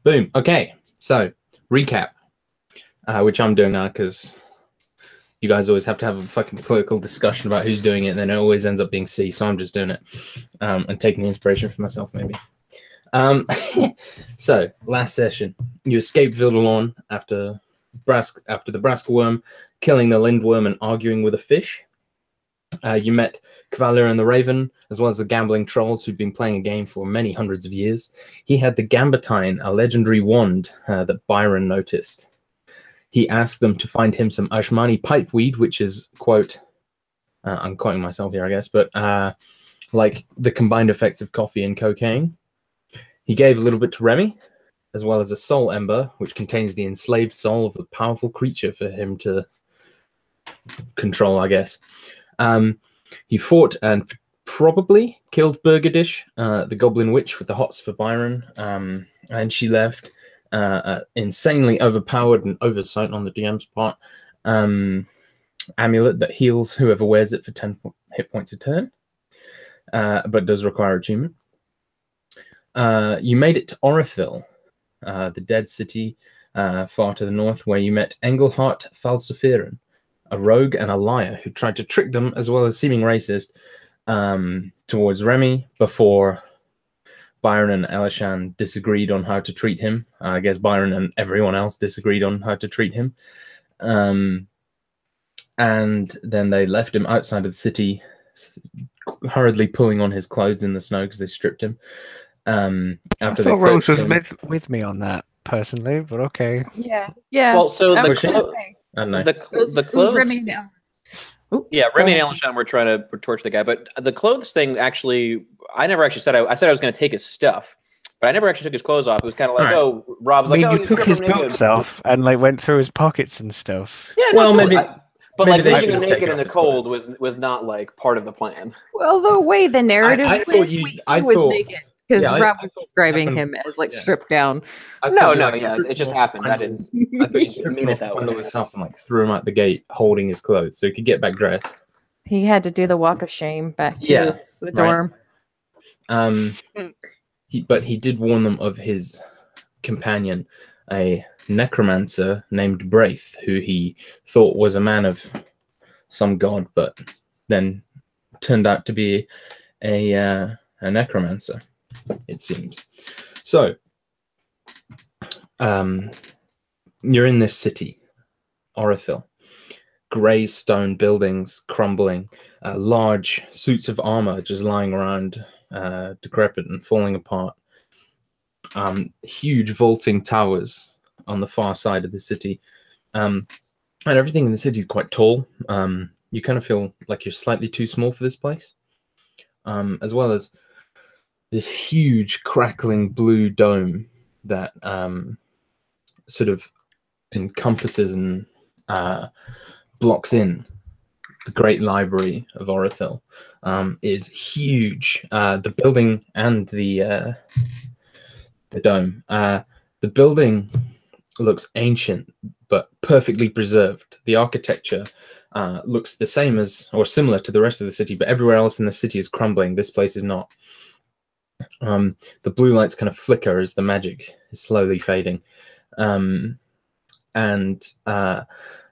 Boom. Okay, so recap, which I'm doing now because you guys always have to have a fucking political discussion about who's doing it, and then it always ends up being C. So I'm just doing it and taking the inspiration for myself, maybe. So last session, you escaped Vildalorn after the Brask worm, killing the Lindworm and arguing with a fish. You met Cavalier and the Raven, as well as the gambling trolls who'd been playing a game for many hundreds of years. He had the Gambitine, a legendary wand that Byron noticed. He asked them to find him some Ashmani pipeweed, which is, quote, I'm quoting myself here, I guess, but like the combined effects of coffee and cocaine. He gave a little bit to Remy, as well as a soul ember, which contains the enslaved soul of a powerful creature for him to control, I guess. He fought and probably killed Burgadish, the Goblin Witch, with the hots for Byron, and she left insanely overpowered and oversight on the DM's part. Amulet that heals whoever wears it for 10 hit points a turn, but does require attunement. You made it to Orithil, the dead city far to the north, where you met Engelhart Falsafiren, a rogue and a liar who tried to trick them, as well as seeming racist, towards Remy before Byron and Elishan disagreed on how to treat him. I guess Byron and everyone else disagreed on how to treat him. And then they left him outside of the city, hurriedly pulling on his clothes in the snow because they stripped him. After I thought Rose was with me on that personally, but okay. Yeah. Well, so I don't know. the clothes. Remy now. Yeah, Remy and Elishan were trying to torch the guy, but the clothes thing actually, I never actually said I said I was going to take his stuff, but I never actually took his clothes off. It was kind of like, oh, Rob's like, oh, you took his belts off and like went through his pockets and stuff. Yeah, well, maybe. But maybe like they leaving should him have naked taken in the off his cold clothes. was not like part of the plan. Well, the way the narrative I thought went, you- he I was thought- naked because yeah, I Rob thought was it describing happened- him as like yeah. stripped down. No, it just happened. I didn't mean it that way. Himself and like threw him out the gate, holding his clothes, so he could get back dressed. He had to do the walk of shame back to his dorm. But he did warn them of his companion, a necromancer named Braith, who he thought was a man of some god, but then turned out to be a necromancer, it seems. So, you're in this city, Orithil. Grey stone buildings crumbling, large suits of armor just lying around, decrepit and falling apart. Huge vaulting towers on the far side of the city. And everything in the city is quite tall. You kind of feel like you're slightly too small for this place. As well as this huge crackling blue dome that sort of encompasses and blocks in the great library of Orithil. Is huge. The building and the dome. The building looks ancient but perfectly preserved. The architecture looks the same as or similar to the rest of the city, but everywhere else in the city is crumbling. This place is not. The blue lights kind of flicker as the magic is slowly fading.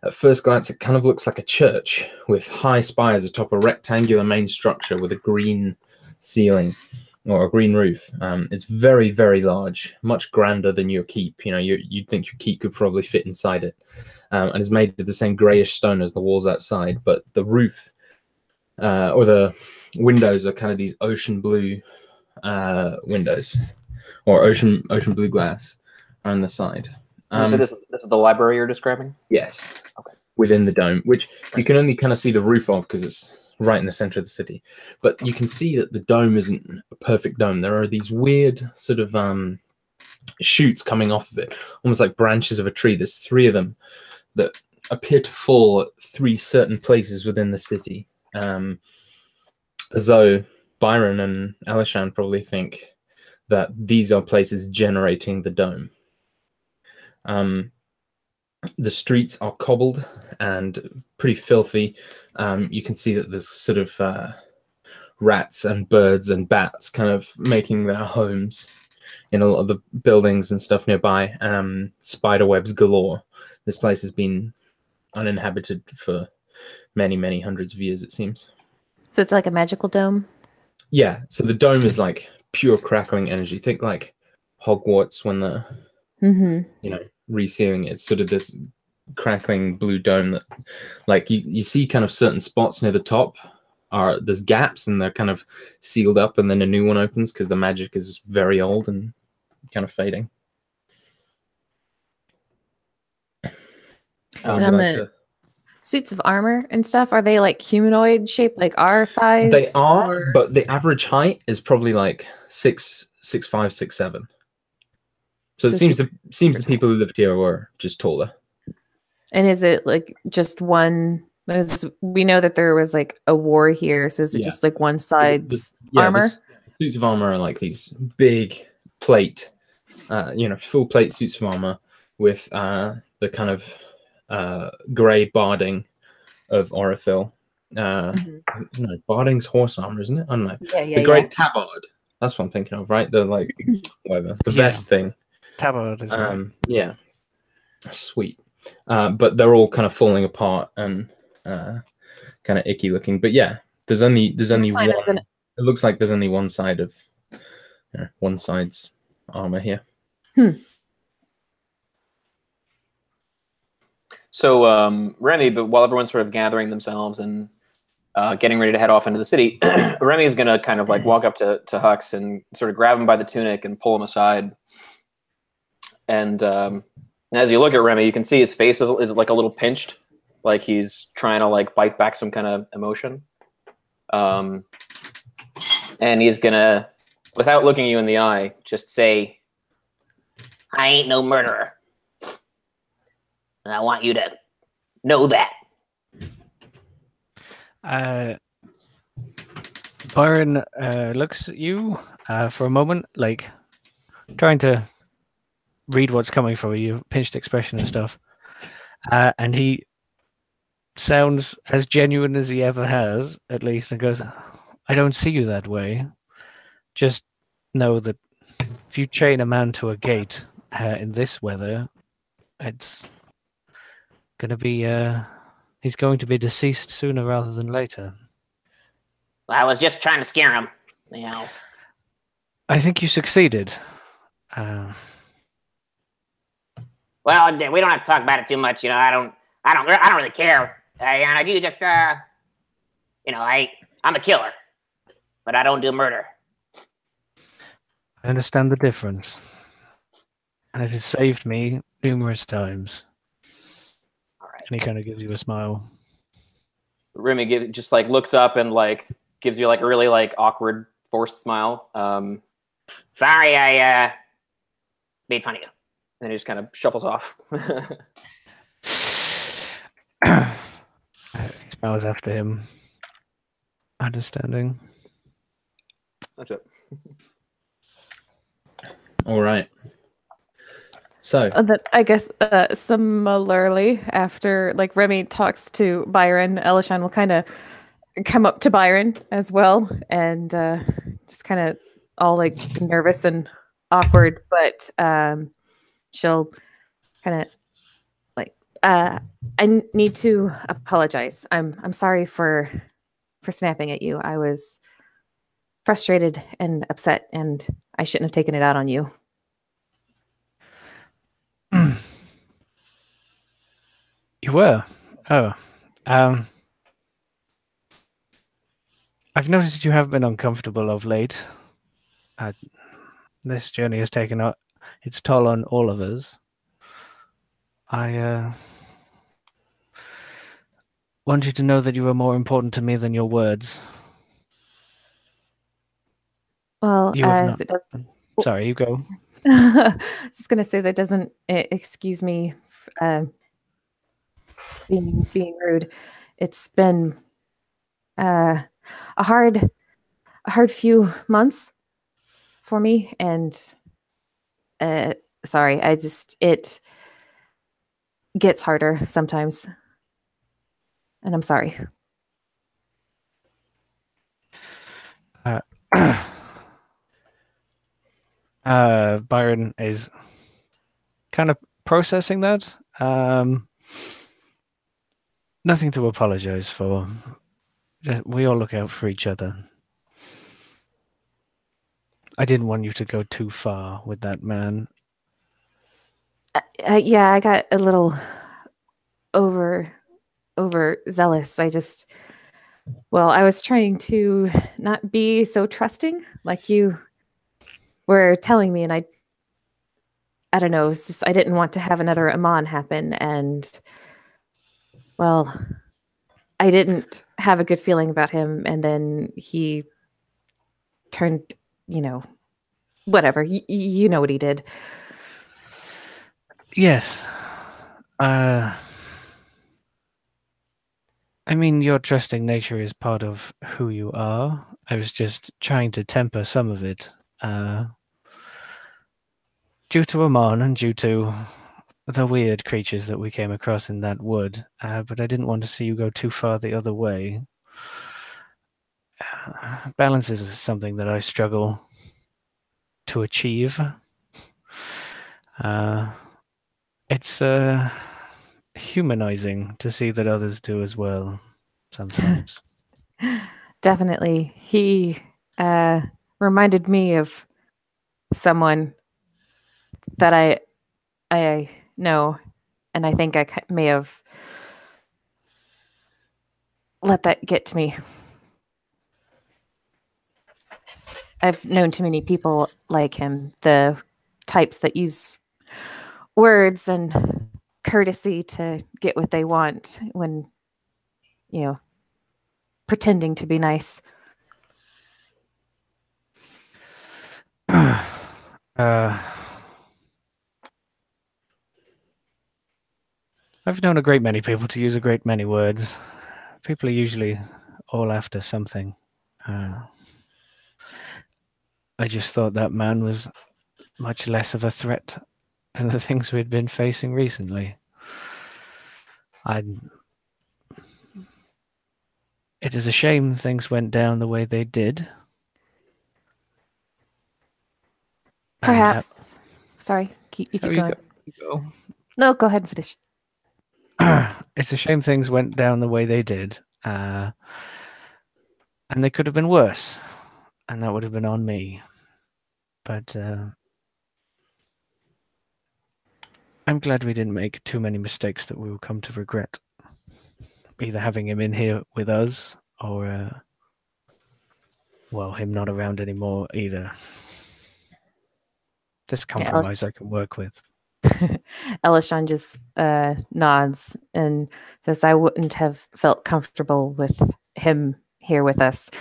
At first glance, it kind of looks like a church with high spires atop a rectangular main structure with a green ceiling or a green roof. It's very, very large, much grander than your keep. You know, you'd think your keep could probably fit inside it. And it's made of the same grayish stone as the walls outside, but the roof or the windows are kind of these ocean blue windows or ocean blue glass on the side. So this is the library you're describing? Yes. Okay. Within the dome, which you can only kind of see the roof of because it's right in the center of the city. But you can see that the dome isn't a perfect dome. There are these weird sort of shoots coming off of it, almost like branches of a tree. There's 3 of them that appear to fall at 3 certain places within the city. As though Byron and Elishan probably think that these are places generating the dome. The streets are cobbled and pretty filthy. You can see that there's sort of rats and birds and bats kind of making their homes in a lot of the buildings and stuff nearby. Spider webs galore. This place has been uninhabited for many, many hundreds of years, it seems. So it's like a magical dome? Yeah, so the dome is like pure crackling energy. Think like Hogwarts when they're, resealing it. It's sort of this crackling blue dome that, like, you see kind of certain spots near the top there's gaps and they're kind of sealed up, and then a new one opens because the magic is very old and kind of fading. And on the suits of armor and stuff, are they like humanoid shaped, like our size? They are, but the average height is probably like 6'5", 6'7". So it seems the people who lived here were just taller. And is it like just one? We know that there was like a war here, so is it just like one side's armor? The suits of armor are like these big plate, full plate suits of armor with the kind of grey barding of Orophyll. No, barding's horse armor, isn't it? I don't know. The great tabard. That's what I'm thinking of, right? The like whatever the vest thing. Tabard is yeah, sweet. But they're all kind of falling apart and kind of icky looking. But yeah, there's only one. It looks like there's only one side of one side's armor here. So Remy, but while everyone's sort of gathering themselves and getting ready to head off into the city, Remy is gonna kind of like walk up to Hux and sort of grab him by the tunic and pull him aside. And as you look at Remy, you can see his face is like a little pinched, like he's trying to like bite back some kind of emotion. And he's gonna, without looking you in the eye, just say, "I ain't no murderer. And I want you to know that." Byron looks at you for a moment, like trying to read what's coming from you, pinched expression and stuff. And he sounds as genuine as he ever has, at least, and goes, "I don't see you that way. Just know that if you chain a man to a gate in this weather, it's going to be, he's going to be deceased sooner rather than later." Well, I was just trying to scare him, I think you succeeded. Well, we don't have to talk about it too much. I don't really care. And I do just, I'm a killer, but I don't do murder. I understand the difference, and it has saved me numerous times. All right. And he kind of gives you a smile. Remy just like looks up and like gives you like a really like awkward forced smile. Sorry, I made fun of you. And he just kind of shuffles off. He smiles after him, understanding. That's it. All right. So I guess similarly, after like Remy talks to Byron, Elishan will kind of come up to Byron as well, and just kind of all like nervous and awkward, but she'll kind of like, I need to apologize. I'm sorry for snapping at you. I was frustrated and upset, and I shouldn't have taken it out on you. You were? Oh. I've noticed you have been uncomfortable of late. This journey has taken its toll on all of us. I want you to know that you are more important to me than your words. Well, sorry, you go. I was just gonna say that doesn't excuse me being rude. It's been a hard few months for me, and sorry, it gets harder sometimes, and I'm sorry. Byron is kind of processing that. Nothing to apologize for. We all look out for each other. I didn't want you to go too far with that man. Yeah, I got a little overzealous. I was trying to not be so trusting like you were telling me, and I don't know, it's just, I didn't want to have another Amon happen, and well, I didn't have a good feeling about him, and then he turned, whatever. You know what he did. Yes. I mean, your trusting nature is part of who you are. I was just trying to temper some of it. Due to Amon and due to the weird creatures that we came across in that wood. But I didn't want to see you go too far the other way. Balance is something that I struggle to achieve. It's humanizing to see that others do as well sometimes. Definitely. He reminded me of someone that I know, and I think I may have let that get to me. I've known too many people like him, the types that use words and courtesy to get what they want when, pretending to be nice. I've known a great many people to use a great many words. People are usually all after something. I just thought that man was much less of a threat than the things we'd been facing recently. It is a shame things went down the way they did. Perhaps. Sorry, you keep going. Go. No, go ahead and finish. It's a shame things went down the way they did. And they could have been worse. And that would have been on me. But I'm glad we didn't make too many mistakes that we will come to regret. Either having him in here with us or, him not around anymore either. This compromise I can work with. Elishan just nods and says, I wouldn't have felt comfortable with him here with us.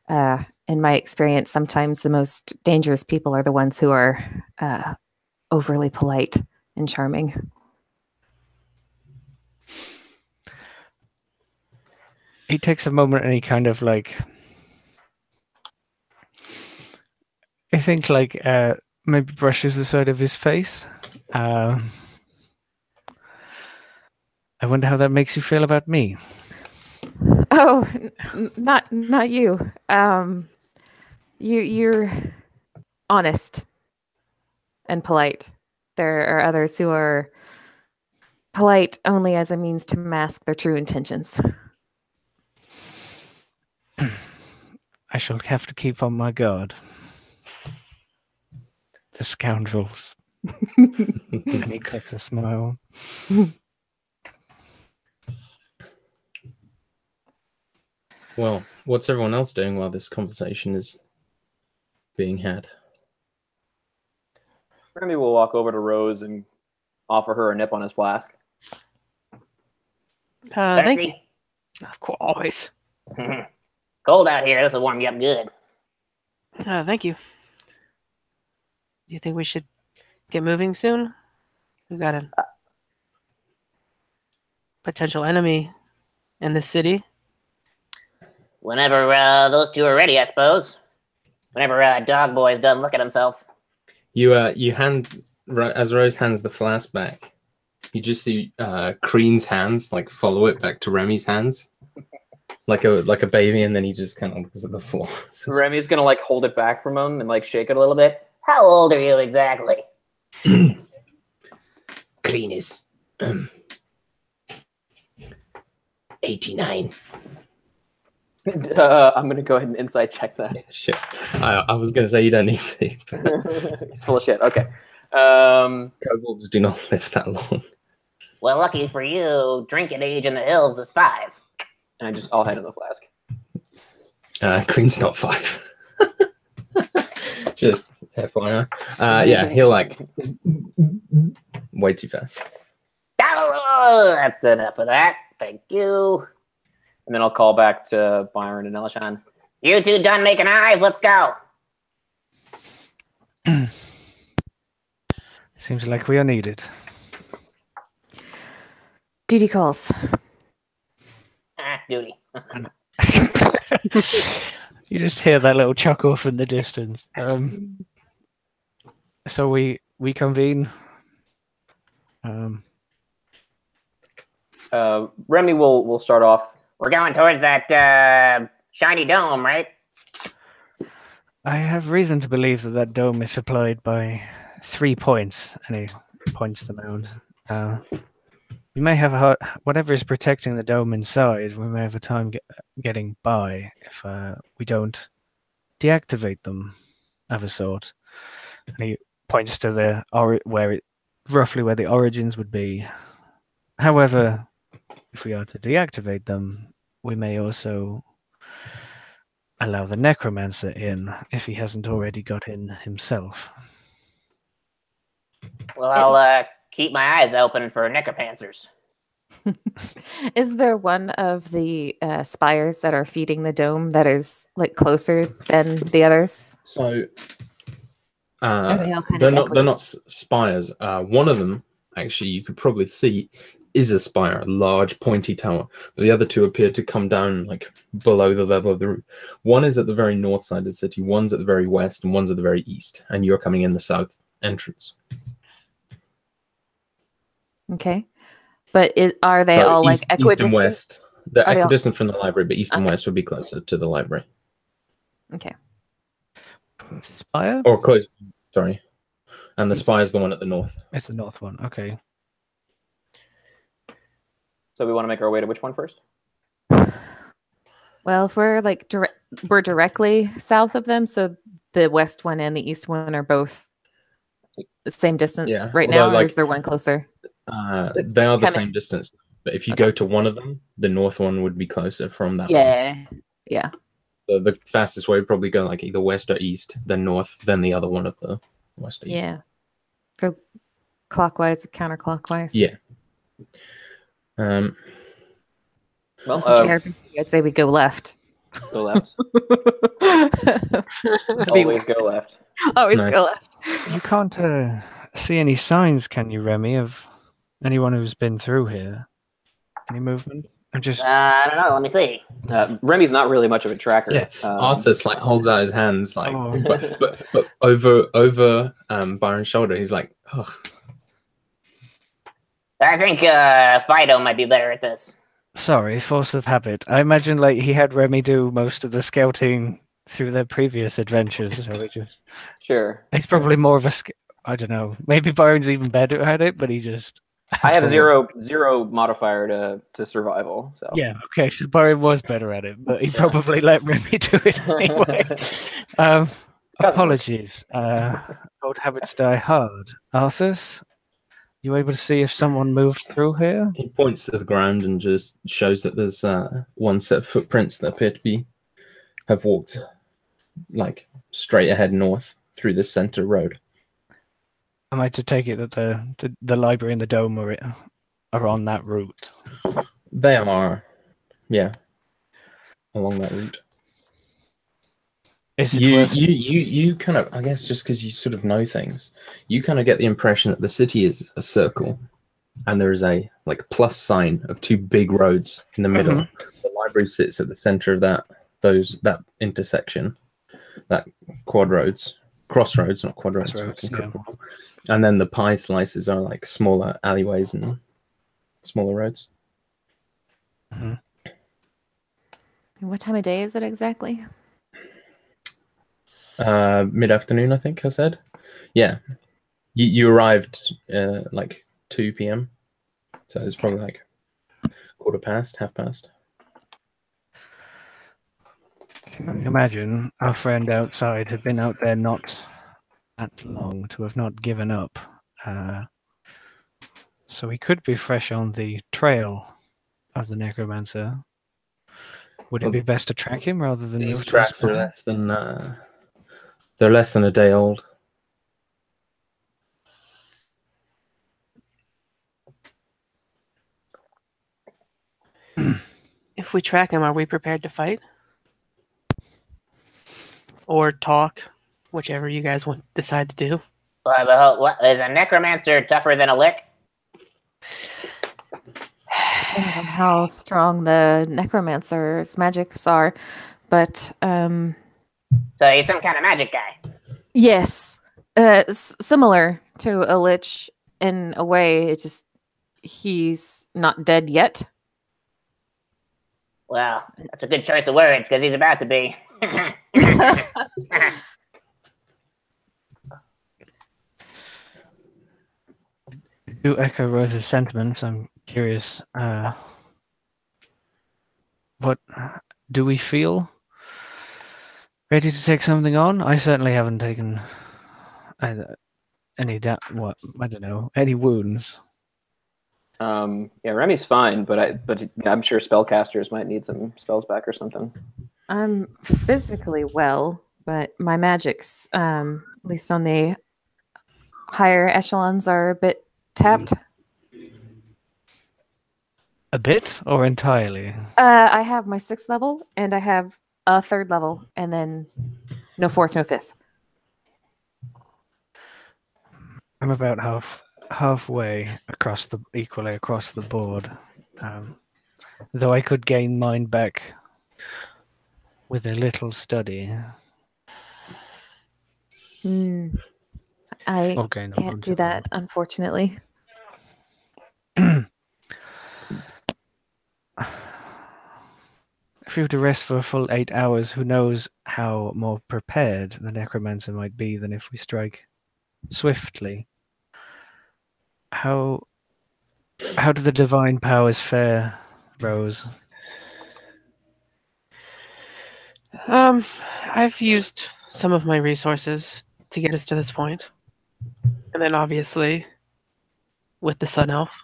In my experience, sometimes the most dangerous people are the ones who are overly polite and charming. He takes a moment and he kind of I think maybe brushes the side of his face. I wonder how that makes you feel about me. Oh, not you. You're honest and polite. There are others who are polite only as a means to mask their true intentions. I shall have to keep on my guard. The scoundrels. And he cracks a smile. Well, what's everyone else doing while this conversation is being had? Remy will walk over to Rose and offer her a nip on his flask. Thank you. Of course, always. Cold out here. This will warm you up good. Thank you. Do you think we should get moving soon? We've got a potential enemy in the city. Whenever those two are ready, I suppose. Whenever Dog Boy's done looking at himself. You hand, as Rose hands the flask back, you just see Crean's hands follow it back to Remy's hands, like a baby, and then he just kind of looks at the floor. So Remy's gonna hold it back from him and shake it a little bit. How old are you exactly? Green is 89. I'm gonna go ahead and insight check that. Shit. I was going to say you don't need to. But He's full of shit. Okay. kobolds do not live that long. Well, lucky for you, drinking age in the hills is 5. And I'll head in the flask. Green's not 5. Just FYI. Yeah, he'll like way too fast. Oh, that's enough of that. Thank you. And then I'll call back to Byron and Elishan. You two done making eyes? Let's go. Seems like we are needed. Duty calls. Duty. You just hear that little chuckle from the distance. So we convene. Remy will start off. We're going towards that shiny dome, right? I have reason to believe that that dome is supplied by 3 points, and he points them out. We may have whatever is protecting the dome inside. We may have a time getting by if we don't deactivate them of a sort. And he points to the roughly where the origins would be. However, if we are to deactivate them, we may also allow the necromancer in if he hasn't already got in himself. Well, I'll keep my eyes open for necromancers. Is there one of the spires that are feeding the dome that is like closer than the others? So Are they all kind they're of not equidistant? spires. One of them actually you could probably see is a spire, a large pointy tower. But the other two appear to come down like below the level of the roof. One is at the very north side of the city, one's at the very west, and one's at the very east. And you're coming in the south entrance. Okay. But are they So all like east and equidistant? west. They're Are they all- equidistant from the library, but east and Okay. west would be closer to the library. Okay. Spire? Or close, sorry. And the spire is the one at the north. It's the north one. Okay. So we want to make our way to which one first? Well, if we're like we're directly south of them, so the west one and the east one are both the same distance Yeah, right although, now, or like, is there one closer? They are the kinda- same distance. But if you Okay. go to one of them, the north one would be closer from that one. Yeah. So the fastest way would probably go like either west or east, then north, then the other one of the west or east. Yeah. Go clockwise, counterclockwise. Yeah. Well, Mr. Chair, I'd say we go left. go left. Be- Always go left. Always Nice. go left. You can't see any signs, can you, Remy, of anyone who's been through here? Any movement? I'm just. I don't know. Let me see. Remy's not really much of a tracker. Yeah. Arthur's like holds out his hands like Oh. but over Byron's shoulder, he's like, oh, I think Fido might be better at this. Sorry, force of habit. I imagine like he had Remy do most of the scouting through their previous adventures, so it just. Sure. He's probably more of a. I don't know. Maybe Byron's even better at it, but he just. I have zero modifier to survival. So Yeah. Okay. So Byron was better at it, but he probably let Remy do it anyway. Apologies. Old habits die hard. Arthurs, you able to see if someone moved through here? he points to the ground and just shows that there's one set of footprints that appear to have walked like straight ahead north through the center road. Am I to take it that the library and the dome are on that route? They are, yeah, along that route. Is it You worth? you kind of, I guess, just because you sort of know things, you kind of get the impression that the city is a circle, and there is a like plus sign of 2 big roads in the middle. The library sits at the center of that intersection, that crossroads, not quadroads. Crossroads, fucking crap. And then the pie slices are like smaller alleyways and smaller roads. And what time of day is it exactly? Mid-afternoon, I think I said. Yeah. You arrived like 2 p.m. So it's probably like quarter past, half past. Can you imagine our friend outside had been out there not that long to have not given up. So he could be fresh on the trail of the necromancer. Would it be best to track him rather than These move to his tracks are spawn? they're less than a day old. If we track him, are we prepared to fight? Or talk? Whichever you guys decide to do. Is a necromancer tougher than a lick? Depends on how strong the necromancer's magics are, but So he's some kind of magic guy. yes, similar to a lich in a way. It's just he's not dead yet. Well, that's a good choice of words because he's about to be. To echo Rose's sentiments, I'm curious. What do we feel ready to take something on? I certainly haven't taken any I don't know, any wounds. Yeah, Remy's fine, but I'm sure spellcasters might need some spells back or something. I'm physically well, but my magics, at least on the higher echelons, are a bit tapped. A bit or entirely? I have my 6th level, and I have a 3rd level, and then no 4th, no 5th. I'm about halfway equally across the board. Though I could gain mine back with a little study. I Or gain a can't bunch do of that, unfortunately. If we were to rest for a full 8 hours, who knows how more prepared the necromancer might be than if we strike swiftly. How do the divine powers fare, Rose? I've used some of my resources to get us to this point. And then obviously with the Sun Elf.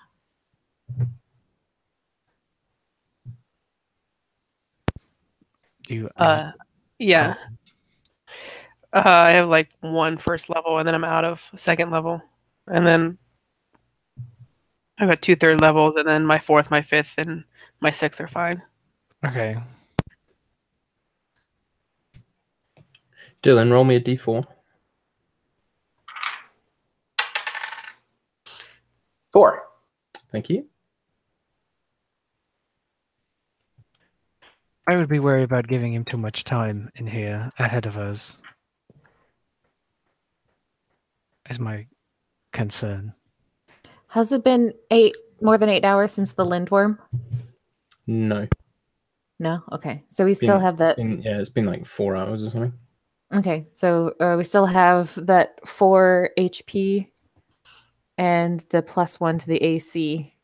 Yeah. I have like 1 first level, and then I'm out of 2nd level. And then I've got 2 3rd levels, and then my 4th, my 5th, and my 6th are fine. Okay. Dylan, roll me a d4. 4. Thank you. I would be worried about giving him too much time in here ahead of us. Is my concern. Has it been more than 8 hours since the lindworm? No. No? Okay. So we still have that. It's been like 4 hours or something. Okay. So we still have that 4 HP and the +1 to the AC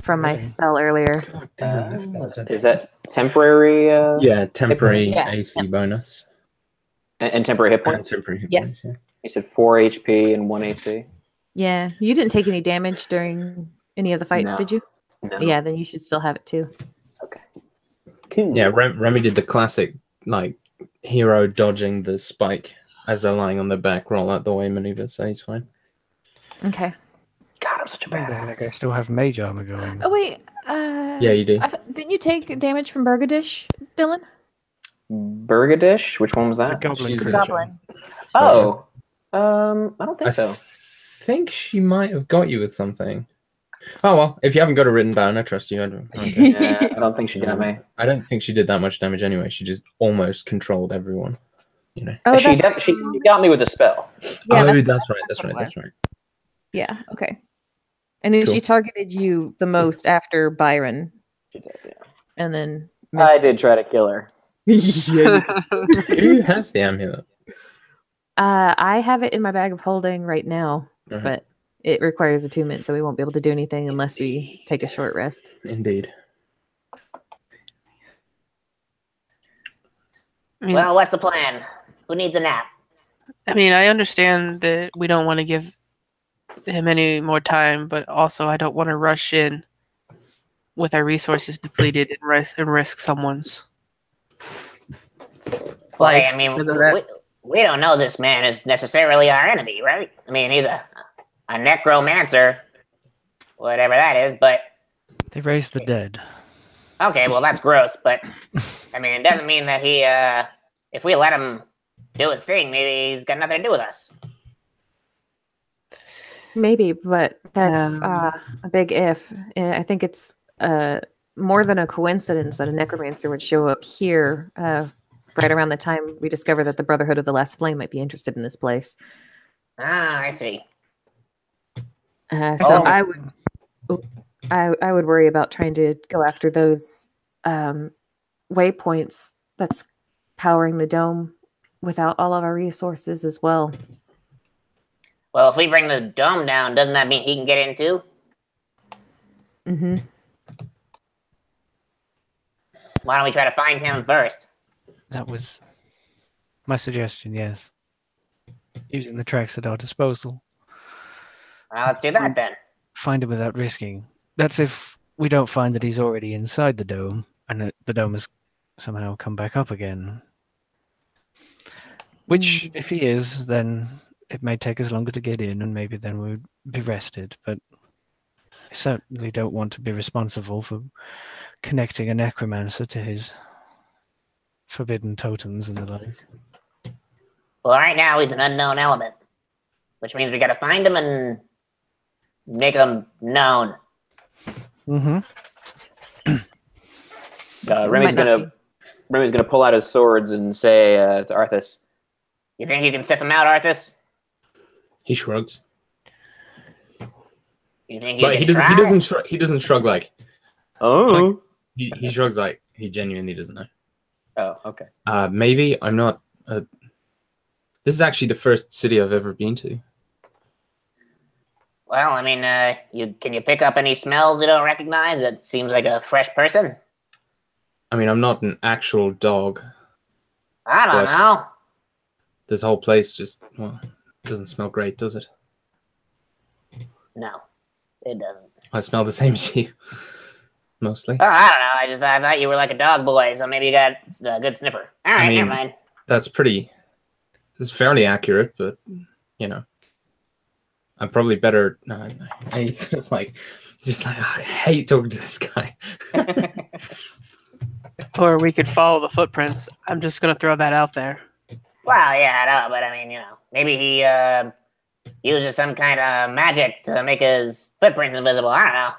from my spell earlier. God damn, this spell's dead. Is that temporary? Yeah, temporary Yeah. AC bonus. And temporary hit And points? temporary hit Yes. points, yeah. You said 4 HP and 1 AC? Yeah. You didn't take any damage during any of the fights, No. did you? No. Yeah, then you should still have it too. Okay. Cool. Yeah, Remy did the classic, like, hero dodging the spike as they're lying on their back, roll out the way maneuver, so he's fine. Okay. God, I'm such a badass. I still have mage armor going. Oh, wait. Yeah, you do. Didn't you take damage from Burgadish, Dylan? Burgadish? Which one was It's a that? goblin She's a creature. Goblin. Oh. I don't think so. think she might have got you with something. Oh, well, if you haven't got it written down, I trust you. I don't think she got me. I don't think she did that much damage anyway. She just almost controlled everyone. You know. Oh, She that's got me with a spell. Yeah, oh, that's that's what right. it was. Yeah, okay. And then Cool. she targeted you the most after Byron, She did, yeah. and then I missed. did try to kill her. Yeah. Who has the amulet? I have it in my bag of holding right now, Mhm. but it requires attunement, so we won't be able to do anything unless we take a short rest. Indeed. I mean, Well, what's the plan? Who needs a nap? I understand that we don't want to give him any more time, but also I don't want to rush in with our resources depleted and risk someone's Well, life I mean, because of that. we don't know this man is necessarily our enemy, right? I mean, he's a necromancer, whatever that is, but They raised the dead. okay, well, that's gross, but I mean, it doesn't mean that he, if we let him do his thing, maybe he's got nothing to do with us. Maybe, but that's Um, a big if. I think it's more than a coincidence that a necromancer would show up here right around the time we discover that the Brotherhood of the Last Flame might be interested in this place. Ah, I see. So Oh. I would worry about trying to go after those waypoints that's powering the dome without all of our resources as well. Well, if we bring the dome down, doesn't that mean he can get in too? Mm-hmm. Why don't we try to find him first? That was my suggestion, yes. Using the tracks at our disposal. Well, let's do that then. Find him without risking. That's if we don't find that he's already inside the dome and that the dome has somehow come back up again. Which, if he is, then it may take us longer to get in and maybe then we'd be rested. But I certainly don't want to be responsible for connecting a necromancer to his forbidden totems and the like. Well, right now he's an unknown element, which means we gotta find him and make him known. Mm-hmm. So it Remy's might not gonna pull out his swords and say to Arthas, You think you can sniff him out, Arthas? He shrugs, You think you but can he doesn't. try? He doesn't shrug like. "Oh, He shrugs like he genuinely doesn't know. oh, okay." Maybe I'm not. This is actually the first city I've ever been to. Well, I mean, can you pick up any smells you don't recognize? That seems like a fresh person. I mean, I'm not an actual dog. I don't But- know. This whole place just doesn't smell great, does it? No, it doesn't. I smell the same as you, mostly. Oh, I don't know. I thought you were like a dog boy, so maybe you got a good sniffer. All right, I mean- never mind. That's fairly accurate, but you know, I'm probably better. No, I like, I hate talking to this guy. or we could follow the footprints. I'm just gonna throw that out there. Well, yeah, I know, but I mean, maybe he uses some kind of magic to make his footprints invisible. I don't know.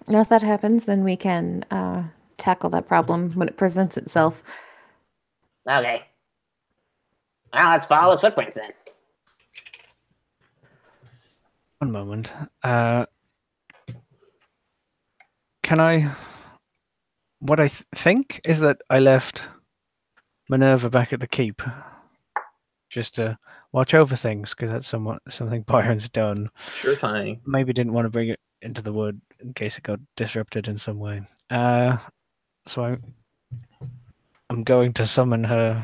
Now, if that happens, then we can tackle that problem when it presents itself. Okay. Well, let's follow his footprints then. One moment. Can I... What I think is that I left Minerva back at the keep just to watch over things, because that's something Byron's done. Sure thing. Maybe didn't want to bring it into the wood in case it got disrupted in some way. So I'm going to summon her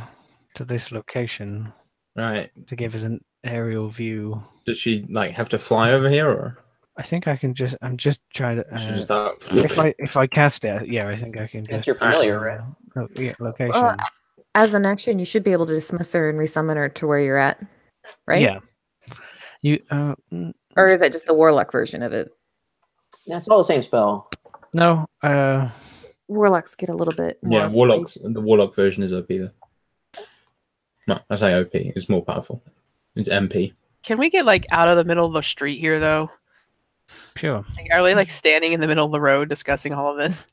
to this location Right. to give us an aerial view. Does she like have to fly over here, or I think I can just. I'm just trying to. she just up? If I cast it, yeah, I think I can. If just you're familiar, right? Yeah, location. As an action, you should be able to dismiss her and resummon her to where you're at, right? Yeah. You. Or is that just the warlock version of it? That's all the same spell. No. Warlocks get a little bit more. Yeah, warlocks. The warlock version is OP. No, I say OP. It's more powerful. It's MP. Can we get like out of the middle of the street here though? Sure. Like, are we like standing in the middle of the road discussing all of this?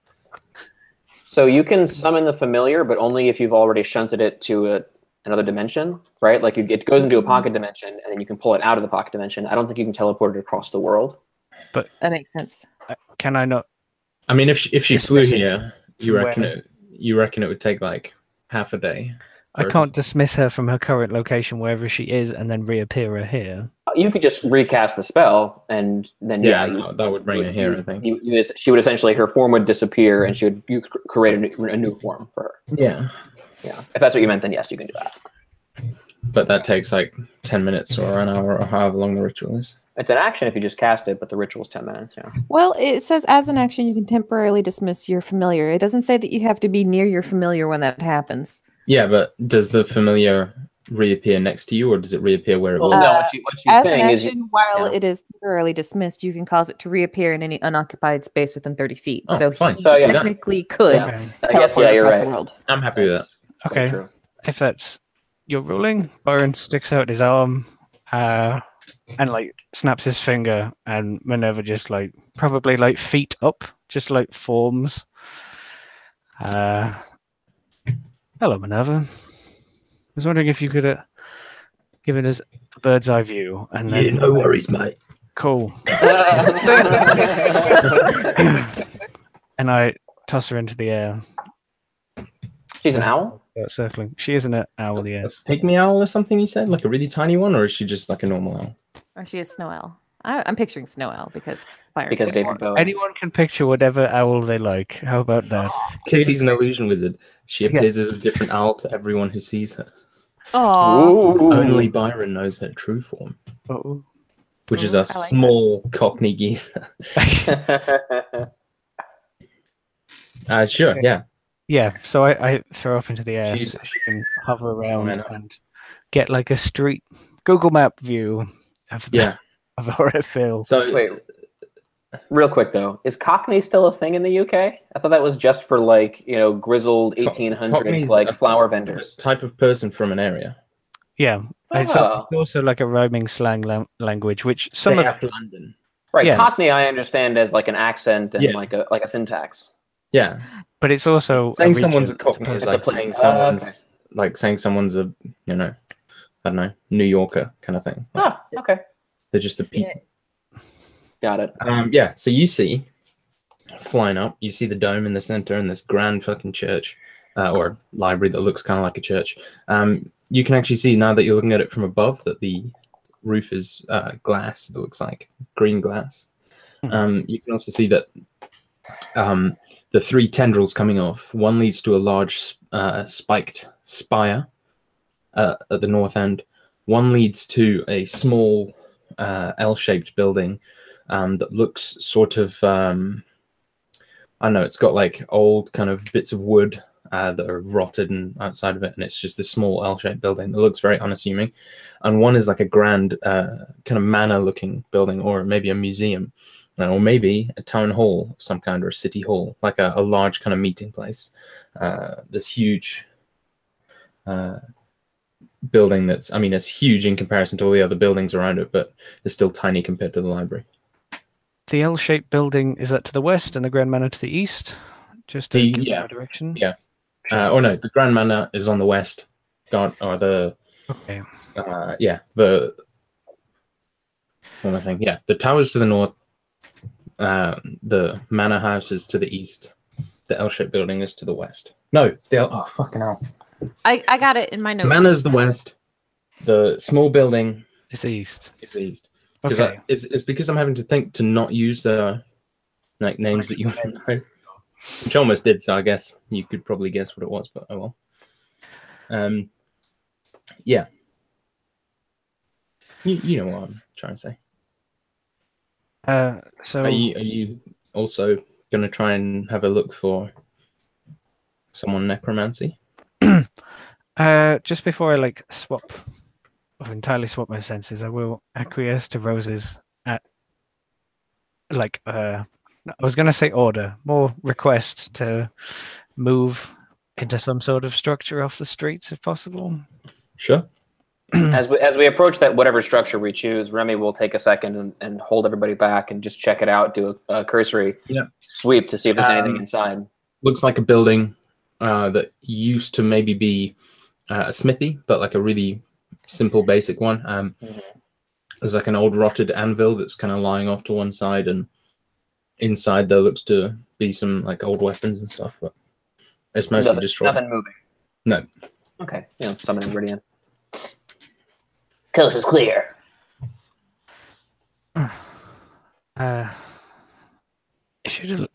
So you can summon the familiar, but only if you've already shunted it to another dimension, right? Like it goes into a pocket dimension, and then you can pull it out of the pocket dimension. I don't think you can teleport it across the world. That makes sense. Can I not? I mean, if she flew Dismiss it. here, you reckon When? it would take like half a day. I can't dismiss her from her current location wherever she is and then reappear her here. You could just recast the spell, and then that would bring her here. I think. She would essentially, her form would disappear, and you create a new form for her. Yeah. Yeah. If that's what you meant, then yes, you can do that. But that takes like 10 minutes or an hour or however long the ritual is. It's an action if you just cast it, but the ritual's 10 minutes. Yeah. Well, it says as an action, you can temporarily dismiss your familiar. It doesn't say that you have to be near your familiar when that happens. Yeah, but does the familiar reappear next to you, or does it reappear where it was? No, what you As an saying is action, while it is temporarily dismissed, you can cause it to reappear in any unoccupied space within 30 feet. Oh, So fine. he So, yeah. technically could Okay. teleport you're across right. the world. I'm happy with that. Okay. True. If that's your ruling, Byron sticks out his arm and like snaps his finger, and Minerva just like probably like feet up, just like forms. Hello, Minerva. I was wondering if you could give us a bird's eye view, and then no worries, mate. cool. And I toss her into the air. She's an owl? Circling. She isn't an owl, yes. A pygmy owl or something, you said? Like a really tiny one, or is she just like a normal owl? Or she is Snow Owl. I'm picturing Snow Owl because Because David Bowie. Anyone can picture whatever owl they like. How about that? Katie's an illusion wizard. She appears as a different owl to everyone who sees her. Aww. Only Byron knows her true form, Oh. which is a I like small Cockney geezer. Sure, yeah. Yeah, so I throw up into the air She's- so she can hover around I know. and get like a street Google Map view of Yeah. of Orethill. So Wait, real quick though, is Cockney still a thing in the UK? I thought that was just for like, grizzled 1800s Cockney's like a- flower vendors. type of person from an area. Yeah, it's Oh. also like a rhyming slang language, which some Say of after London. Right, Yeah. Cockney I understand as like an accent and Yeah. like a syntax. Yeah. but it's also Saying a someone's a region. Cockney is It's a like place. saying Oh, someone's like saying someone's a I don't know, New Yorker kind of thing. Oh, okay. They're just the people. Got it. Yeah, so you see flying up, you see the dome in the center and this grand fucking church or library that looks kind of like a church. You can actually see now that you're looking at it from above that the roof is glass. It looks like green glass. You can also see that the three tendrils coming off. One leads to a large spiked spire at the north end. One leads to a small L-shaped building that looks sort of I don't know, it's got like old kind of bits of wood that are rotted and outside of it, and it's just this small L-shaped building that looks very unassuming. And one is like a grand kind of manor-looking building, or maybe a museum, or maybe a town hall of some kind, or a city hall, like a large kind of meeting place. This huge building that's, I mean, it's huge in comparison to all the other buildings around it, but it's still tiny compared to the library. The L-shaped building, is that to the west and the Grand Manor to the east? Just to give yeah. a direction? Yeah. Or no, the Grand Manor is on the west. Or the Okay. what am I saying? Yeah, the tower's to the north. The manor house is to the east. The L-shaped building is to the west. No, oh fucking hell. I got it in my notes. Manor's the west. The small building It's the east. is the east. Because Okay. it's because I'm having to think to not use the like names that you want to know. Which I almost did, so I guess you could probably guess what it was, but oh well. Yeah. You know what I'm trying to say. So Are you also gonna try and have a look for someone necromancy? just before I like swap or entirely swap my senses, I will acquiesce to Rose's I was gonna say order, more request to move into some sort of structure off the streets if possible. Sure. As we approach that whatever structure we choose, Remy will take a second and hold everybody back and just check it out, do a cursory sweep to see if there's anything inside. Looks like a building that used to maybe be a smithy, but like a really simple, basic one. There's like an old rotted anvil that's kind of lying off to one side, and inside there looks to be some like old weapons and stuff, but it's mostly destroyed. Nothing moving. No. Okay. Summoning Viridian. Coast is clear. If you'd,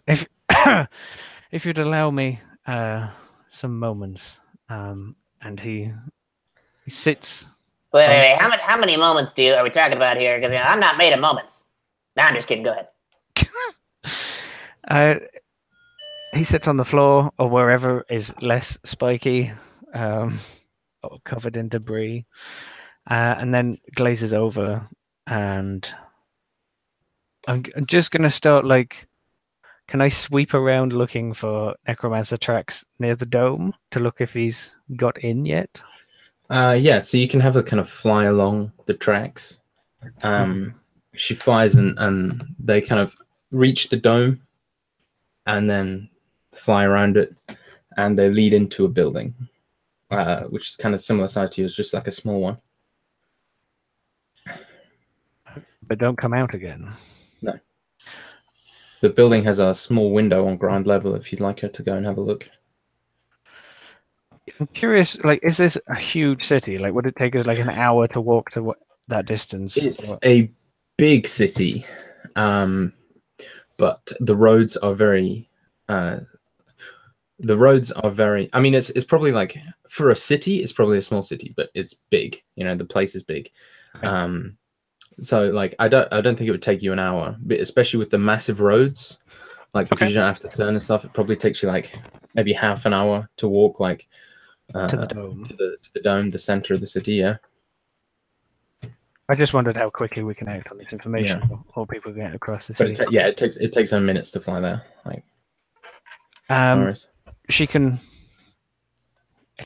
if, if you'd allow me some moments, and he sits. Wait. How many moments are we talking about here? Because I'm not made of moments. No, I'm just kidding. Go ahead. He sits on the floor or wherever is less spiky, or covered in debris, and then glazes over. And I'm just gonna start like. Can I sweep around looking for necromancer tracks near the dome to look if he's got in yet? Yeah, so you can have her kind of fly along the tracks. She flies and they kind of reach the dome and then fly around it, and they lead into a building, which is kind of similar size to yours, just like a small one. But don't come out again. No. The building has a small window on ground level if you'd like her to go and have a look. I'm curious, like, is this a huge city? Like, would it take us like an hour to walk to that distance? It's a big city, but the roads are very. I mean, it's probably like for a city, it's probably a small city, but it's big. The place is big. Okay. So like, I don't think it would take you an hour, but especially with the massive roads, like because you don't have to turn and stuff. It probably takes you like maybe half an hour to walk like to the dome, to the dome, the center of the city. Yeah. I just wondered how quickly we can act on this information, or people get across the city. But it takes her minutes to fly there. Like, she can.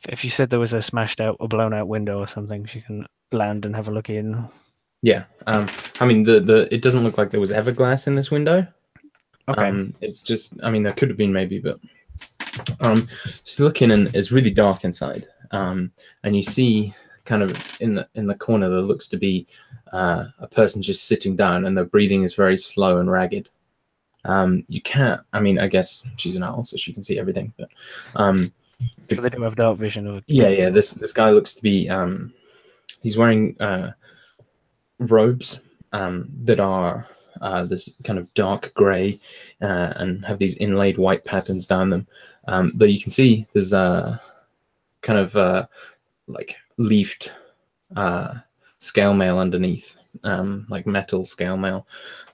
If you said there was a smashed out or blown out window or something, she can land and have a look in. Yeah. I mean, it doesn't look like there was ever glass in this window. Okay. It's just, I mean, there could have been maybe, but just looking, and it's really dark inside. And you see kind of in the corner there looks to be a person just sitting down, and their breathing is very slow and ragged. You can't. I mean, I guess she's an owl, so she can see everything. But so they do have dark vision. Yeah. This guy looks to be. He's wearing robes that are this kind of dark grey and have these inlaid white patterns down them. But you can see there's a kind of like leafed scale mail underneath, like metal scale mail.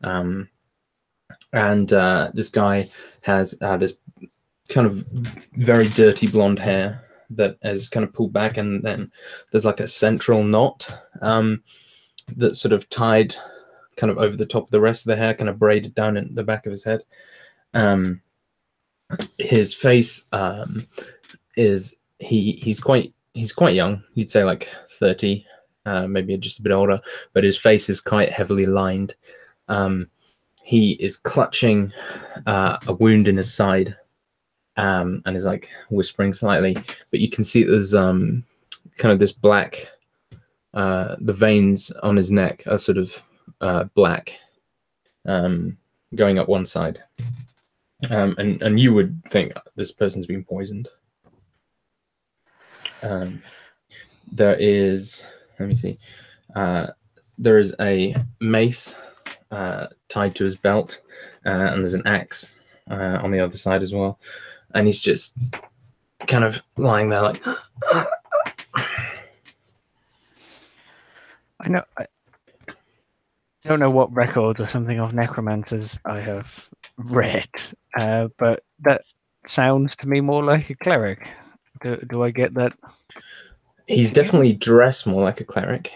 And this guy has this kind of very dirty blonde hair that is kind of pulled back, and then there's like a central knot that's sort of tied kind of over the top of the rest of the hair, kind of braided down in the back of his head. His face is he's quite young. You'd say like 30, maybe just a bit older, but his face is quite heavily lined. He is clutching a wound in his side, and is like whispering slightly, but you can see there's kind of this black, the veins on his neck are sort of black, going up one side. And you would think this person's been poisoned. There is, let me see, there is a mace tied to his belt, and there's an axe on the other side as well. And he's just kind of lying there like... I don't know what record or something of necromancers I have read, but that sounds to me more like a cleric. Do I get that? He's definitely dressed more like a cleric.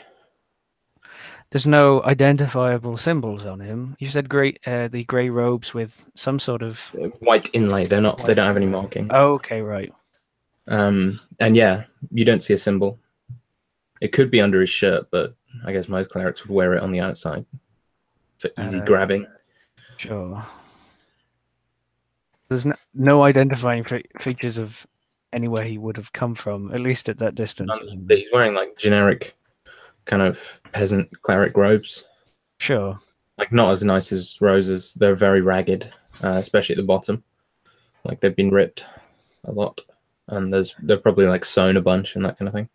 There's no identifiable symbols on him. You said the grey robes with some sort of white inlay. They don't have any markings. Oh, okay, right. And yeah, you don't see a symbol. It could be under his shirt, but I guess most clerics would wear it on the outside for easy grabbing. Sure. There's no identifying features of anywhere he would have come from, at least at that distance. But he's wearing like generic kind of peasant cleric robes. Sure. Like not as nice as Rose's. They're very ragged, especially at the bottom. Like they've been ripped a lot. and they're probably like sewn a bunch and that kind of thing.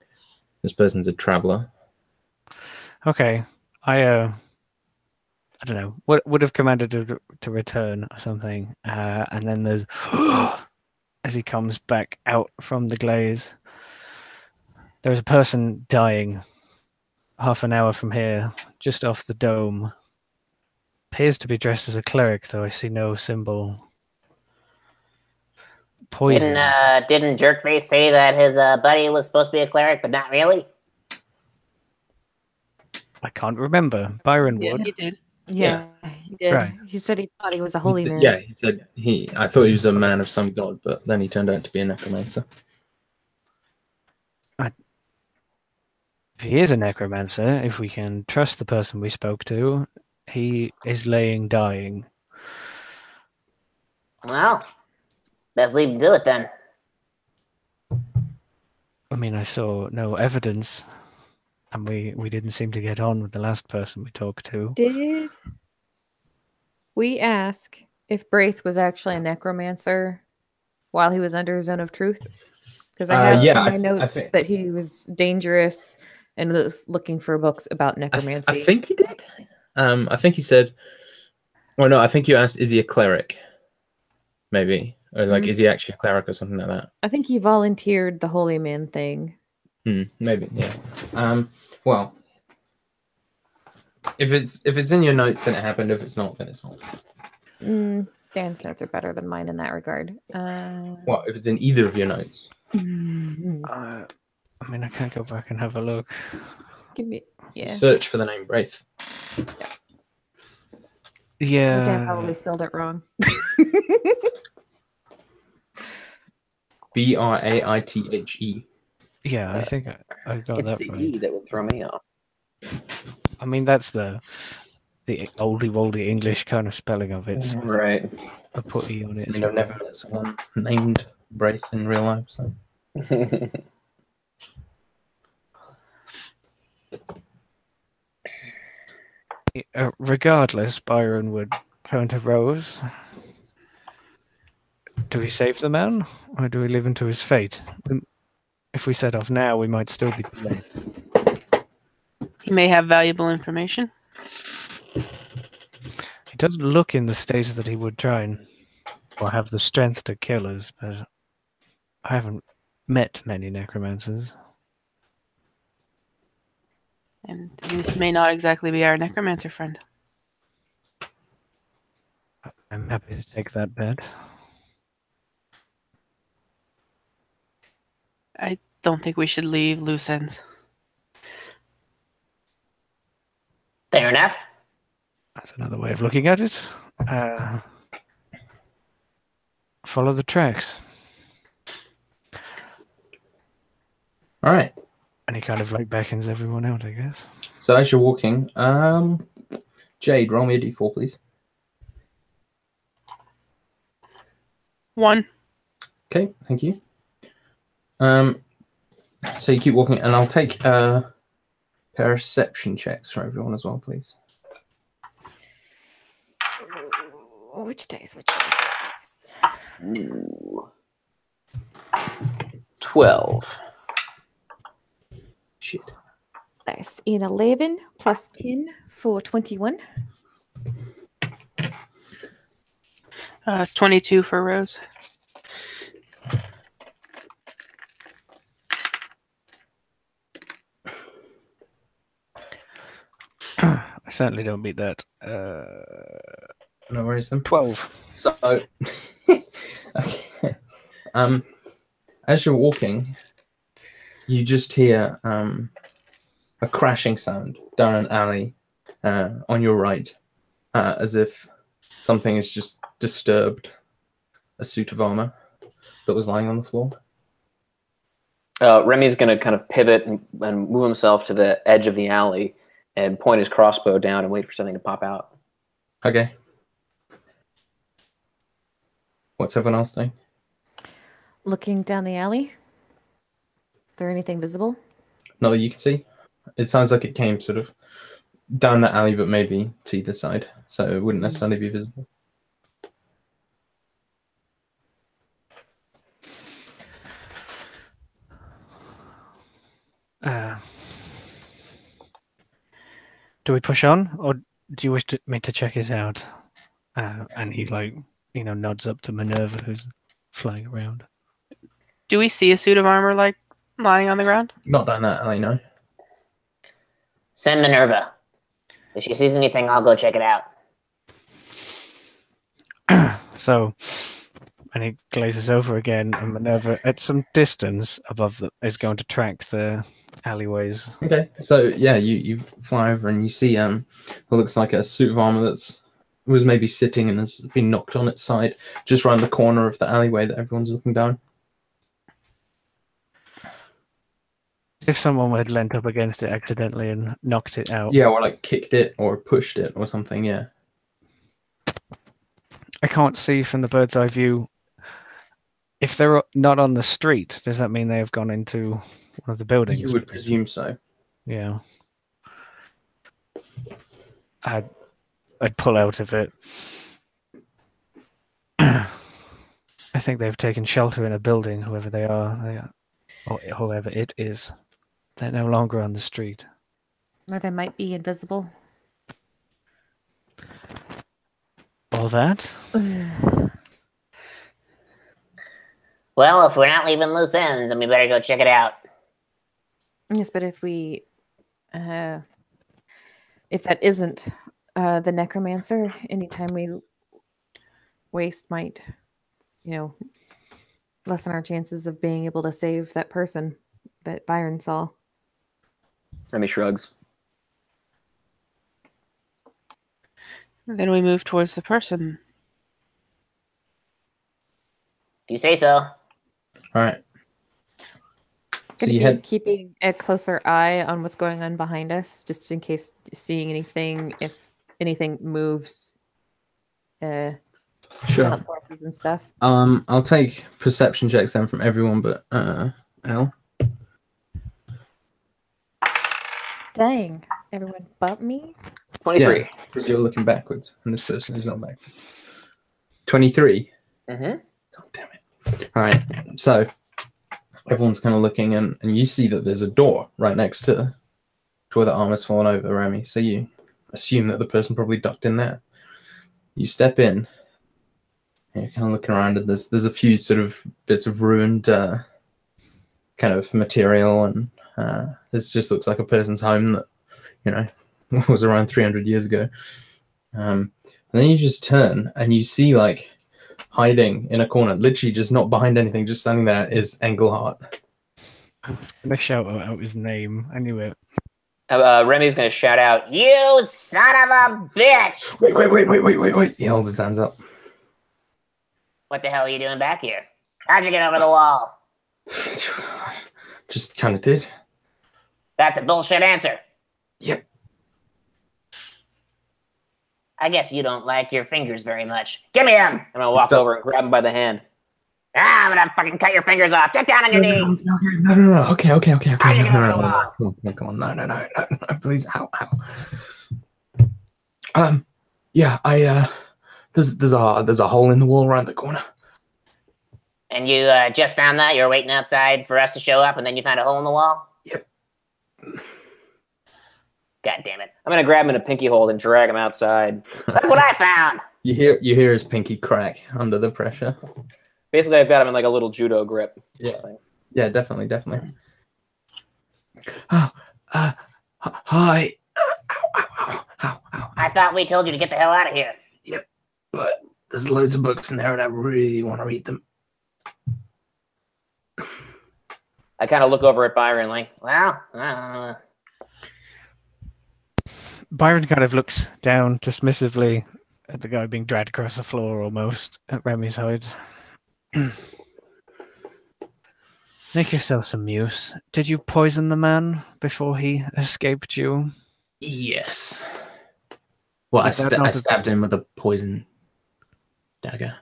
This person's a traveler. Okay, I don't know. What would have commanded to return or something, and then there's as he comes back out from the glaze. There's a person dying half an hour from here, just off the dome. Appears to be dressed as a cleric, though I see no symbol. Poison. Didn't Jerkface say that his buddy was supposed to be a cleric, but not really? I can't remember. Byron Yeah, would. he did. Yeah, he did. Right. He said he thought he was a holy man. Yeah, he said I thought he was a man of some god, but then he turned out to be a necromancer. If he is a necromancer, if we can trust the person we spoke to, he is laying dying. Well, let's leave him to it then. I mean, I saw no evidence, and we didn't seem to get on with the last person we talked to. Did we ask if Braith was actually a necromancer while he was under his zone of truth? Because I have in my notes that he was dangerous and was looking for books about necromancy. I think he did. I think he said, well, no, I think you asked, is he a cleric? Maybe. Or like, is he actually a cleric or something like that? I think he volunteered the holy man thing. Maybe, yeah. Well, if it's in your notes, then it happened. If it's not, then it's not. Dan's notes are better than mine in that regard. Well, if it's in either of your notes. I mean, I can't go back and have a look. Give me, Search for the name Braith. Yeah. Dan probably spelled it wrong. Braithe. Yeah, I think I got It's that the right. E that would throw me off. I mean, that's the oldie English kind of spelling of it. So Right. I put E on it. I mean, I've never met someone named Braith in real life, so. Regardless, Byron would turn to Rose. Do we save the man, or do we leave him to his fate? If we set off now, we might still be delayed. He may have valuable information. He doesn't look in the state that he would try and or have the strength to kill us, but I haven't met many necromancers. And this may not exactly be our necromancer friend. I'm happy to take that bet. I don't think we should leave loose ends. Fair enough. That's another way of looking at it. Follow the tracks. All right. And he kind of like beckons everyone out, I guess. So as you're walking, Jade, roll me a d4, please. 1. Okay, thank you. So you keep walking, and I'll take perception checks for everyone as well, please. Which days? Ooh. 12. Shit. Nice. In 11 plus 10 for 21. 22 for Rose. I certainly don't beat that. No worries then. 12. So, okay. As you're walking, you just hear a crashing sound down an alley on your right, as if something has just disturbed a suit of armor that was lying on the floor. Remy's going to kind of pivot and move himself to the edge of the alley and point his crossbow down and wait for something to pop out. Okay. What's everyone else doing? Looking down the alley. Is there anything visible? Not that you can see. It sounds like it came sort of down the alley, but maybe to either side, so it wouldn't necessarily be visible. Do we push on, or do you wish me to check it out? And he nods up to Minerva, who's flying around. Do we see a suit of armor like lying on the ground? Not down that alley, no. Send Minerva. If she sees anything, I'll go check it out. So, and he glazes over again, and Minerva, at some distance above, is going to track the alleyways. Okay, so yeah, you fly over and you see what looks like a suit of armor was maybe sitting and has been knocked on its side just around the corner of the alleyway that everyone's looking down. If someone had leant up against it accidentally and knocked it out. Yeah, or like kicked it or pushed it or something, yeah. I can't see from the bird's eye view. If they're not on the street, does that mean they have gone into one of the buildings? You would presume so. Yeah. I'd pull out of it. I think they've taken shelter in a building, whoever they are, or whoever it is. They're no longer on the street. Or they might be invisible. All that? Well, if we're not leaving loose ends, then we better go check it out. Yes, but if we, if that isn't the necromancer, anytime we waste might, lessen our chances of being able to save that person that Byron saw. Remy shrugs. Then we move towards the person. If you say so. All right. So Gonna you be head. keeping a closer eye on what's going on behind us, just in case seeing anything, if anything moves, Sure. sources and stuff. I'll take perception checks then from everyone, but Elle. Dang, everyone but me. 23. Because you're looking backwards, and this person is not back. 23. Mm-hmm. God damn it! All right. So everyone's kind of looking, and you see that there's a door right next to where the armor's fallen over, Remy. So you assume that the person probably ducked in there. You step in. And you're kind of looking around, and there's a few sort of bits of ruined kind of material, and this just looks like a person's home that was around 300 years ago. And then you just turn and you see like hiding in a corner, literally just not behind anything, just standing there, is Engelhart. I'm gonna shout out his name. I knew it. Remy's going to shout out, You son of a bitch! Wait. He holds his hands up. What the hell are you doing back here? How'd you get over the wall? Just kind of did. That's a bullshit answer. Yep. I guess you don't like your fingers very much. Give me them! I'm going to walk over and grab him by the hand. I'm gonna fucking cut your fingers off. Get down on your knees. No. Okay. How'd you get over the wall? Come on. No. Please, ow. Yeah, there's a hole in the wall around the corner. And you just found that? You were waiting outside for us to show up, and then you found a hole in the wall? Yep. God damn it. I'm going to grab him in a pinky hold and drag him outside. Look what I found! You hear his pinky crack under the pressure. Basically, I've got him in like a little judo grip. Yeah, definitely. Hi. Ow. I thought we told you to get the hell out of here. Yep, but there's loads of books in there, and I really want to read them. I kind of look over at Byron like, Well, Byron kind of looks down dismissively at the guy being dragged across the floor almost at Remy's side. Make yourself some use. Did you poison the man before he escaped you? Yes. Well, I Would that not have- stabbed him with a poison dagger.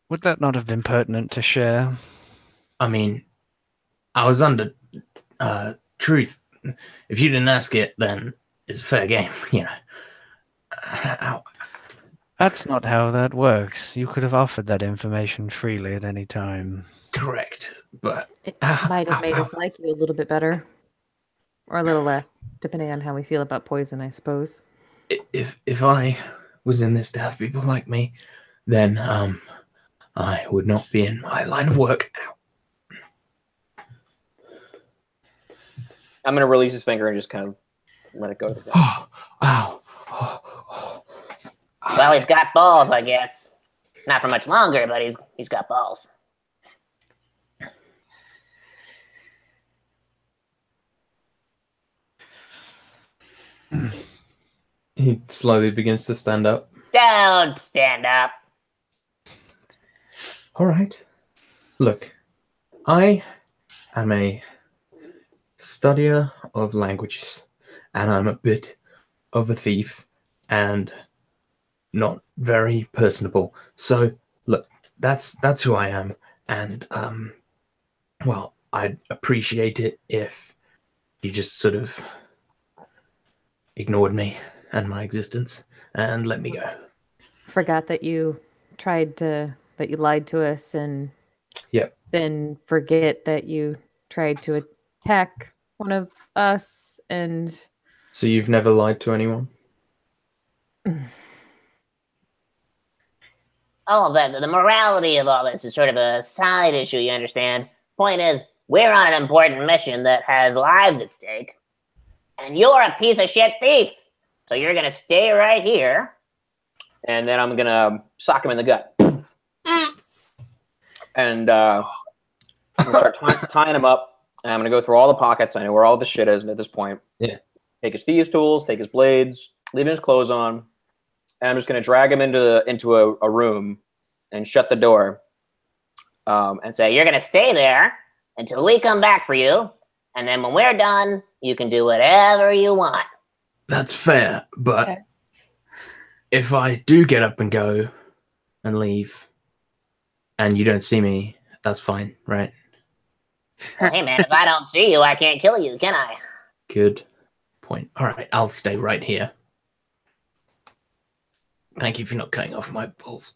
Would that not have been pertinent to share? I mean, I was under truth. If you didn't ask it, then it's a fair game, Ow. That's not how that works. You could have offered that information freely at any time. Correct, but It might have made us like you a little bit better. or a little less, depending on how we feel about poison, I suppose. If I was in this to have people like me, then I would not be in my line of work. I'm gonna release his finger and just kind of let it go to the ground. Oh, ow. Well, he's got balls, I guess. Not for much longer, but he's got balls. He slowly begins to stand up. Don't stand up. All right. Look, I am a studier of languages, and I'm a bit of a thief and not very personable. So, look, that's who I am, and well, I'd appreciate it if you just sort of ignored me and my existence and let me go. Forgot that you that you lied to us, and Yep. then forget that you tried to attack one of us, and So you've never lied to anyone? All of that, the morality of all this is sort of a side issue, you understand? Point is, we're on an important mission that has lives at stake, and you're a piece of shit thief. So you're gonna stay right here. And then I'm gonna sock him in the gut. And I'm gonna start tying him up. And I'm gonna go through all the pockets. I know where all the shit is at this point. Yeah. Take his thieves' tools, take his blades, leaving his clothes on. And I'm just gonna drag him into a room and shut the door. And say, you're gonna stay there until we come back for you. And then when we're done, you can do whatever you want. That's fair, but Okay. if I do get up and go and leave and you don't see me, that's fine, right? Well, hey man, if I don't see you, I can't kill you, can I? Good point. All right, I'll stay right here. Thank you for not cutting off my balls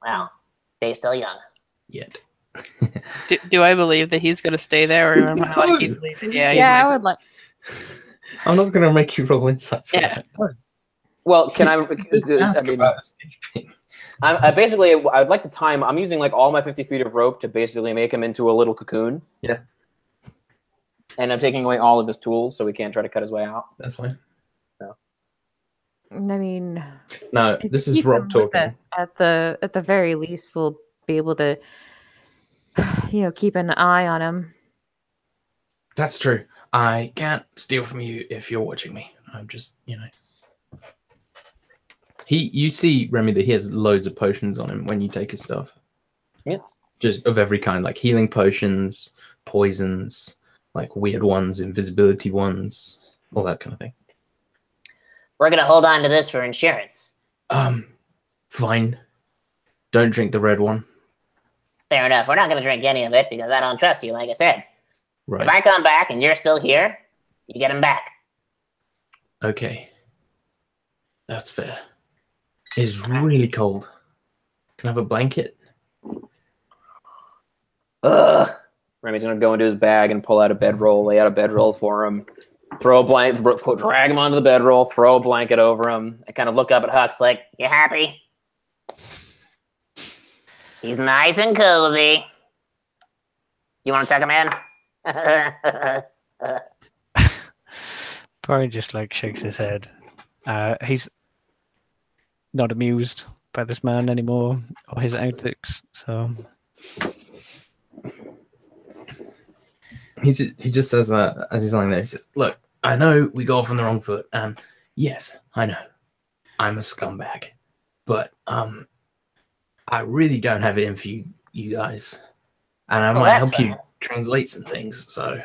Well, they're still young. yet. Do I believe that he's going to stay there, or am I like he's leaving? Yeah, he's I leaving. would like. I'm not going to make you roll insight for Yeah. that. Well, can I? Just ask I mean, about escaping. I basically, I'd like to time. I'm using like all my 50 feet of rope to basically make him into a little cocoon. Yeah. And I'm taking away all of his tools, so he can't try to cut his way out. That's fine. I mean, No, if this you is keep Rob them with talking. us, at the very least, we'll be able to, keep an eye on him. That's true. I can't steal from you if you're watching me. I'm just, You see, Remy, that he has loads of potions on him when you take his stuff. Yeah. Just of every kind, like healing potions, poisons, like weird ones, invisibility ones, all that kind of thing. We're gonna hold on to this for insurance. Fine. Don't drink the red one. Fair enough. We're not gonna drink any of it because I don't trust you, like I said. Right. If I come back and you're still here, you get him back. Okay. That's fair. It's really cold. Can I have a blanket? Ugh. Remy's gonna go into his bag and pull out a bedroll, lay out a bedroll for him, throw a blanket, drag him onto the bedroll, throw a blanket over him. I kind of look up at Hux like, You happy? He's nice and cozy. You want to tuck him in? Brian just like shakes his head. He's not amused by this man anymore or his antics. So He just says that as he's lying there. He says, "Look, I know we got off on the wrong foot, and yes, I know, I'm a scumbag, but I really don't have it in for you guys, and I Well, might that's help you fine. translate some things. So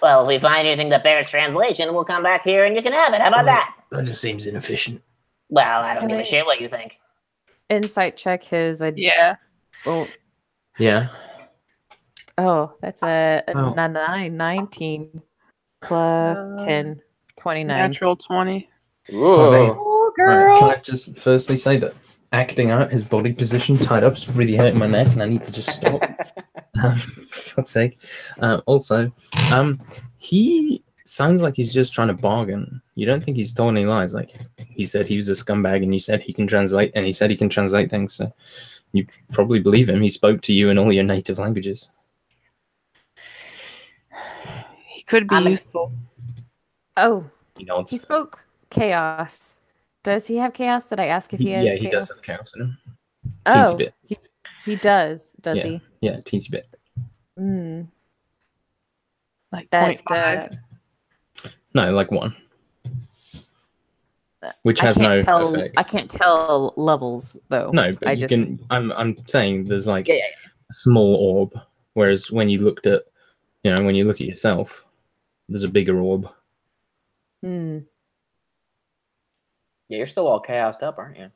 Well, if we find anything that bears translation, we'll come back here and you can have it. How about that? that just seems inefficient." Well, I don't Can give a I- shit what you think. Insight check his. Yeah. Oh, Yeah. that's a Oh. 19 plus 10, 29. Natural 20. Oh, dang. Oh, Right, girl. can I just firstly say that acting out his body position tied up is really hurting my neck, and I need to just stop. For fuck's sake. Also, He sounds like he's just trying to bargain. You don't think he's told any lies? Like, he said he was a scumbag, and you said he can translate, and he said he can translate things, so you probably believe him. He spoke to you in all your native languages. He could be useful. Oh, He nods. he spoke chaos. Does he have chaos? Did I ask if he has Yeah, chaos? he does have chaos in him. Oh, Teensy bit. he does. Does Yeah. he? Yeah, teensy bit. Mm. Like That 0.5. No, like 1. Which I has can't no tell. effect. I can't tell levels though. No, but I you just can. I'm saying there's like Yeah, yeah, a small orb, whereas when you looked at, when you look at yourself, there's a bigger orb. Hmm. Yeah, you're still all chaosed up, aren't you?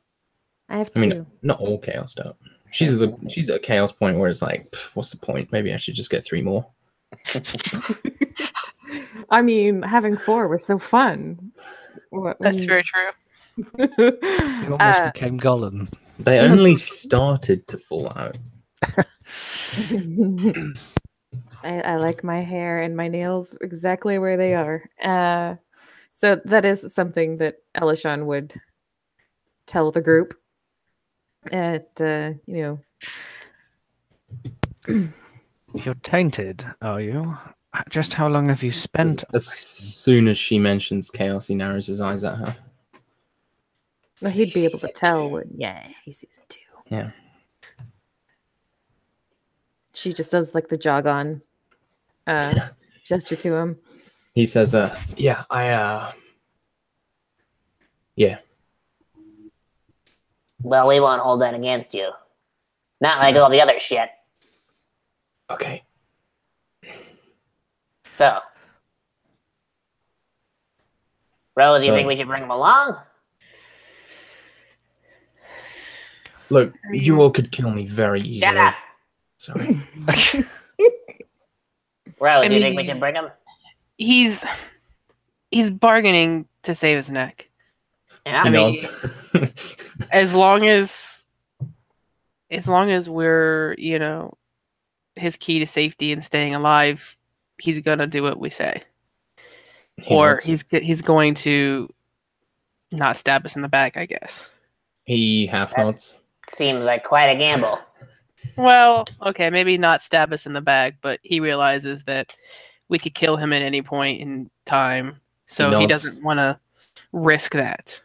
I have I two. mean, not all chaosed up. She's at a chaos point where it's like, what's the point? Maybe I should just get 3 more. I mean, having 4 was so fun. That's very true. You almost became Gollum. They only started to fall out. I like my hair and my nails exactly where they are. So that is something that Elishan would tell the group. You're tainted, are you? Just how long have you spent? As soon as she mentions chaos, he narrows his eyes at her. Well, he'd be able to tell. Yeah, he sees it too. Yeah. She just does like the jog on gesture to him. He says, yeah. Well, we won't hold that against you. Not like all the other shit. Okay. So, Rose, you So- think we should bring him along? Look, you all could kill me very easily. Shut up. Sorry. Rose, I you think we mean- should bring him? He's bargaining to save his neck. Yeah. He I mean- nods. As long as we're, his key to safety and staying alive, he's gonna do what we say. Or nods. he's going to not stab us in the back, I guess. He half nods. Seems like quite a gamble. Well, okay, maybe not stab us in the back, but he realizes that we could kill him at any point in time, so he nods. doesn't want to risk that.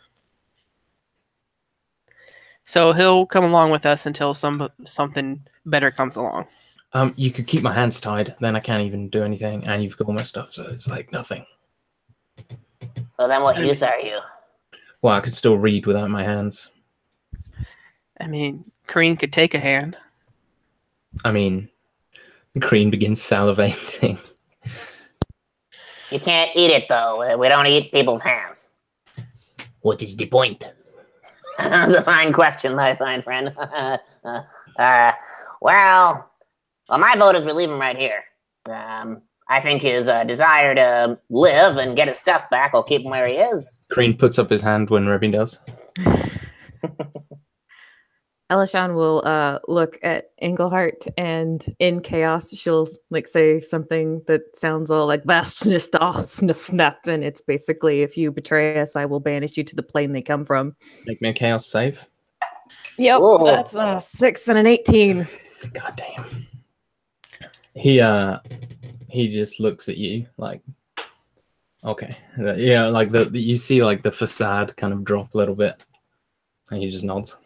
So he'll come along with us until something better comes along. You could keep my hands tied, then I can't even do anything, and you've got all my stuff, so it's like nothing. Well, then what use are you? Well, I could still read without my hands. I mean, Kareen could take a hand. I mean, Crean begins salivating. You can't eat it, though. We don't eat people's hands. What is the point? That's a fine question, my fine friend. Well, my vote is we leave him right here. I think his desire to live and get his stuff back will keep him where he is. Crean puts up his hand when Rebby does. Elishan will look at Englehart, and in chaos, she'll like say something that sounds all like "Vastnist and it's basically, if you betray us, I will banish you to the plane they come from. Make me a chaos save. Yep, Whoa. that's a 6 and an 18. God damn. He just looks at you like, okay, like you see like the facade kind of drop a little bit, and he just nods.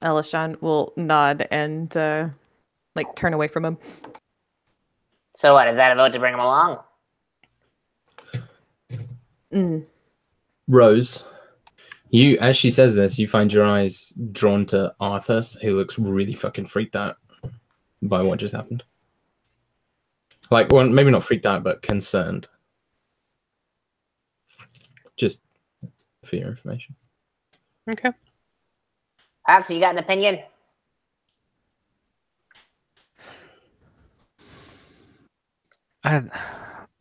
Elishan will nod and like turn away from him. So what, is that a vote to bring him along? Rose, you, as she says this, you find your eyes drawn to Arthas, who looks really fucking freaked out by what just happened. Like, well, maybe not freaked out, but concerned. Just for your information. Okay. Ox, you got an opinion?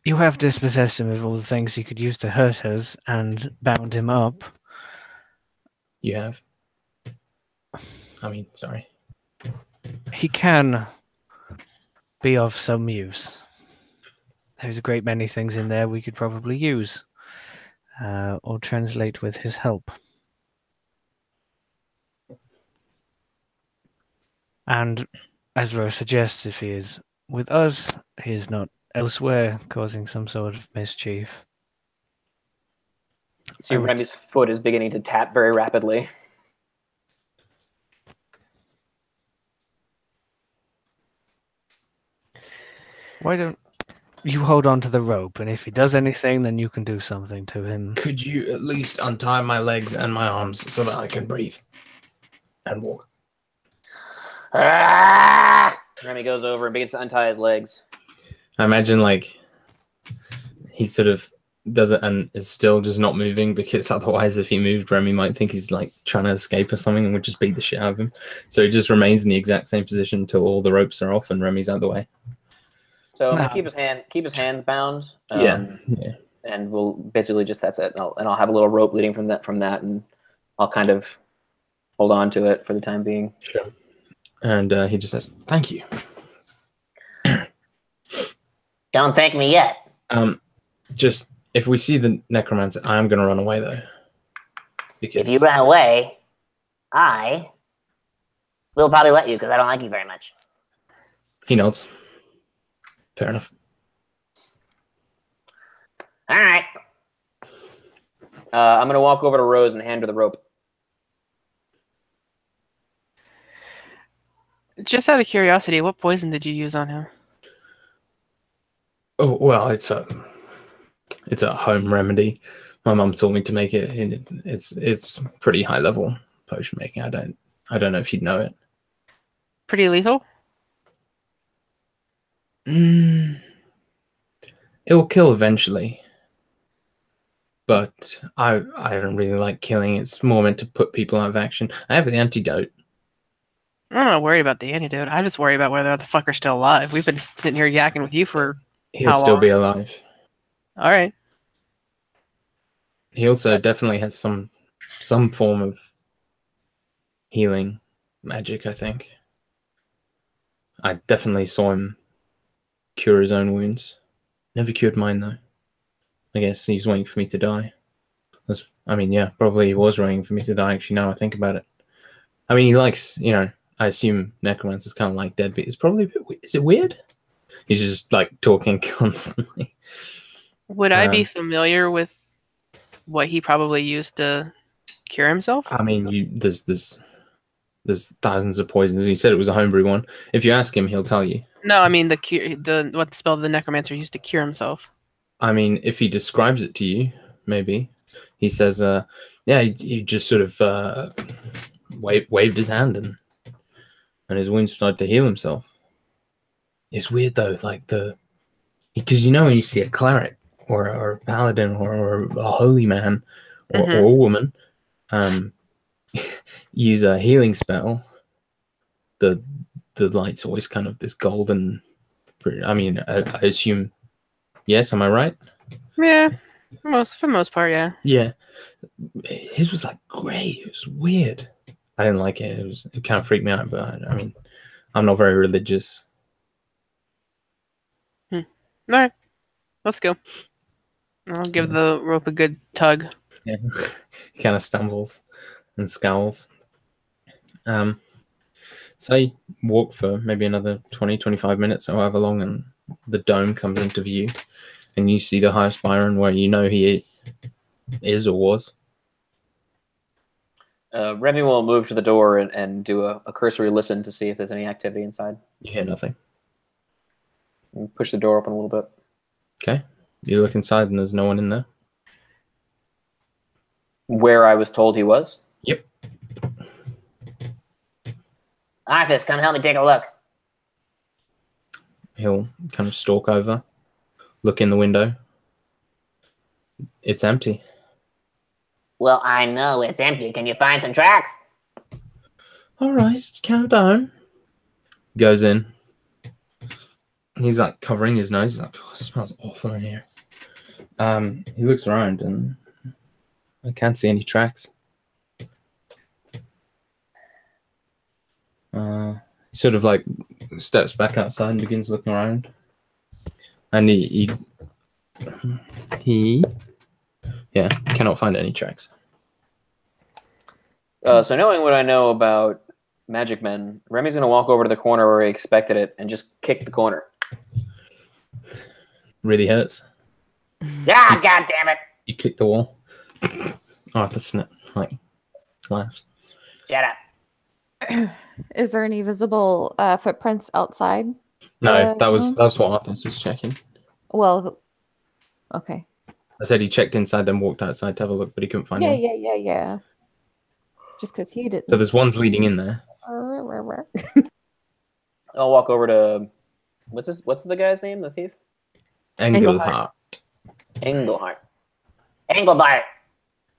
You have dispossessed him of all the things you could use to hurt us and bound him up. You have. I mean, sorry. He can be of some use. There's a great many things in there we could probably use or translate with his help. And as Rose suggests, if he is with us, he is not elsewhere causing some sort of mischief. See, Remy's foot is beginning to tap very rapidly. Why don't you hold on to the rope, and if he does anything, then you can do something to him. Could you at least untie my legs and my arms so that I can breathe and walk? Ah! Remy goes over and begins to untie his legs. I imagine like he sort of does it and is still just not moving, because otherwise if he moved, Remy might think he's like trying to escape or something and would just beat the shit out of him. So he just remains in the exact same position until all the ropes are off and Remy's out the way. So I'm gonna keep his hands bound. Yeah. And we'll basically just, that's it. And I'll have a little rope leading from that, and I'll kind of hold on to it for the time being. Sure. And he just says, "Thank you." Don't thank me yet. Just if we see the necromancer, I am going to run away though. Because If you run away, I will probably let you because I don't like you very much. he nods. Fair enough. All right. I'm gonna walk over to Rose and hand her the rope. Just out of curiosity, what poison did you use on him? Oh well, it's a home remedy. My mum taught me to make it. It's pretty high level potion making. I don't know if you'd know it. Pretty lethal? It will kill eventually, but I don't really like killing. It's more meant to put people out of action. I have the antidote. I'm not worried about the antidote. I just worry about whether the fucker's still alive. We've been sitting here yakking with you for He'll how still long? be alive. All right. He also definitely has some form of healing magic, I think. I definitely saw him cure his own wounds. Never cured mine, though. I guess he's waiting for me to die. Probably he was waiting for me to die, actually, now I think about it. I mean, he likes, I assume necromancers kind of like deadbeat. It's probably a bit weird. Is it weird? He's just, like, talking constantly. Would I be familiar with what he probably used to cure himself? I mean, there's thousands of poisons. He said it was a homebrew one. If you ask him, he'll tell you. No, I mean what spell the necromancer used to cure himself. I mean, if he describes it to you, maybe he says, he just sort of waved his hand and his wounds started to heal himself. It's weird though, like because when you see a cleric or a paladin or a holy man or a woman use a healing spell, the light's always kind of this golden. I mean, I assume. Yes, am I right? Yeah, for the most part, yeah. Yeah, his was like grey. It was weird. I didn't like it. It kind of freaked me out. But I mean, I'm not very religious. All right, let's go. I'll give the rope a good tug. Yeah, he kind of stumbles and scowls. So you walk for maybe another 20-25 minutes or however long, and the dome comes into view, and you see the highest Byron where he is or was. Remy will move to the door and do a cursory listen to see if there's any activity inside. You hear nothing. And push the door open a little bit. Okay. You look inside and there's no one in there. Where I was told he was? Yep. Arthas, come help me take a look. He'll kind of stalk over, look in the window. It's empty. Well, I know it's empty. Can you find some tracks? All right, calm down. Goes in. He's like covering his nose. He's like, oh, it smells awful in here. He looks around and I can't see any tracks. sort of like steps back outside and begins looking around. And he cannot find any tracks. So knowing what I know about magic men, Remy's going to walk over to the corner where he expected it and just kick the corner. Really hurts. Ah, god damn it! You kick the wall. Arthur laughs. Shut up. Is there any visible footprints outside? No, that's what Arthur was checking. Well, okay. I said he checked inside, then walked outside to have a look, but he couldn't find one. Yeah. Just because he didn't. So there's ones leading in there. I'll walk over to what's the guy's name, the thief? Engelhart. Engelhart. Engelbart,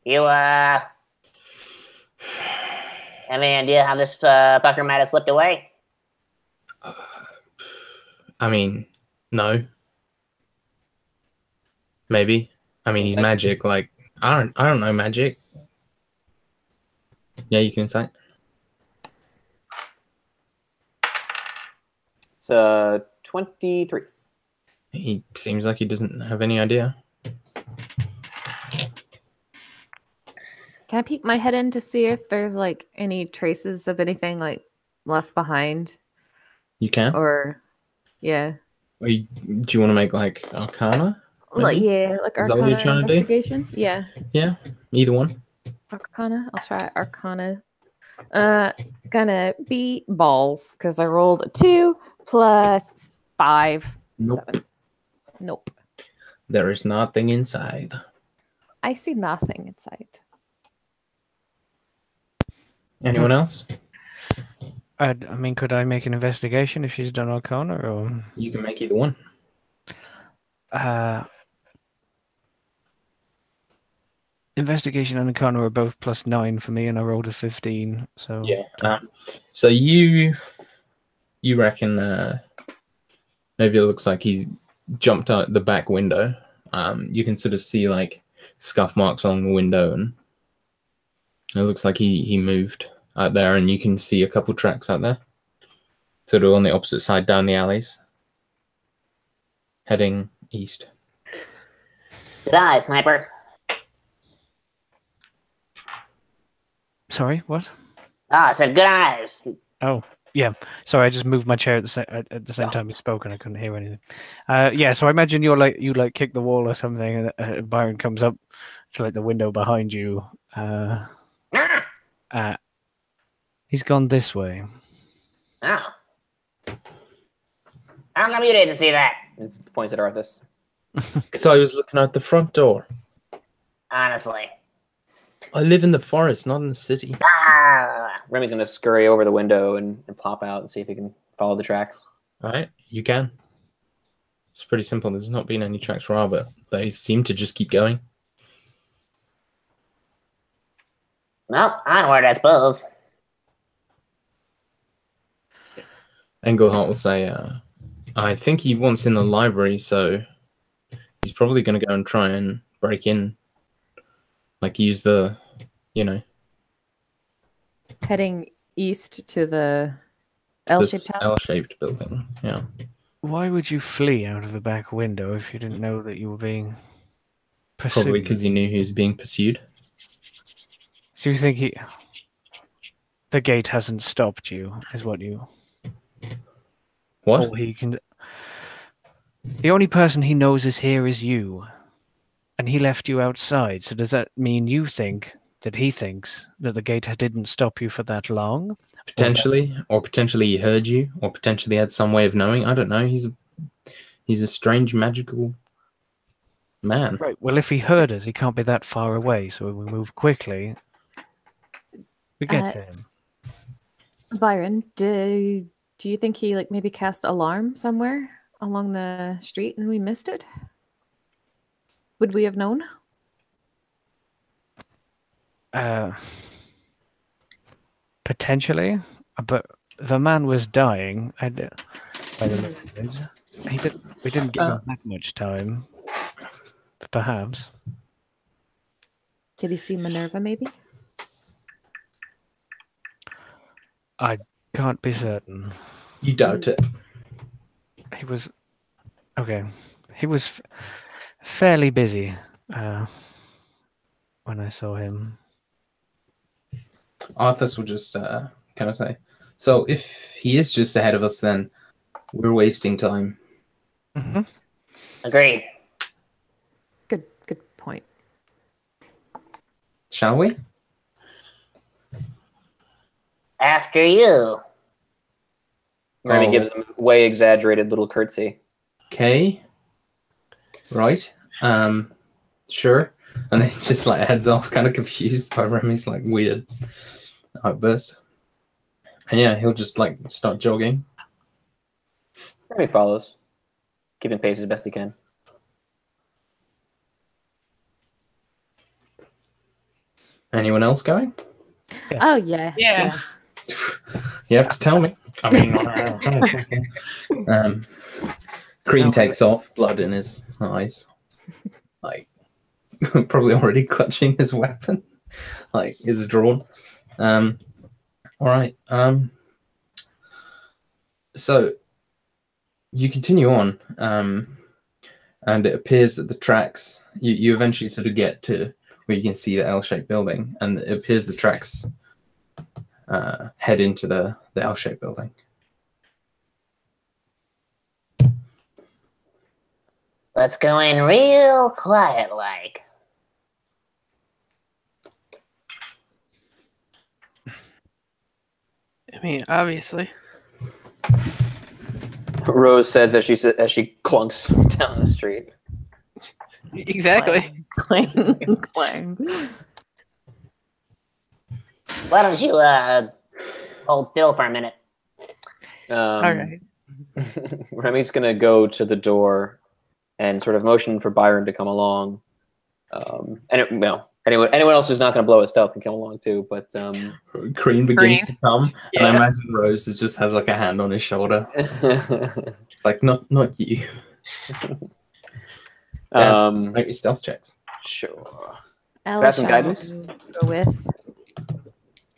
you have any idea how this fucker might have slipped away? I mean, no. Maybe. I mean, he's magic. Like, I don't know magic. Yeah, you can insight. It's 23. He seems like he doesn't have any idea. Can I peek my head in to see if there's like any traces of anything like left behind? You can? Or, yeah. Do you want to make like Arcana? Like, yeah, like Is that what Arcana you're trying to do? investigation? Yeah. Yeah, either one. Arcana. I'll try Arcana. Gonna be balls because I rolled a 2 plus 5. Nope. 7. Nope. There is nothing inside. I see nothing inside. Anyone else? I mean, could I make an investigation if she's done Arcana, or You can make either one. investigation and Arcana are both +9 for me, and I rolled a 15. So Yeah. So you reckon maybe it looks like he jumped out the back window. You can sort of see like scuff marks along the window, and it looks like he moved out there, and you can see a couple tracks out there. Sort of on the opposite side down the alleys, heading east. Good eye, sniper. sorry, what? I said good eyes. Oh, yeah. Sorry, I just moved my chair at the same time you spoke, and I couldn't hear anything. Yeah, so I imagine you kick the wall or something, and Byron comes up to like the window behind you. He's gone this way. Oh. How come you didn't see that? He points at Arthas. Because I was looking out the front door. Honestly. I live in the forest, not in the city. Ah! Remy's going to scurry over the window and pop out and see if he can follow the tracks. All right, you can. It's pretty simple. There's not been any tracks for a while, but they seem to just keep going. Well, onward, I suppose. Engelhart will say, I think he wants in the library, so he's probably going to go and try and break in. Like, use the, Heading east to the L-shaped house. L-shaped building, yeah. Why would you flee out of the back window if you didn't know that you were being pursued? Probably because he knew he was being pursued. So you think the gate hasn't stopped you, is what you... What? Or he can... The only person he knows is here is you. And he left you outside. So does that mean you think that he thinks that the gate didn't stop you for that long? Potentially, or potentially he heard you, or potentially had some way of knowing. I don't know. He's a strange magical man. Right. Well, if he heard us, he can't be that far away. So when we move quickly, we get to him. Byron, do you think he maybe cast alarm somewhere along the street and we missed it? Would we have known? Potentially, but the man was dying. By the looks of it. We didn't give him that much time. Perhaps. Did he see Minerva, maybe? I Can't be certain. You doubt it. He was okay. He was fairly busy when I saw him. Arthas will just kind of say, so if he is just ahead of us, then we're wasting time. Mm-hmm. Agreed. Good point. Shall we? After you. Remy Oh. gives him a way exaggerated little curtsy. Okay. Right. Sure. And then he just like heads off, kind of confused by Remy's like weird outburst. And yeah, he'll just like start jogging. Remy follows, keeping pace as best he can. Anyone else going? Yes. Oh yeah. Yeah. You have to tell me. I mean, Crean No, takes off, blood in his eyes, like probably already clutching his weapon, like is drawn. All right. So you continue on, and it appears that the tracks you eventually sort of get to where you can see the L-shaped building, and it appears the tracks head into the L-shaped building. Let's go in real quiet like. I mean, obviously. Rose says as she clunks down the street. Exactly. Clang, clang. Why don't you hold still for a minute? All right. Remy's gonna go to the door and sort of motion for Byron to come along. Anyone else who's not gonna blow his stealth can come along too. But Crean begins to come, and I Yeah. imagine Rose just has like a hand on his shoulder. It's like not you. Make your stealth checks. Sure. Alice some shall guidance? Go with.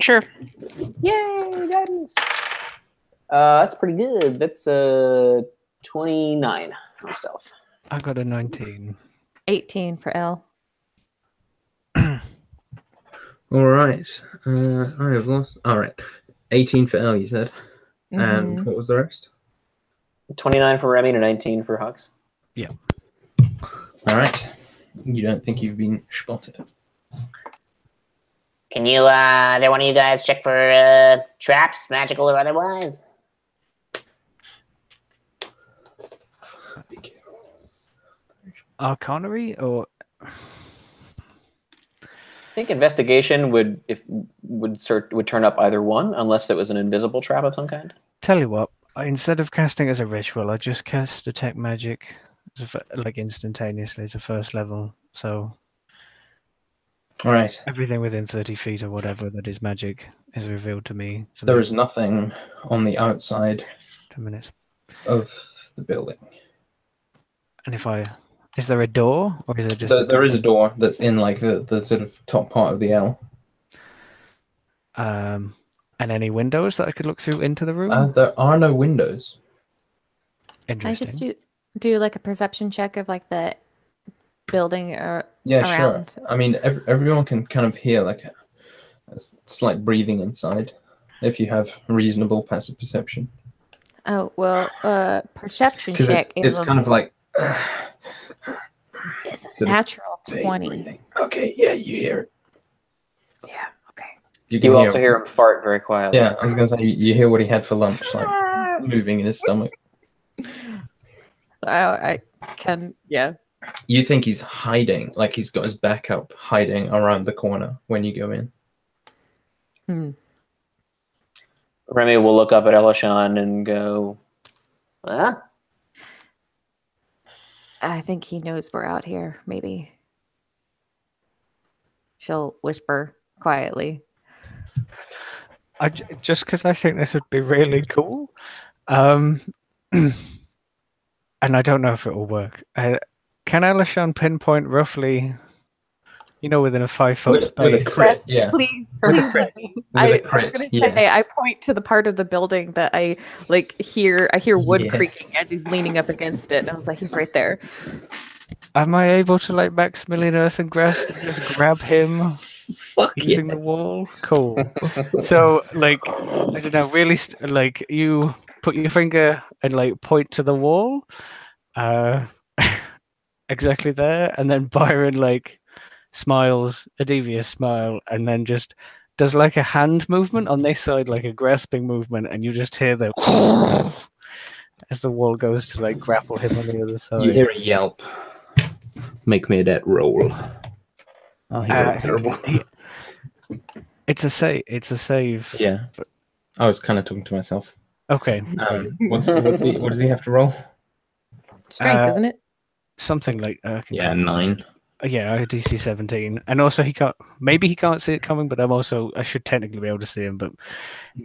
Sure. Yay, guidance. That's pretty good. That's 29 on stealth. I got a 19. 18 for L. All right. I have lost. All right. 18 for L, you said. And Mhm. what was the rest? 29 for Remy and a 19 for Hux. All right. You don't think you've been spotted? Can you, either one of you guys check for traps, magical or otherwise? Arcanery or I think investigation would turn up either one, unless it was an invisible trap of some kind. tell you what, instead of casting as a ritual, I just cast detect magic as like instantaneously as a first level. So All right. everything within 30 feet or whatever that is magic is revealed to me. For There the is nothing on the outside 10 minutes. of the building. And if I, is there a door or is it just? There is a door that's in like the sort of top part of the L. And any windows that I could look through into the room? There are no windows. Can I Interesting. just do like a perception check of like the building or Yeah, around? sure. I mean, everyone can kind of hear like a slight breathing inside if you have reasonable passive perception. Oh well, perception Because check it's kind of like is a sort of natural vague 20. breathing. Okay, yeah, you hear it. Yeah. Okay. You can You also hear him fart very quietly. Yeah, I was gonna say you hear what he had for lunch, like moving in his stomach. I can. Yeah. You think he's hiding, like he's got his back up, hiding around the corner when you go in. Remy will look up at Elishan and go, Huh? I think he knows we're out here. Maybe. She'll whisper quietly. Just because I think this would be really cool. And I don't know if it will work. Can Elishan pinpoint roughly You know, within a 5-foot With a space. crit, yeah. Please, With a please. crit. I With a was crit, gonna say, yes. I point to the part of the building that I hear wood Yes. creaking as he's leaning up against it. And I was like, he's right there. Am I able to like Maximilian Earth and Grasp and just grab him Fuck using the yes. wall? Cool. So like I don't know, really like you put your finger and like point to the wall, exactly there, and then Byron like smiles a devious smile, and then just does like a hand movement on this side, like a grasping movement, and you just hear the as the wall goes to like grapple him on the other side. You hear a yelp. Make me a dead roll. Oh, he rolled terrible. It's a save. It's a save. Yeah. I was kind of talking to myself. Okay. What does he have to roll? Strength, isn't it? Something like Yeah, 9. Yeah, DC 17, and also he can't. Maybe he can't see it coming, but I should technically be able to see him. But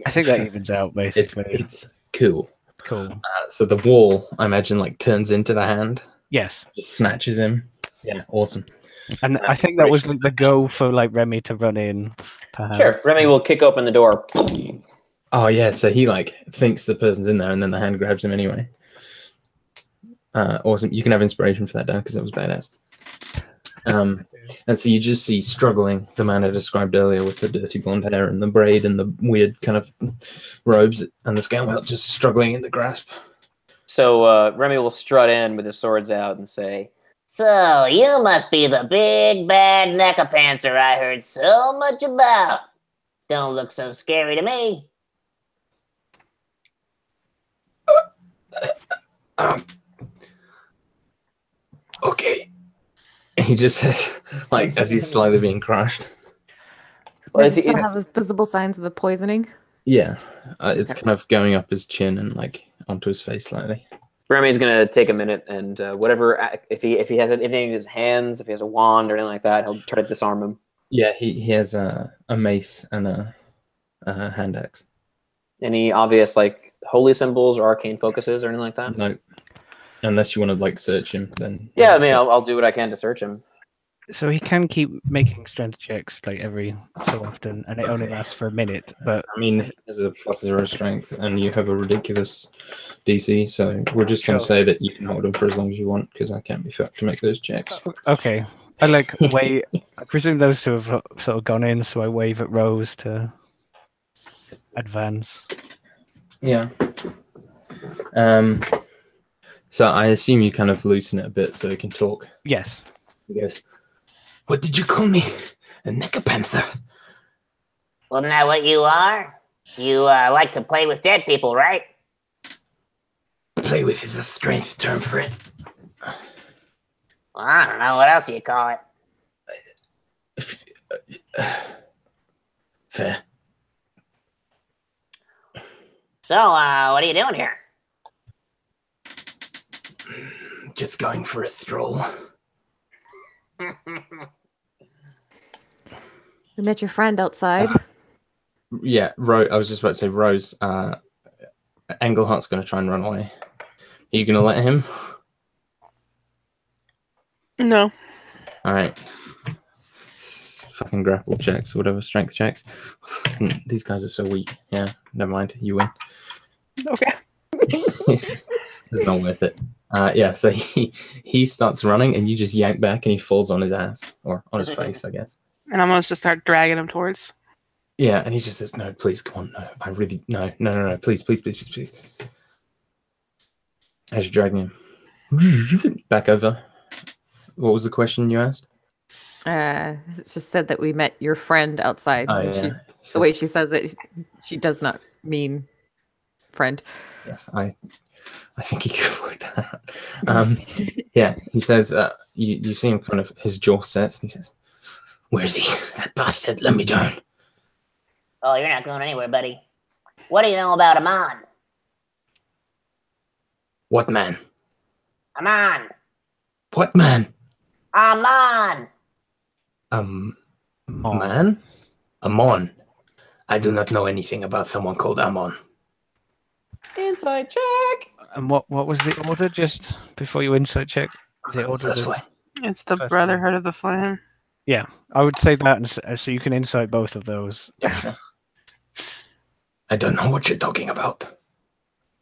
I think that evens out basically. It's cool. Cool. So the wall, I imagine, like turns into the hand. Yes. Just snatches him. Yeah, awesome. And I think that was like the go for like Remy to run in. Perhaps. Sure, Remy will kick open the door. Oh yeah, so he like thinks the person's in there, and then the hand grabs him anyway. Awesome. You can have inspiration for that, Dan, because that was badass. And so you just see struggling the man I described earlier with the dirty blonde hair and the braid and the weird kind of robes and the scale belt, just struggling in the grasp. So Remy will strut in with his swords out and say, So, you must be the big bad necropanther I heard so much about. Don't look so scary to me. Okay. He just says, like, as he's slowly being crushed. Does he still have visible signs of the poisoning? Yeah, it's kind of going up his chin and like onto his face slightly. Remy's gonna take a minute and whatever, if he has anything in his hands, if he has a wand or anything like that, he'll try to disarm him. Yeah, he has a mace and a hand axe. Any obvious like holy symbols or arcane focuses or anything like that? No, unless you want to like search him, then yeah, I mean I'll do what I can to search him. So he can keep making strength checks like every so often, and it only lasts for a minute. But I mean, there's a +0 strength, and you have a ridiculous DC, so we're just going to say that you can hold him for as long as you want, because I can't be fucked to make those checks. Okay, I like wait. I presume those two have sort of gone in, so I wave at Rose to advance. Yeah. So I assume you kind of loosen it a bit so he can talk. Yes. He goes, "What did you call me? A necropanther?" Well, isn't that what you are? You like to play with dead people, right? Play with is a strange term for it. Well, I don't know. What else do you call it? Fair. So, what are you doing here? Just going for a stroll. We met your friend outside. Yeah, I was just about to say, Rose, Englehart's going to try and run away. Are you going to let him? No. All right. Fucking grapple checks or whatever, strength checks. These guys are so weak. Yeah, never mind. You win. Okay. It's not worth it. Yeah, so he starts running and you just yank back and he falls on his ass or on his face, I guess. And I'm going to just start dragging him towards. Yeah, and he just says, "No, please, come on, no, I really, no, please. As you're dragging him back over. What was the question you asked? It's just said that we met your friend outside. Oh, yeah. The way she says it, she does not mean friend. Yes, I think he could work that out. Yeah, he says, you see him kind of, his jaw sets, and he says, "Where's he? That bastard, let me down." Oh, you're not going anywhere, buddy. What do you know about Amon? What man? Amon! What man? Amon! Man? Amon. I do not know anything about someone called Amon. Inside check. And what was the order just before you insight check? The order First was- way. It's the First Brotherhood of the Flame. Yeah, I would say that, and so you can insight both of those. Yeah. I don't know what you're talking about.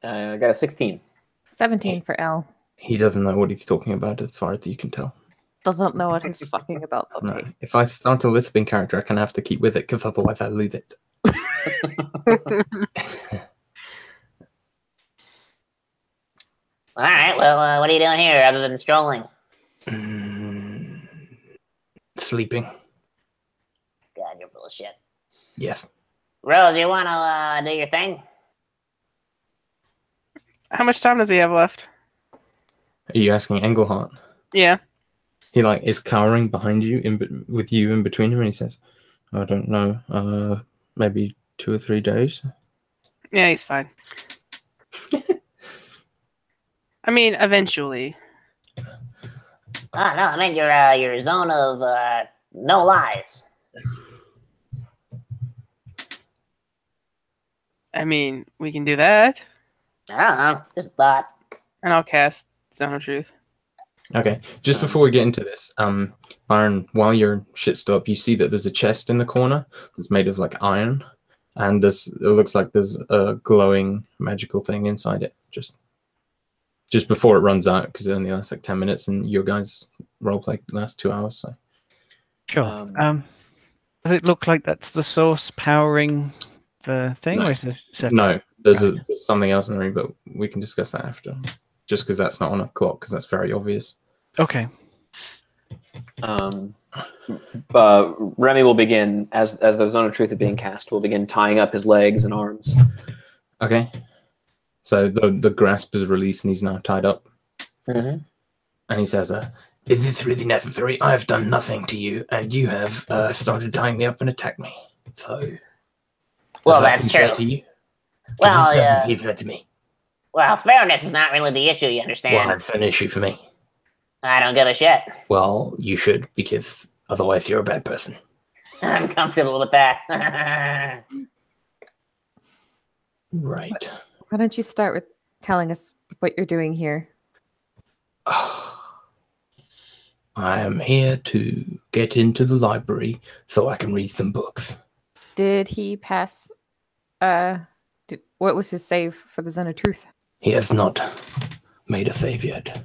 I got a 16. 17 for L. He doesn't know what he's talking about as far as you can tell. Doesn't know what he's fucking about. No. Okay. If I start a lisp in character, I kind of have to keep with it, because otherwise I lose it. All right. Well, what are you doing here other than strolling? Sleeping. God, you're full of shit. Yes. Rose, you want to do your thing? How much time does he have left? Are you asking Engelhart? Yeah. He is cowering behind you, with you in between him, and he says, "I don't know. Maybe 2 or 3 days." Yeah, he's fine. I mean, eventually. Oh, no, I meant your zone of no lies. I mean, we can do that. I don't know, just a thought. And I'll cast Zone of Truth. Okay. Just before we get into this, Byron, while your shit's still up, you see that there's a chest in the corner that's made of like iron, and it looks like there's a glowing magical thing inside it. Just before it runs out, because it only lasts like 10 minutes, and your guys' roleplay lasts 2 hours. So Sure. Does it look like that's the source powering the thing, No. or is this separate? no, there's something else in the room, but we can discuss that after. Just because that's not on a clock, because that's very obvious. Okay. Remy will begin, as the Zone of Truth is being cast, will begin tying up his legs and arms. Okay. So the grasp is released, and he's now tied up. Mm-hmm. And he says, "Is this really necessary? I have done nothing to you, and you have started tying me up and attacked me. So, Well, does that that's seem fair true. to you? Well, Does this yeah. seem fair to me? Well, fairness is not really the issue, you understand? Well, that's an issue for me. I don't give a shit. Well, you should, because otherwise you're a bad person." I'm comfortable with that. Right. Why don't you start with telling us what you're doing here? I am here to get into the library so I can read some books. Did he pass? What was his save for the Zone of Truth? He has not made a save yet.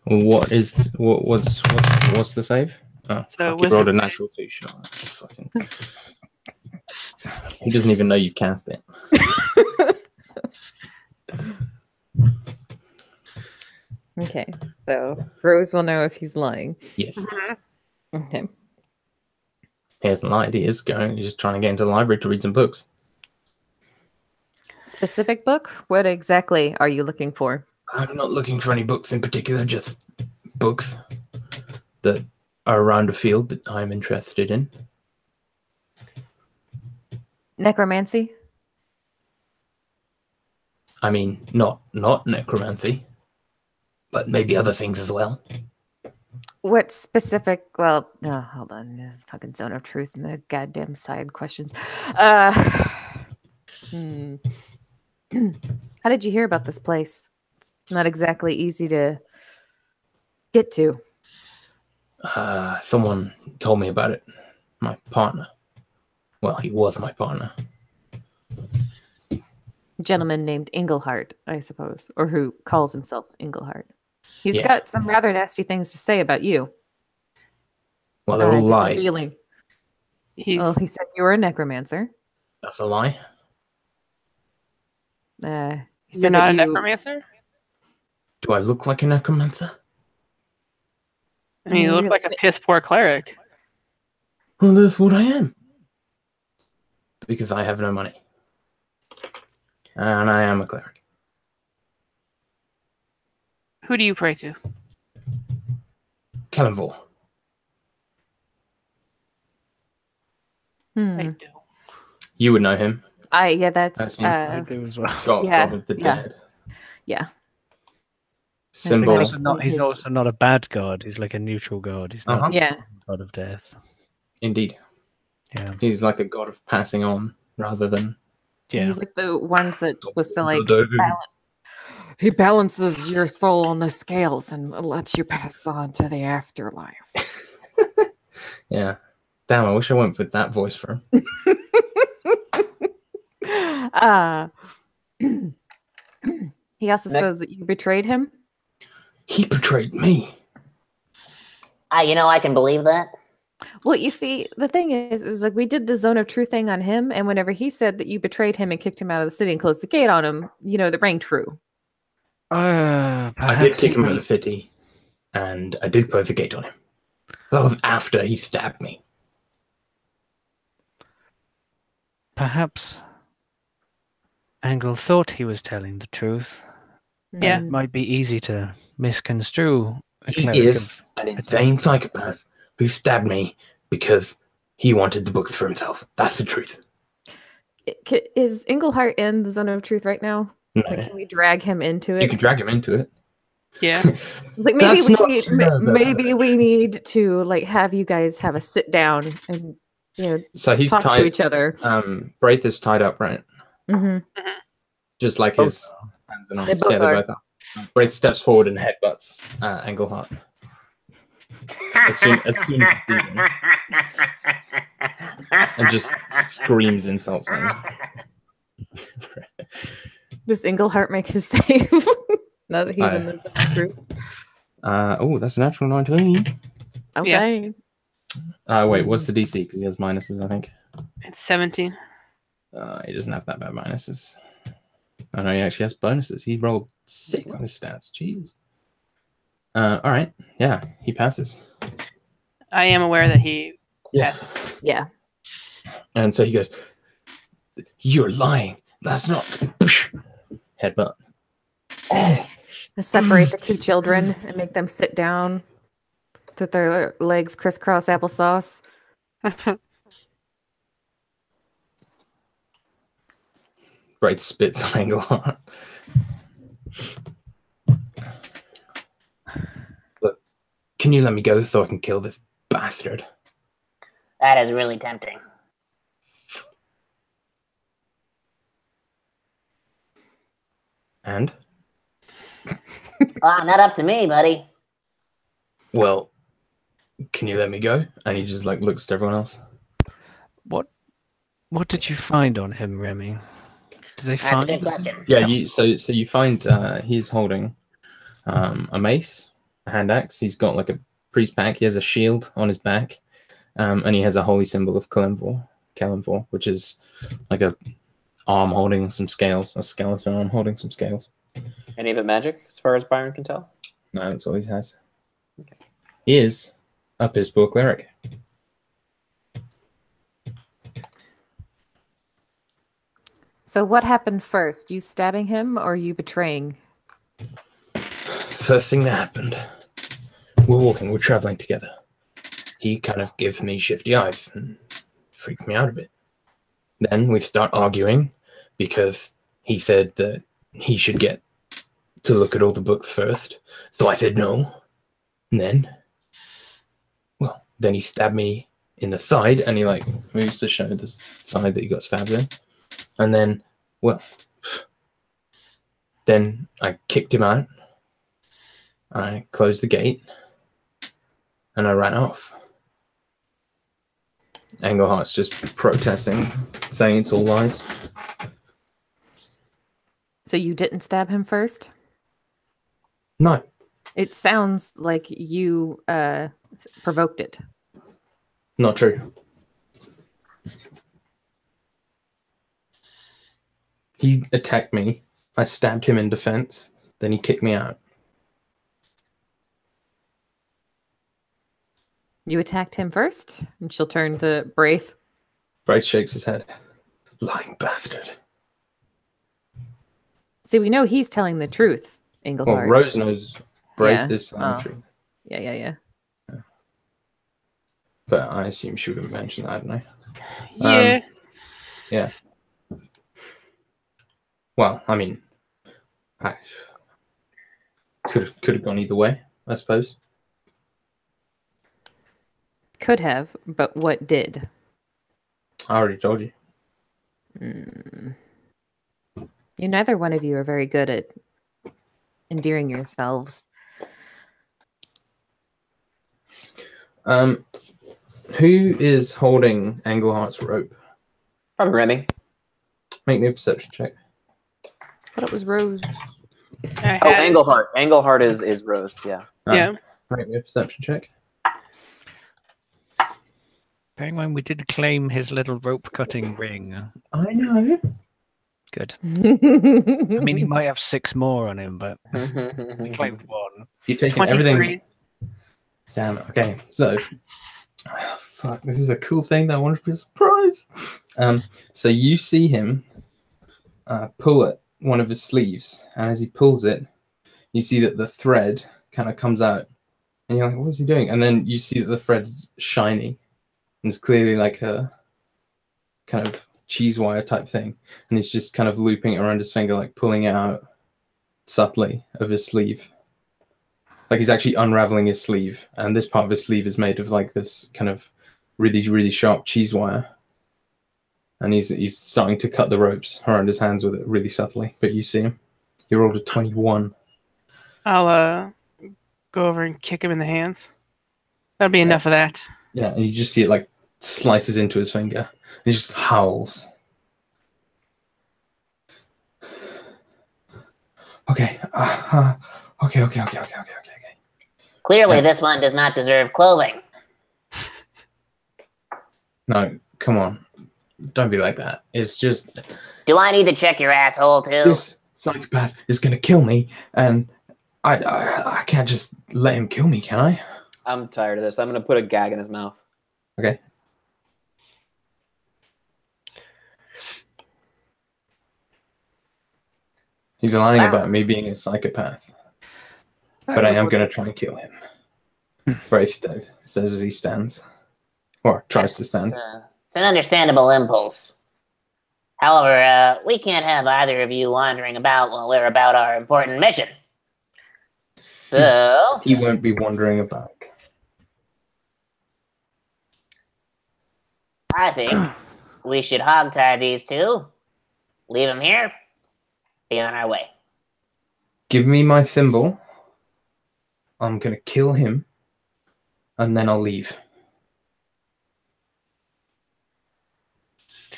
What's the save? Oh, So fuck, he rolled a wisdom natural 2 shot. Fucking... He doesn't even know you've cast it. Okay, so Rose will know if he's lying. Yes. Okay. He hasn't lied. He is going. He's just trying to get into the library to read some books. Specific book? What exactly are you looking for? I'm not looking for any books in particular, just books that are around a field that I'm interested in. Necromancy? I mean, not necromancy, but maybe other things as well. What specific? Well, no, hold on. This fucking Zone of Truth and the goddamn side questions. How did you hear about this place? It's not exactly easy to get to. Someone told me about it. My partner. Well, he was my partner. Gentleman named Engelhart, I suppose, or who calls himself Engelhart. He's Yeah. got some rather nasty things to say about you. Well, they're I all get the lies. feeling. He's Well, he said you were a necromancer. That's a lie. He you're said not that a you- necromancer? Do I look like a necromancer? I mean, you look like a piss poor cleric. Well, that's what I am. Because I have no money. And I am a cleric. Who do you pray to? Kellenvor. I do. You would know him. Yeah, that's That's him. I do as well. God, Yeah, God of the yeah. dead. Yeah. He's Symbol. His- also not a bad god. He's like a neutral god. He's not Uh-huh. Yeah. a god of death. Indeed. Yeah. He's like a god of passing on rather than... Yeah. He's like the ones that's supposed to like The- he balances your soul on the scales and lets you pass on to the afterlife. Yeah. Damn, I wish I went with that voice for him. He also says that you betrayed him. He betrayed me. I can believe that. Well, you see, the thing is like we did the zone of truth thing on him, and whenever he said that you betrayed him and kicked him out of the city and closed the gate on him, that rang true. I did kick him out of the city, and I did close the gate on him. That was after he stabbed me. Perhaps Angle thought he was telling the truth. Yeah. It might be easy to misconstrue a He cleric is of an insane psychopath who stabbed me because he wanted the books for himself. That's the truth. Is Englehart in the zone of truth right now? No. Like, can we drag him into it? You could drag him into it. Yeah. It's like maybe we need to like have you guys have a sit down and So he's talk tied to each other. Braith is tied up, right? Mm-hmm. Just like his hands and arms. They both Yeah, they are. both are. Braith steps forward and headbutts Englehart. As soon as he's beaten, and just screams insults at him. Does Englehart make his save? Now that he's in the zone of truth. Oh, that's a natural 19. Oh, Yeah. dang. Wait, what's the DC? Because he has minuses, I think. It's 17. He doesn't have that bad minuses. Oh no, he actually has bonuses. He rolled sick on his stats. Jeez. All right. Yeah, he passes. I am aware that he passes. Yeah. And so he goes, "You're lying. That's not." Headbutt. Separate the two children and make them sit down with their legs crisscross applesauce. Bright spits on Englehart. Look, can you let me go so I can kill this bastard? That is really tempting. And? Not up to me, buddy. Well, can you let me go? And he just like looks to everyone else. What did you find on him, Remy? Did they That's find a good question. Yeah, so you find he's holding a mace, a hand axe. He's got like a priest pack. He has a shield on his back, and he has a holy symbol of Kalimvor, which is like a arm holding some scales, a skeleton arm holding some scales. Any of it magic, as far as Byron can tell? No, that's all he has. Okay. He is a piss poor cleric. So what happened first? You stabbing him or you betraying? First thing that happened, we're traveling together. He kind of gives me shifty eyes and freaks me out a bit. Then we start arguing because he said that he should get to look at all the books first. So I said no. And then he stabbed me in the side, and he like moves to show the side that he got stabbed in. And then, then I kicked him out. I closed the gate, and I ran off. Englehart's just protesting, saying it's all lies. So you didn't stab him first? No. It sounds like you provoked it. Not true. He attacked me. I stabbed him in defense. Then he kicked me out. You attacked him first? And she'll turn to Braith. Braith shakes his head. Lying bastard. See, we know he's telling the truth, Well, Englehart. Rose knows Braith Yeah. is telling the truth. Yeah. But I assume she would have mentioned that, I don't know. Yeah. Yeah. Well, I mean, I could have gone either way, I suppose. Could have, but what did? I already told you. Neither one of you are very good at endearing yourselves. Who is holding Englehart's rope? Probably Remy. Make me a perception check. But it was Rose. I Oh, had it. Englehart. Englehart is Rose. Yeah. Yeah. Make me a perception check. Bearing in mind, we did claim his little rope cutting ring. I know. Good. I mean, he might have 6 more on him, but we claimed 1. You're taking 23. everything. Damn it. Okay, so fuck. This is a cool thing that I wanted to be a surprise. So you see him pull at one of his sleeves, and as he pulls it, you see that the thread kind of comes out, and you're like, "What is he doing?" And then you see that the thread is shiny, and it's clearly like a kind of cheese wire type thing, and he's just kind of looping it around his finger, like pulling it out subtly of his sleeve. Like he's actually unraveling his sleeve, and this part of his sleeve is made of like this kind of really, really sharp cheese wire. And he's starting to cut the ropes around his hands with it really subtly. But you see him. He rolled a 21. I'll go over and kick him in the hands. That'll be enough of that. Yeah, and you just see it like slices into his finger. And he just howls. Okay. Okay. Clearly, Yeah. this one does not deserve clothing. No, come on. Don't be like that. It's just Do I need to check your asshole too? this psychopath is gonna kill me, and I can't just let him kill me, can I? I'm tired of this. I'm gonna put a gag in his mouth. Okay. He's lying Wow. about me being a psychopath, but I am gonna try and kill him. Brave Dave says as he stands, or tries to stand. It's an understandable impulse. However, we can't have either of you wandering about while we're about our important mission. So, He won't be wandering about. I think we should hogtie these two, leave them here, be on our way. Give me my thimble. I'm gonna kill him, and then I'll leave.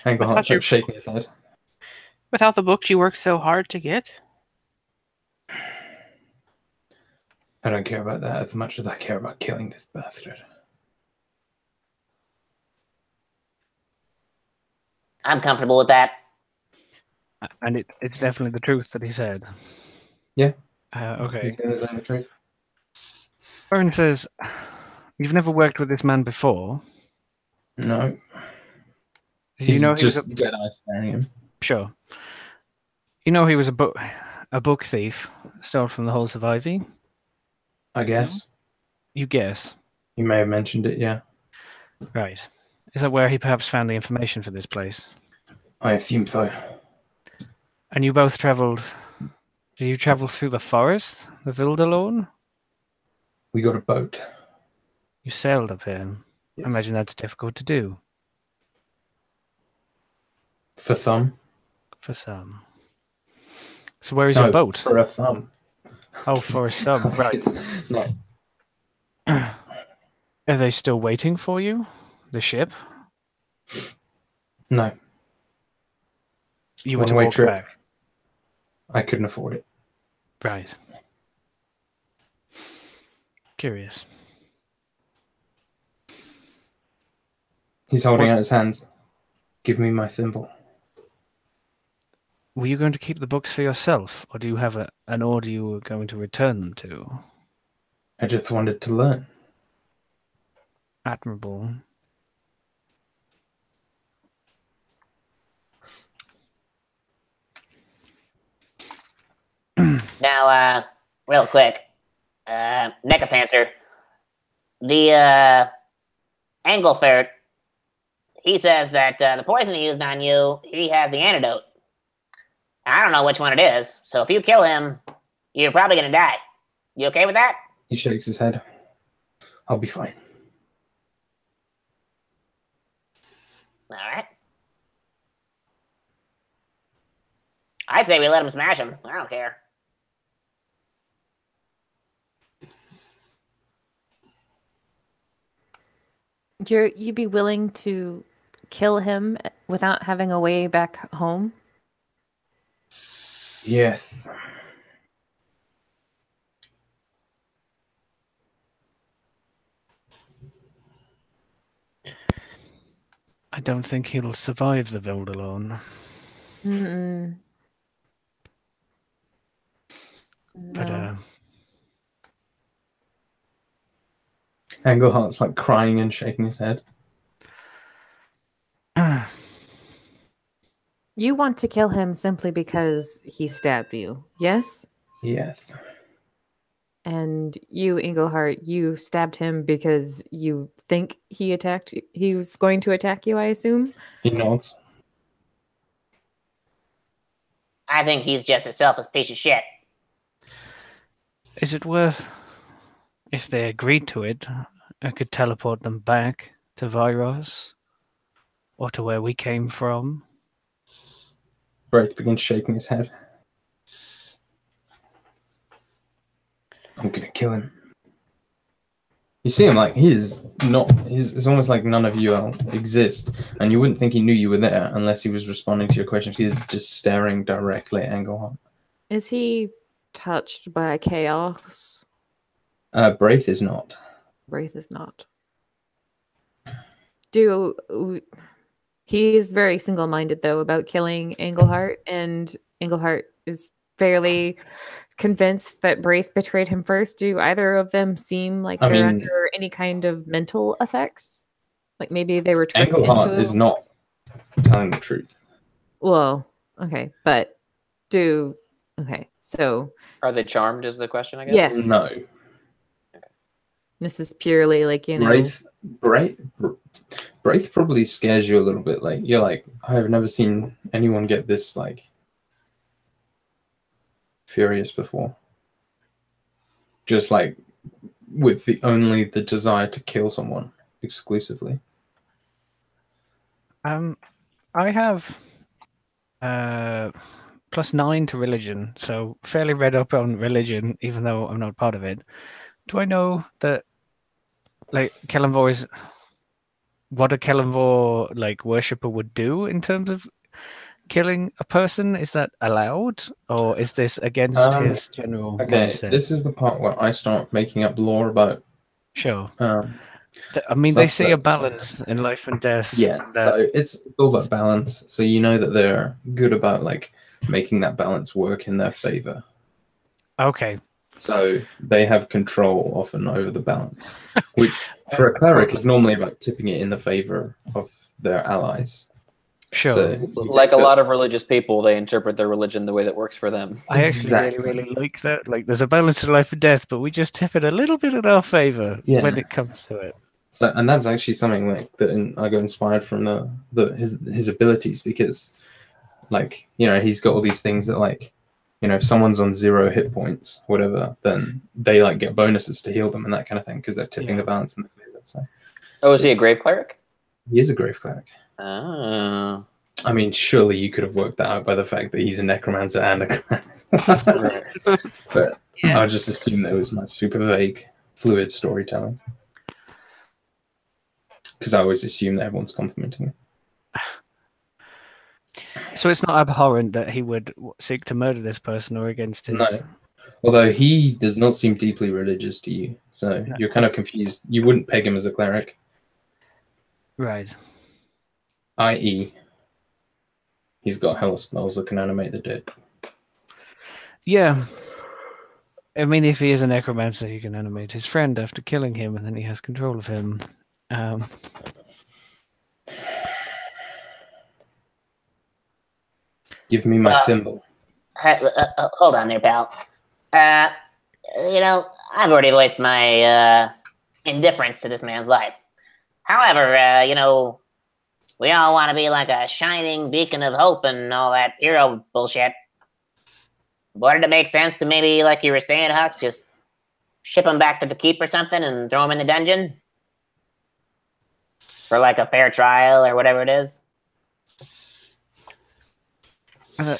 Englehart's like shaking his head. Without the books you worked so hard to get? I don't care about that as much as I care about killing this bastard. I'm comfortable with that. And it's definitely the truth that he said. Yeah. Okay. He's gonna say the truth. Aaron says, "You've never worked with this man before. No. Did He's you know he was just dead eye staring at him. sure? You know he was a book thief, stole from the halls of Ivy. I guess. You guess, You may have mentioned it, yeah. right? Is that where he perhaps found the information for this place? I assume so. And you both travelled. Did you travel through the forest, the Vildalone? We got a boat. You sailed up here. Yes. I imagine that's difficult to do For thumb. for some. So where is No, your boat? for a thumb. Oh, for a sub, right. No. Are they still waiting for you? The ship? No. You were to One-way walk trip. back. I couldn't afford it. Right. Curious. He's holding What- out his hands. Give me my thimble. Were you going to keep the books for yourself, or do you have an order you were going to return them to? I just wanted to learn. Admirable. Now, real quick, Necropanther, the Anglefert, he says that the poison he used on you, he has the antidote. I don't know which one it is, so if you kill him, you're probably gonna die. You okay with that? He shakes his head. I'll be fine. All right. I say we let him smash him. I don't care. You'd be willing to kill him without having a way back home? Yes. I don't think he'll survive the build alone. Mm-mm. But No. Englehart's like crying and shaking his head. You want to kill him simply because he stabbed you, yes? Yes. And you, Englehart, you stabbed him because you think he was going to attack you, I assume? He nods. I think he's just a selfish piece of shit. Is it worth, if they agreed to it, I could teleport them back to Vyros or to where we came from? Braith begins shaking his head. I'm gonna kill him. You see him like it's almost like none of you exist, and you wouldn't think he knew you were there unless he was responding to your questions. He is just staring directly at Engelhart. Is he touched by chaos? Braith is not. Wraith is not. He is very single-minded though about killing Englehart, and Englehart is fairly convinced that Braith betrayed him first. Do either of them seem like they're under any kind of mental effects? Like maybe they were tricked Englehart into... is not telling the truth. Well, okay, but okay, so... Are they charmed is the question, I guess? Yes. No. This is purely like, you know... Braith probably scares you a little bit. Like, you're like, I've never seen anyone get this, like, furious before. Just, like, with the desire to kill someone exclusively. I have +9 to religion, so fairly read up on religion, even though I'm not part of it. Do I know that, like, what a Kellenvor like worshipper would do in terms of killing a person? Is that allowed, or is this against his general mindset? This is the part where I start making up lore about. Sure. I mean, they see a balance in life and death. Yeah, so it's all about balance. So you know that they're good about like making that balance work in their favor. Okay. So they have control often over the balance, which for a cleric is normally about tipping it in the favor of their allies. Sure. So Like a lot of religious people, they interpret their religion the way that works for them. I actually really like that. Like, there's a balance in life and death, but we just tip it a little bit in our favor when it comes to it. So, and that's actually something like that I got inspired from his abilities, because, like, you know, he's got all these things that, like, you know, if someone's on 0 hit points, whatever, then they like get bonuses to heal them and that kind of thing because they're tipping the balance in the favor. So, oh, is he a grave cleric? He is a grave cleric. Oh. I mean, surely you could have worked that out by the fact that he's a necromancer and a cleric. But I'll just assume that it was my super vague, fluid storytelling. Because I always assume that everyone's complimenting me. So it's not abhorrent that he would seek to murder this person or against his... No. Although he does not seem deeply religious to you. So you're kind of confused. You wouldn't peg him as a cleric. Right. I.e., he's got hell spells that can animate the dead. Yeah. I mean, if he is a necromancer, he can animate his friend after killing him, and then he has control of him. Give me my thimble. Hold on there, pal. You know, I've already voiced my indifference to this man's life. However, you know, we all want to be like a shining beacon of hope and all that hero bullshit. Wouldn't it make sense to maybe, like you were saying, Hux, just ship him back to the keep or something and throw him in the dungeon? For like a fair trial or whatever it is?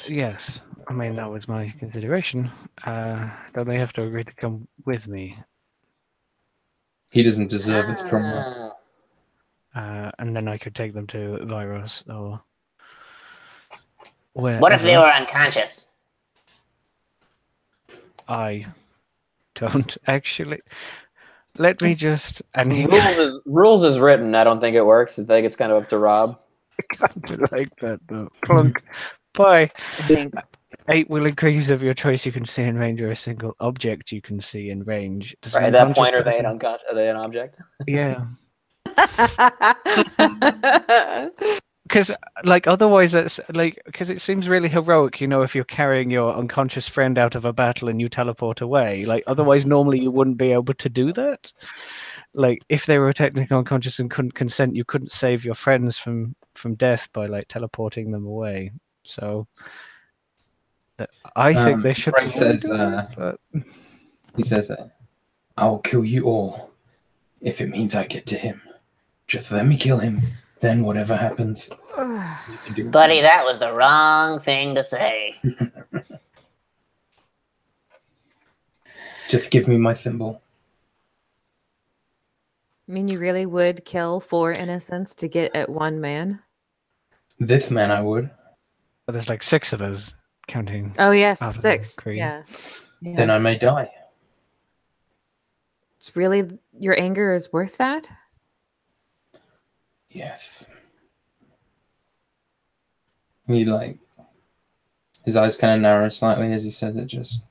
Yes. I mean, that was my consideration. Don't they have to agree to come with me? He doesn't deserve this promo. and then I could take them to Virus or wherever. What if they were unconscious? I don't actually. Let me just. And he Rules is written. I don't think it works. I think it's kind of up to Rob. can't like that though. Clunk. Bye. I think 8 will increase of your choice you can see in range or a single object you can see in range. Does Right, an at that unconscious point, are they person- an unconscious? Are they an object? Yeah. Because, like, otherwise, that's like, because it seems really heroic, you know, if you're carrying your unconscious friend out of a battle and you teleport away. Like, otherwise, normally you wouldn't be able to do that. Like, if they were technically unconscious and couldn't consent, you couldn't save your friends from death by like teleporting them away. So, I think they should. Frank says, but... he says, "I'll kill you all if it means I get to him. Just let me kill him. Then whatever happens, you can do." Buddy, that was the wrong thing to say. Just give me my thimble. I mean, you really would kill 4 innocents to get at one man? This man I would. But there's like 6 of us counting. Oh, yes, Other 6. Kree. Yeah. Then I may die. It's really, your anger is worth that? Yes. He like, his eyes kind of narrow slightly as he says it, just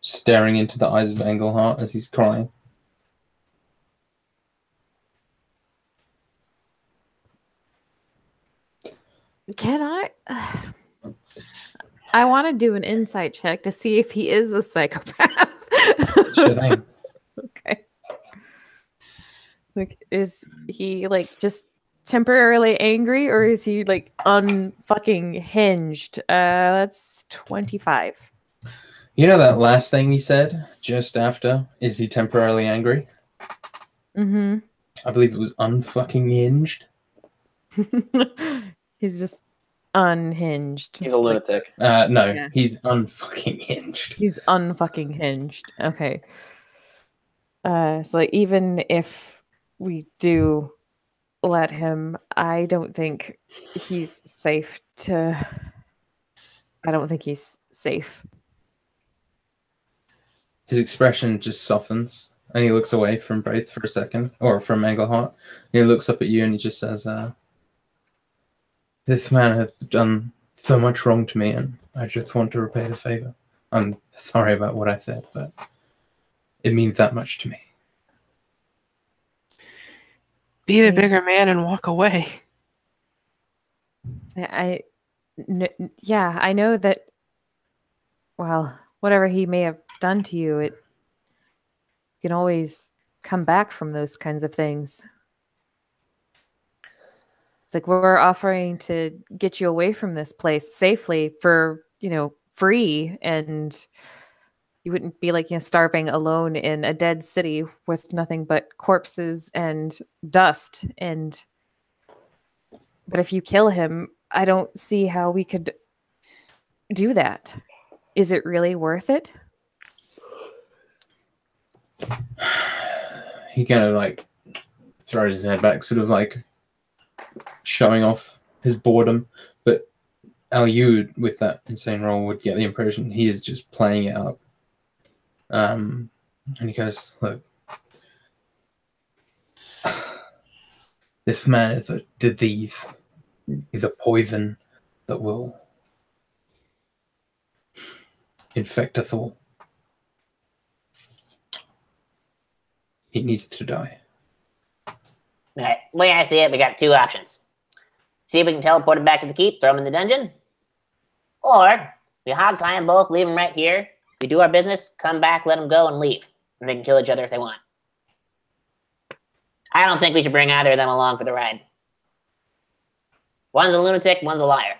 staring into the eyes of Engelhart as he's crying. Can I? I want to do an insight check to see if he is a psychopath. Sure thing. Okay. Like, is he like just temporarily angry, or is he like unfucking hinged? That's 25. You know that last thing he said just after, is he temporarily angry? Mm-hmm. I believe it was unfucking hinged. He's just unhinged. He's a lunatic. No, Yeah. he's unfucking hinged. He's unfucking hinged. Okay. So like, even if we do let him, I don't think he's safe to. I don't think he's safe. His expression just softens, and he looks away from Braith for a second, or from Engelhart. He looks up at you and he just says, "This man has done so much wrong to me, and I just want to repay the favor. I'm sorry about what I said, but it means that much to me." Be the bigger man and walk away. I know that. Well, whatever he may have done to you, it you can always come back from those kinds of things. It's like we're offering to get you away from this place safely for, free, and you wouldn't be like, starving alone in a dead city with nothing but corpses and dust. But if you kill him, I don't see how we could do that. Is it really worth it? He kind of like throws his head back, sort of like showing off his boredom. But Al, you with that insane roll would get the impression he is just playing it up. And he goes, "Look, this man is a disease. He's a poison that will infect us all. He needs to die." Alright, the way I see it, we got 2 options. See if we can teleport him back to the keep, throw him in the dungeon. Or, we hog tie them both, leave them right here. We do our business, come back, let them go, and leave. And they can kill each other if they want. I don't think we should bring either of them along for the ride. One's a lunatic, one's a liar.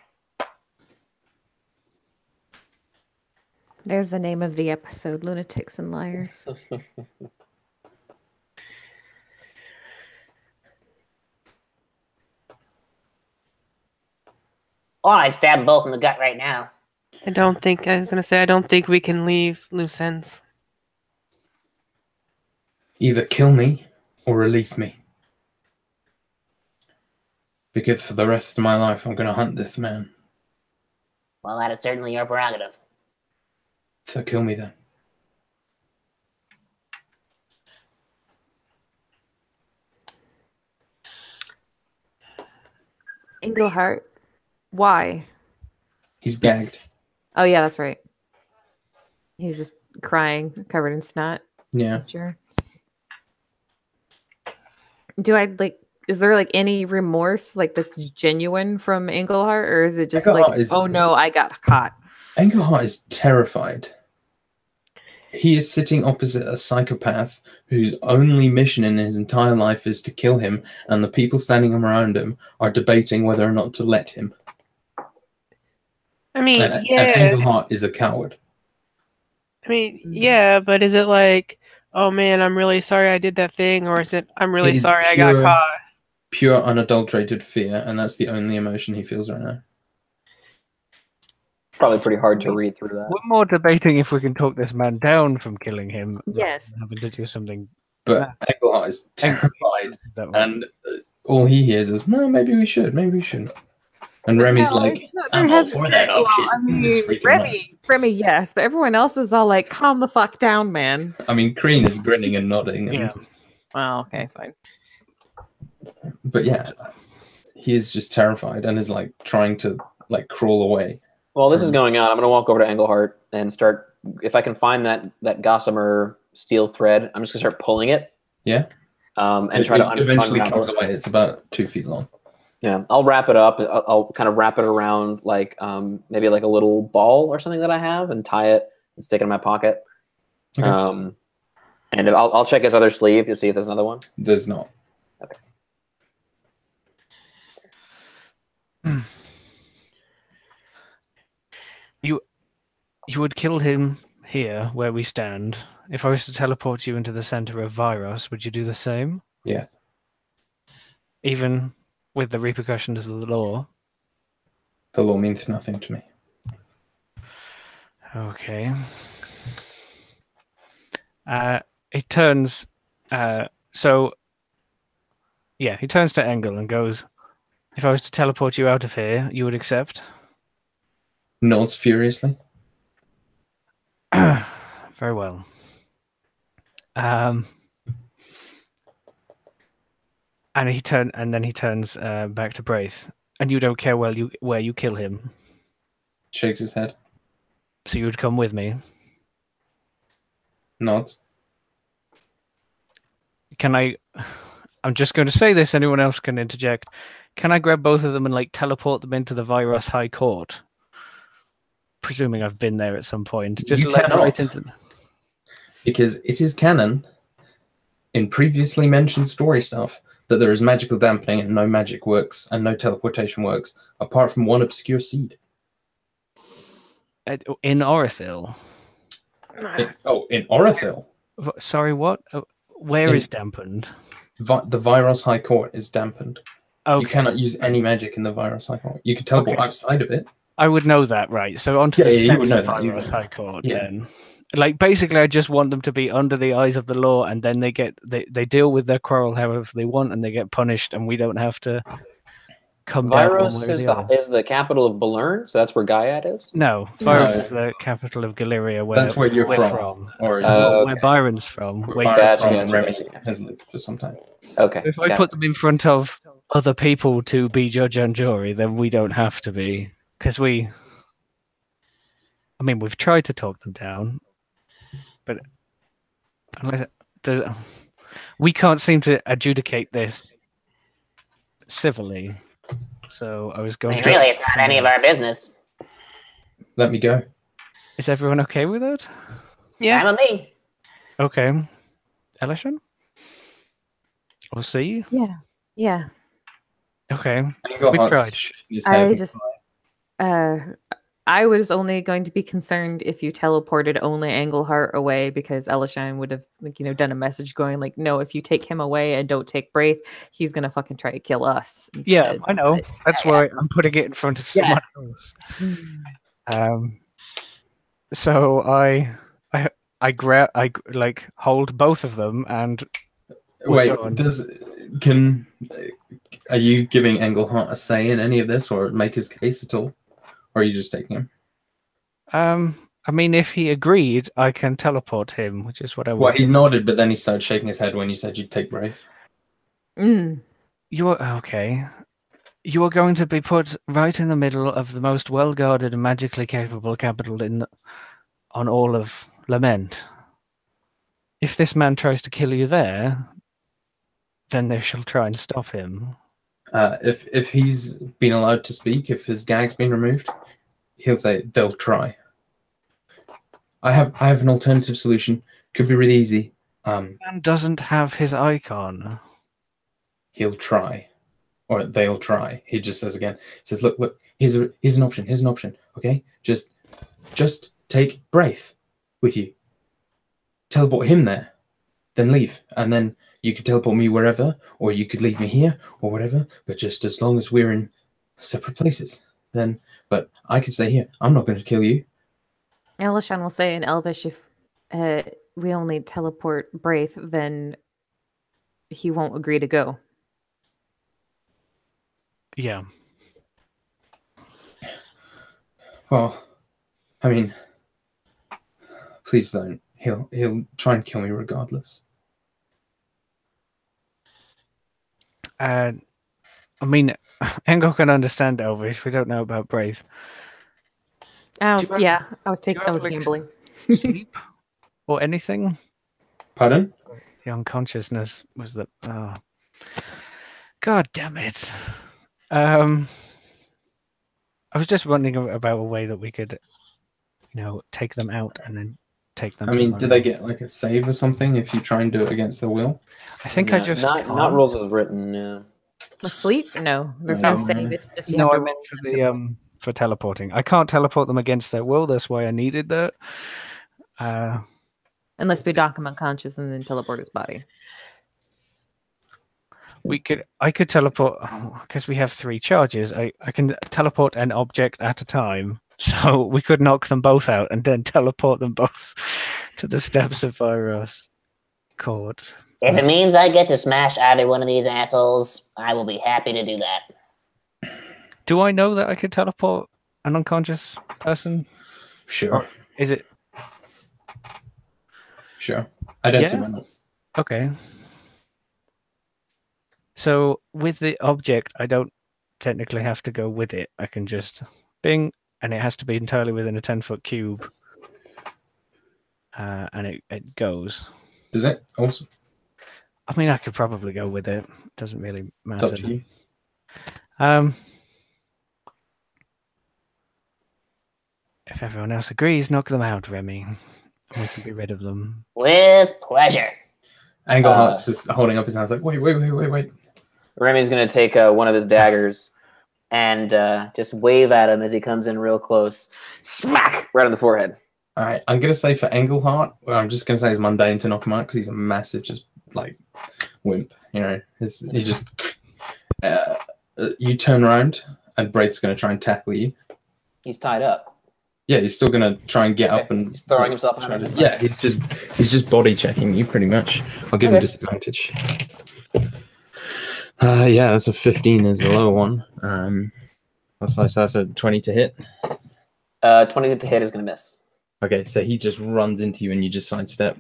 There's the name of the episode, Lunatics and Liars. Or I stab them both in the gut right now. I don't think we can leave loose ends. Either kill me or release me. because for the rest of my life, I'm going to hunt this man. Well, that is certainly your prerogative. So kill me then. Engelhart, why? He's gagged. Oh yeah, that's right. He's just crying, covered in snot. Yeah. Sure. Do I like? Is there like any remorse like that's genuine from Engelhart, or is it just Engelhart like, is- oh no, I got caught? Engelhart is terrified. He is sitting opposite a psychopath whose only mission in his entire life is to kill him, and the people standing around him are debating whether or not to let him. I mean, And yeah. Engelhart is a coward. I mean, yeah, but is it like, oh man, I'm really sorry I did that thing, or is it, I'm really It is sorry I got pure- caught? Pure, unadulterated fear, and that's the only emotion he feels right now. Probably pretty hard to read through that. We're more debating if we can talk this man down from killing him. Yes. Having to do something. But Engelhart is terrified, That way. and all he hears is, well, maybe we should, maybe we shouldn't. And Remy's No, like, it's not- I'm there all hasn't for that been- well, option. I It's mean, freaking out. Remy, yes, but everyone else is all like, calm the fuck down, man. I mean, Crean is grinning and nodding. And, Yeah. Well, okay, fine. But yeah, he is just terrified and is like trying to like crawl away. While this is going on, I'm going to walk over to Engelhart and start. If I can find that gossamer steel thread, I'm just going to start pulling it. Yeah. And try to eventually unravel comes it. away. It's about 2 feet long. Yeah, I'll wrap it up. I'll kind of wrap it around like maybe like a little ball or something that I have, and tie it and stick it in my pocket. Okay. And I'll check his other sleeve to see if there's another one. There's not. Okay. You would kill him here where we stand. If I was to teleport you into the center of Virus, would you do the same? Yeah. Even with the repercussions of the law? The law means nothing to me. Okay. It turns. So. Yeah, he turns to Engel and goes, if I was to teleport you out of here, you would accept? Nods furiously. Very well. And then he turns back to Braith. And you don't care where you kill him. Shakes his head. So you would come with me. Nods. I'm just going to say this, anyone else can interject. Can I grab both of them and like teleport them into the Virus High Court? Presuming I've been there at some point. Just You let cannot. right into. Because it is canon in previously mentioned story stuff that there is magical dampening and no magic works and no teleportation works apart from one obscure seed. In Orithil. In Orithil. Sorry, what? Where In- is dampened? The Virus High Court is dampened. Okay. You cannot use any magic in the Virus High Court. You can teleport Okay. outside of it. I would know that, right? So onto Yeah, the yeah, you steps would know of that, you would Virus know High Court Yeah. then. Like basically I just want them to be under the eyes of the law and then they deal with their quarrel however they want and they get punished and we don't have to come down one Virus way or is the other. is the capital of Balern, so that's where Gaiad is. No, Virus No. is the capital of Galeria where That's where you're we're from. Or Where Okay. Byron's from. where Wait, Byron's Gotcha, from gotcha, and Remy gotcha. has lived for some time. Okay. if I got put them in front of other people to be judge and jury, then we don't have to be. Because we've tried to talk them down, but we can't seem to adjudicate this civilly. So I was I going mean, to. really, it's not any of our business. Let me go. Is everyone okay with it? Yeah. I'm a me. Okay. Elishan? We'll see. Yeah. Okay. Engelhart's We've tried. shaking his I head. just I was only going to be concerned if you teleported only Engelhart away because Elishan would have done a message going like, no, if you take him away and don't take Braith, he's gonna fucking try to kill us. Yeah, instead. I know. That's why I'm putting it in front of someone else. So I grab, hold both of them and Wait, We're going. Are you giving Engelhart a say in any of this, or make his case at all, or are you just taking him? I mean, if he agreed, I can teleport him, which is what I Well, was. he nodded, but then he started shaking his head when you said you'd take Brave. You're okay. You are going to be put right in the middle of the most well-guarded and magically capable capital on all of Lament. If this man tries to kill you there, then they shall try and stop him. If he's been allowed to speak, if his gag's been removed, he'll say they'll try. I have an alternative solution. Could be really easy. Man doesn't have his icon. He'll try, or they'll try. He just says again. He says, "Look. Here's an option. Here's an option. Okay, just take Braith with you. Teleport him there, then leave, and then you could teleport me wherever, or you could leave me here, or whatever. But just as long as we're in separate places, then. But I could stay here. I'm not going to kill you." Elishan will say in Elvish, if we only teleport Braith, then he won't agree to go. Yeah. Well, I mean, please don't. He'll try and kill me regardless. I mean, Engel can understand Elvish. We don't know about Braith. I was have, like, gambling. Sleep or anything? Pardon? The unconsciousness was the. Oh. God damn it! I was just wondering about a way that we could, take them out and then take them. I mean, somewhere do they else. get like a save or something if you try and do it against their will? I think I Yeah, just not can't. rules as written. Yeah. Asleep? No, there's No. no save. It's just you No, have I to meant roll for the for teleporting. I can't teleport them against their will. That's why I needed that. unless we knock him unconscious and then teleport his body. I could teleport because we have 3 charges. I can teleport an object at a time, so we could knock them both out and then teleport them both to the steps of Vyros Court. If it means I get to smash either one of these assholes, I will be happy to do that. Do I know that I could teleport an unconscious person? Sure. Is it Sure. I don't see Yeah. why not. okay? So with the object, I don't technically have to go with it. I can just bing, and it has to be entirely within a 10-foot cube. And it goes. Does it? Awesome. I mean, I could probably go with it. Doesn't really It's up matter. to you. If everyone else agrees, knock them out, Remy. And we can be rid of them. With pleasure. Anglehart's just holding up his hands like, wait. Remy's going to take one of his daggers and just wave at him as he comes in real close. Smack! Right on the forehead. All right, I'm going to say for Engelhart, I'm just going to say it's mundane to knock him out because he's a massive, just like wimp. He just. You turn around and Braith's going to try and tackle you. He's tied up. Yeah, he's still going to try and get Okay, up and. he's throwing himself try out. to- Yeah, he's just body checking you pretty much. I'll give him Okay. disadvantage. Yeah, that's a 15 is the low one. That's fine. So that's a 20 to hit. 20 to hit is going to miss. Okay, so he just runs into you and you just sidestep.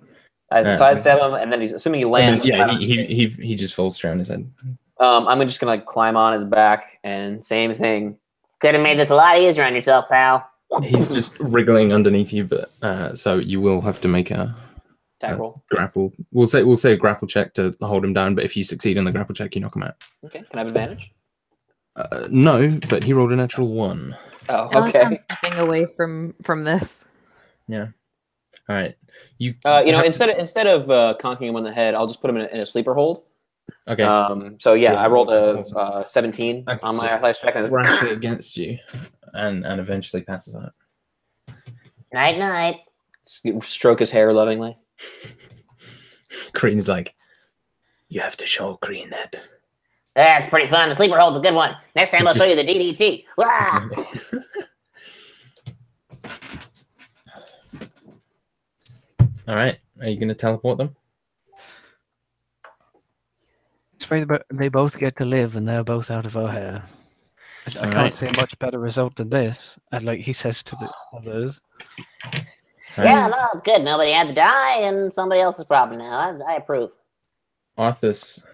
As a sidestep him, and then he's assuming he lands. Yeah, flat on his feet. he just falls straight on his head. I'm just going to climb on his back and same thing. Could have made this a lot easier on yourself, pal. He's just wriggling underneath you, but so you will have to make a Attack roll. grapple. We'll say a grapple check to hold him down, but if you succeed on the grapple check, you knock him out. Okay, can I have advantage? No, but he rolled a natural 1. Oh, Okay. okay. Stepping away from this. Yeah. All right. You. Instead of conking him on the head, I'll just put him in a sleeper hold. Okay. So yeah, Yeah, I rolled awesome. a 17 That's on my just athletics check. And Thrash it against you, and eventually passes out. Night, night. stroke his hair lovingly. Kreen's like, you have to show Kreen that. That's pretty fun. The sleeper hold's a good one. Next time I'll show you the DDT. Wah! All right. Are you going to teleport them? It's That's why they both get to live, and they're both out of our hair. I can't see a much better result than this. And like he says to the others. Yeah, no, it's good. Nobody had to die, and somebody else's problem now. I approve. Arthas,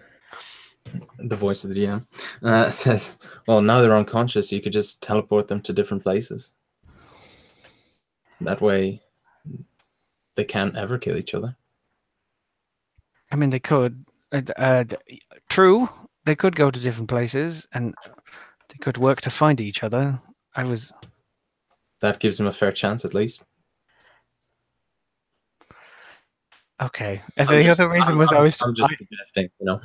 the voice of the DM, says, well, now they're unconscious, you could just teleport them to different places. That way, they can't ever kill each other. I mean, they could. True, they could go to different places, and they could work to find each other. That gives them a fair chance, at least. Okay. And the other reason was I'm just suggesting, you know.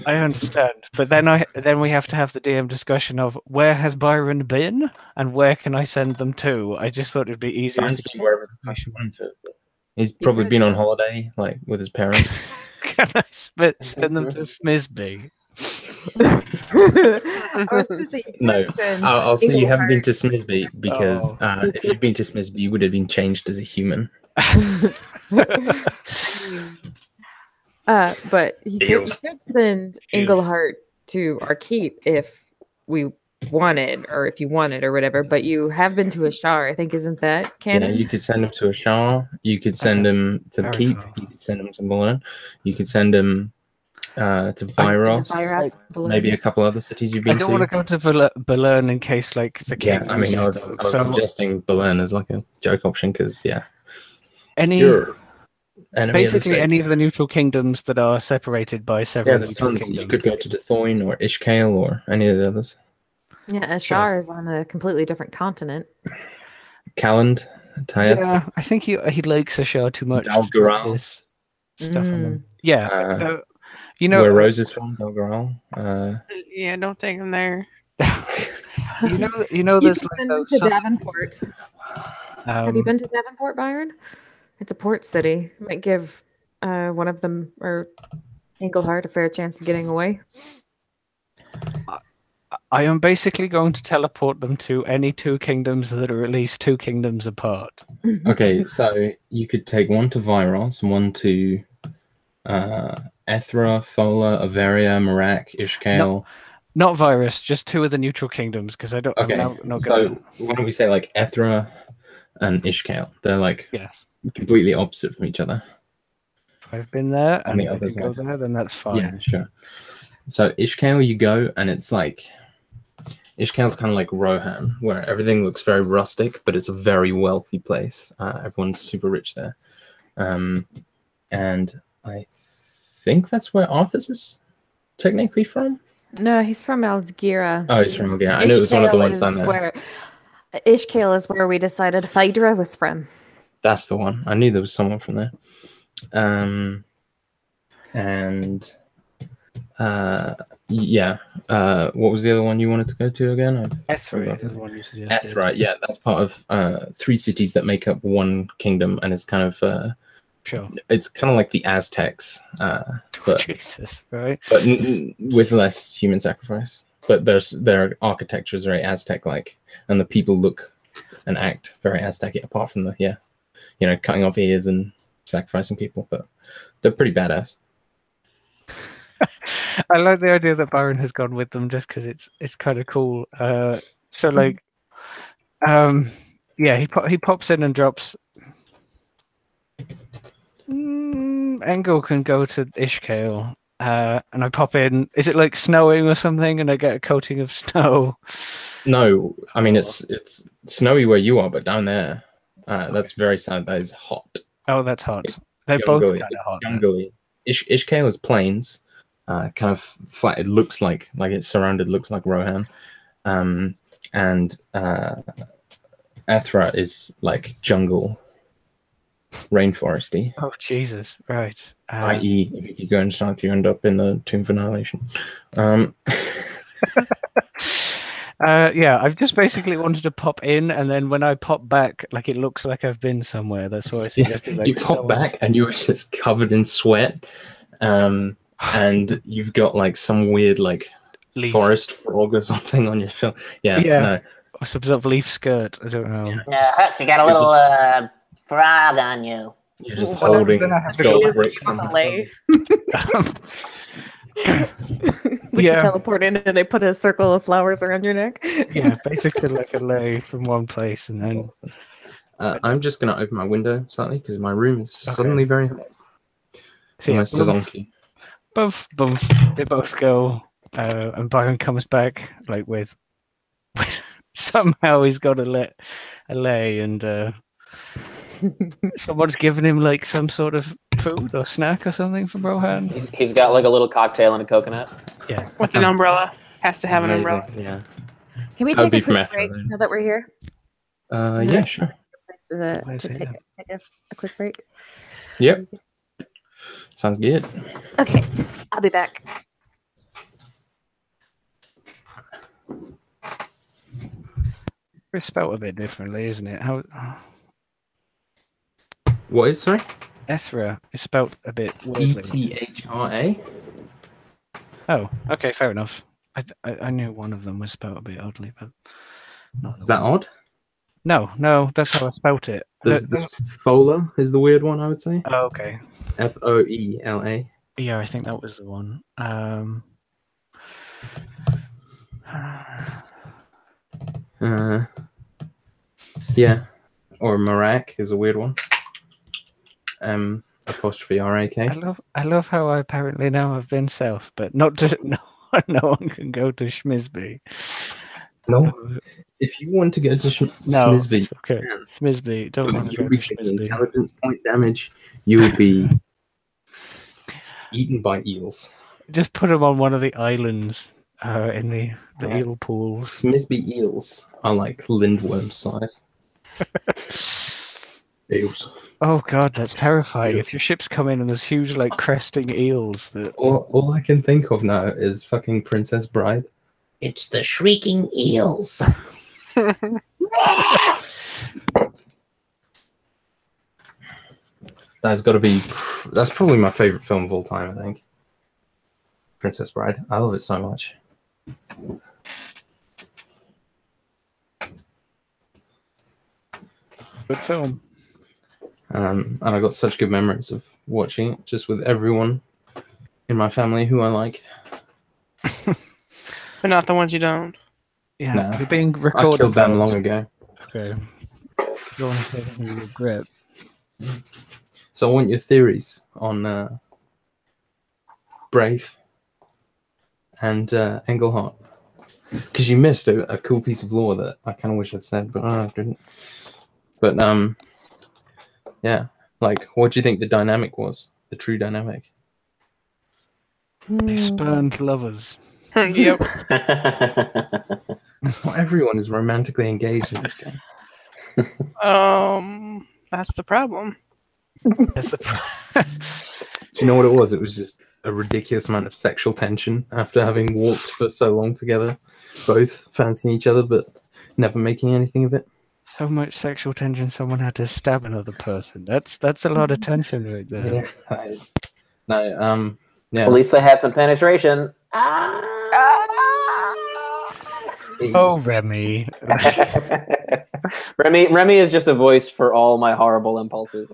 I understand, but then we have to have the DM discussion of where has Byron been and where can I send them to. I just thought it'd be easier Byron's to been wherever the fuck you want to. He's probably been on holiday, like with his parents. Can I send them to Smisby? I was gonna say, No, I'll say you haven't been to Engelhart. Smisby because if you'd been to Smisby, you would have been changed as a human. But you could send Engelhart to our keep if we wanted, or if you wanted, or whatever. But you have been to Ashar, I think, isn't that canon? Yeah, you could send him to Ashar. You could send him to the keep. far. You could send him to Belen. You could send him to Vyros. Maybe a couple other cities you've I been don't to. want to go to Belen in case like the king. Yeah, I mean, I was suggesting Belen as like a joke option because any enemy basically any of the neutral kingdoms that are separated by several there's neutral tons. kingdoms. You could go to Dethoin or Ishkale or any of the others. Yeah, Ashar is on a completely different continent. Calland, Tayef. Yeah, I think he likes Ashar too much. Dal to drop Gural. this stuff on him. Yeah, you know where Rose is from, Dalgaral. Yeah, don't take him there. you know, You there's can like send them those to Davenport. Have you been to Davenport, Byron? It's a port city. Might give one of them or Engelhart a fair chance of getting away. I am basically going to teleport them to any two kingdoms that are at least 2 kingdoms apart. Okay, so you could take one to Vyros, one to Ethra, Fola, Averia, Marak, Ishkale. Not Virus, just 2 of the neutral kingdoms, because I don't. Okay, so why don't we say like Ethra and Ishkale? They're like completely opposite from each other. If I've been there On and the if other you go side. there, then that's fine. Yeah, sure. So Ishkale, you go, and it's like Ishkale's kind of like Rohan, where everything looks very rustic, but it's a very wealthy place. Everyone's super rich there, and I think that's where Arthas is technically from. No, he's from Algira. Oh, he's from Algira. I knew it was one of the ones down there. Ishkale is where we decided Phaedra was from. That's the one. I knew there was someone from there. What was the other one you wanted to go to again? Ethra is the one you suggested. Ethra, yeah, that's part of 3 cities that make up one kingdom, and it's kind of Sure. it's kind of like the Aztecs, but Jesus, right? but with less human sacrifice. But their architecture is very Aztec-like, and the people look and act very Aztec-y, apart from the cutting off ears and sacrificing people. But they're pretty badass. I like the idea that Byron has gone with them just because it's kind of cool. He pops in and drops. Engel can go to Ishkale, and I pop in. Is it like snowing or something? And I get a coating of snow. No, I mean it's snowy where you are, but down there, that's very sad. That is hot. Oh, that's hot. They're both kind of hot. Jungly. Ishkale is plains, kind of flat. It looks like it's surrounded. Looks like Rohan, and Ethra is like jungle. Rainforesty. Oh Jesus! Right. I.e., if you keep going south, you end up in the Tomb of Annihilation. I've just basically wanted to pop in, and then when I pop back, like it looks like I've been somewhere. That's why I suggested. You pop back, and you were just covered in sweat, and you've got like some weird like forest frog or something on your shoulder. Yeah. No. Or some sort of leaf skirt. I don't know. Hux, you got a little frog on you. You're just holding gold bricks. Like Yeah. you teleport in and they put a circle of flowers around your neck. Yeah, basically like a lay from one place and then. I'm just going to open my window slightly because my room is suddenly very hot. So yeah, Almost a zonky. both they both go, and Byron comes back like with somehow he's got a lay and someone's given him like some sort of food or snack or something from Rohan. He's got like a little cocktail and a coconut. Yeah. What's an umbrella? Has to have an Amazing, umbrella. Yeah. Can we That would take be a from quick Ephra, break then. now that we're here? Yeah, sure. Place to Place it, take, a quick break. Yep. Sounds good. Okay, I'll be back. It's spelled a bit differently, isn't it? How What is, sorry? Ethra is spelled a bit weirdly. ETHRA? Oh, okay, fair enough. I knew one of them was spelled a bit oddly, but not Is that odd? No, that's how I spelt it. This Fola is the weird one, I would say. Oh, okay. Foela. Yeah, I think that was the one. Yeah. Or Marak is a weird one. Apostrophe RAK. I love how I apparently now have been south, but not to no one can go to Schmisby. No. If you want to go to No, Smisby, it's okay. Smisby, don't want to you'll go be to taking Schmisby. intelligence point damage. You'll be eaten by eels. Just put them on one of the islands in the Yeah. eel pools. Smisby eels are like lindworm size. Eels. Oh god, that's terrifying. If your ships come in and there's huge like cresting eels that All I can think of now is fucking Princess Bride. It's the shrieking eels. That's got to be. That's probably my favorite film of all time. I think. Princess Bride. I love it so much. good film. And I got such good memories of watching it just with everyone in my family who I like. But not the ones you don't. Yeah, Nah. you're being I recorded. killed them fellas. long ago. Okay. Don't want to say that you regret. So I want your theories on Brave and Englehart. Because you missed a cool piece of lore that I kind of wish I'd said, but I didn't. But yeah, like, what do you think the dynamic was? The true dynamic? They spurned lovers. Yep. Not everyone is romantically engaged in this game. That's the problem. That's the Do you know what it was? It was just a ridiculous amount of sexual tension after having walked for so long together, both fancying each other but never making anything of it. so much sexual tension. Someone had to stab another person. That's a lot of tension right there. Yeah. Yeah. At least they had some penetration. Oh, Remy. Remy is just a voice for all my horrible impulses.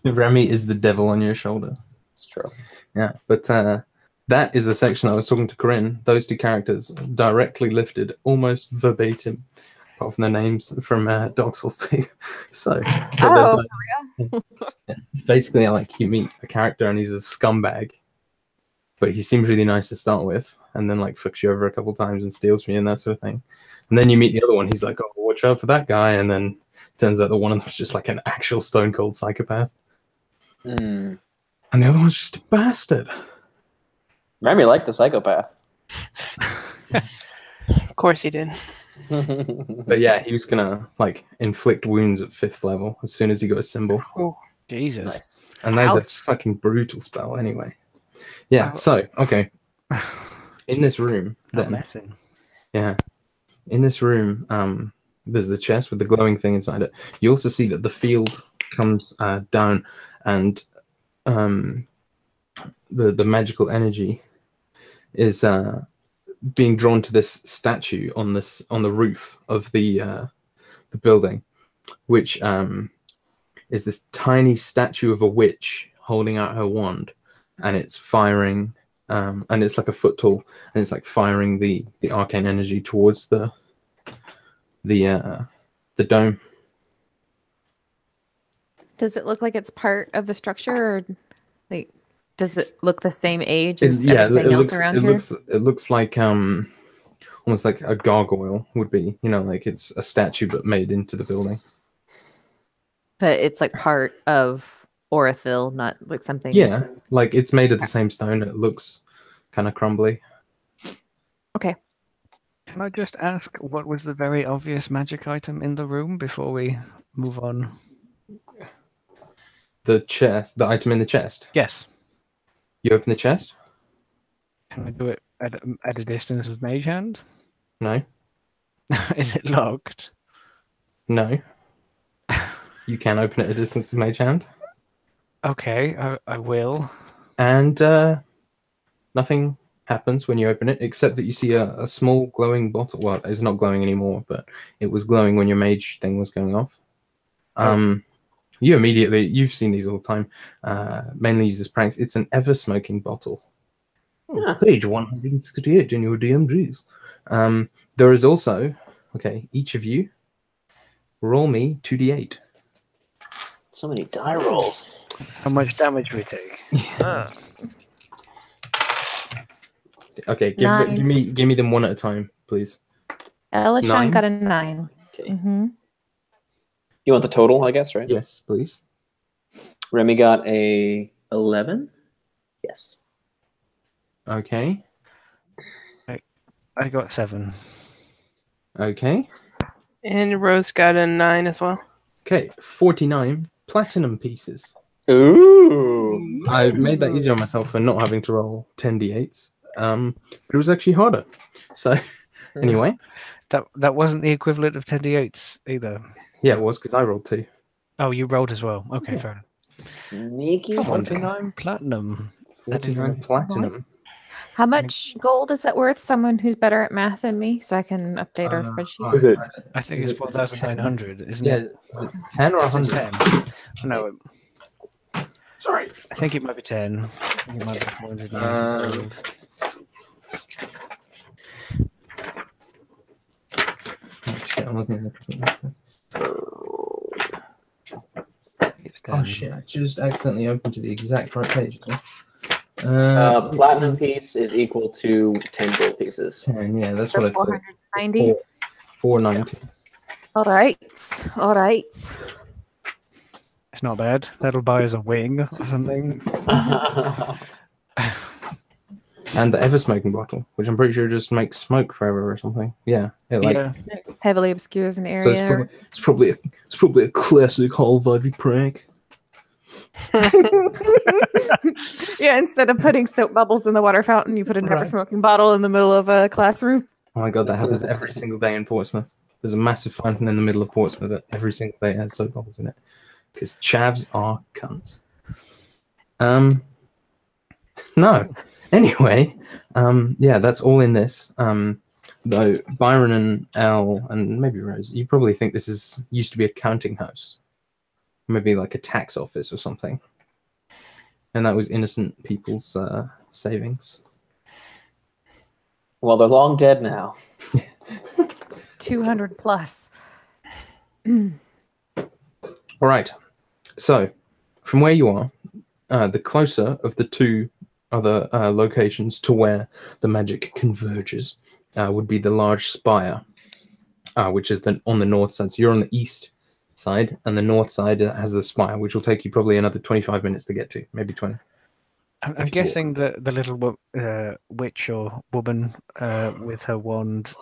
Remy is the devil on your shoulder. It's true. Yeah, but that is the section I was talking to Corinne. Those two characters directly lifted, almost verbatim, apart from their names from Dark Souls 2. So, Oh, basically, like, you meet a character and he's a scumbag, but he seems really nice to start with, and then like fucks you over a couple times and steals from you and that sort of thing. And then you meet the other one. He's like, "Oh, watch out for that guy," and then turns out that one of them's just like an actual stone cold psychopath, Mm. and the other one's just a bastard. Remy liked the psychopath. Of course he did. But yeah, he was gonna like inflict wounds at 5th level as soon as he got a symbol, Jesus. Nice. and that's a Ouch. fucking brutal spell anyway. Yeah. So okay, in this room, Not then messing. yeah, in this room, there's the chest with the glowing thing inside it. You also see that the field comes down, and the magical energy is being drawn to this statue on the roof of the building, which is this tiny statue of a witch holding out her wand, and it's firing, and it's like a foot tall, and it's like firing the arcane energy towards the dome. Does it look like it's part of the structure, or like does it look the same age as everything else around here? It looks like almost like a gargoyle would be, like it's a statue but made into the building. But it's like part of Orathil, not like something. Yeah, like it's made of the same stone. It looks kind of crumbly. Okay. Can I just ask what was the very obvious magic item in the room before we move on? The chest, the item in the chest. Yes. You open the chest? Can I do it at a distance with Mage Hand? No. Is it locked? No. You can open it at a distance with Mage Hand. Okay, I will. And nothing happens when you open it, except that you see a small glowing bottle. Well, it's not glowing anymore, but it was glowing when your mage thing was going off. You've seen these all the time, mainly used as pranks. It's an ever-smoking bottle. Yeah. Page 168 in your DMGs. There is also, each of you, roll me 2d8. So many die rolls. How much damage we take? Okay, give me them one at a time, please. Elishan 9? got a 9. Okay. Mm-hmm. You want the total, I guess, right? Yes, please. Remy got a 11. Yes. Okay. I got 7. Okay. And Rose got a 9 as well. Okay, 49 platinum pieces. Ooh. I made that easier on myself for not having to roll 10d8s. But it was actually harder. So, anyway. That wasn't the equivalent of 10d8s either. Yeah, it was because I rolled 2. Oh, you rolled as well. Okay, Yeah. fair enough. Sneaky. 49 platinum. That is 49 platinum. How much gold is that worth? Someone who's better at math than me, so I can update our spreadsheet. Is it? I think Is it's it 4,900, isn't Yeah, it? is it 10 or Is it 100? 10? No, Sorry. I think it might be 10. I think it might be 400. Shit, I'm looking at It's 10. Oh shit, I just accidentally opened to the exact right page. Platinum piece is equal to 10 gold pieces. 10, yeah, that's For what I thought. 490. 490. All right. All right. It's not bad. That'll buy us a wing or something. And the ever smoking bottle, which I'm pretty sure just makes smoke forever or something. Yeah, Yeah. Heavily obscures an area. So it's probably a classic Hall Vivey prank. Yeah, instead of putting soap bubbles in the water fountain, you put a never Right. smoking bottle in the middle of a classroom. Oh my god, that happens every single day in Portsmouth. There's a massive fountain in the middle of Portsmouth that every single day has soap bubbles in it. Because chavs are cunts. No. Anyway, yeah, that's all in this. Though Byron and Al and maybe Rose, you probably think this used to be a counting house. Maybe like a tax office or something. And that was innocent people's savings. Well, they're long dead now. 200 plus. All right. So, from where you are, the closer of the two other locations to where the magic converges would be the large spire, which is on the north side. So you're on the east side, and the north side has the spire, which will take you probably another 25 minutes to get to, maybe 20. I'm guessing that the little witch or woman with her wand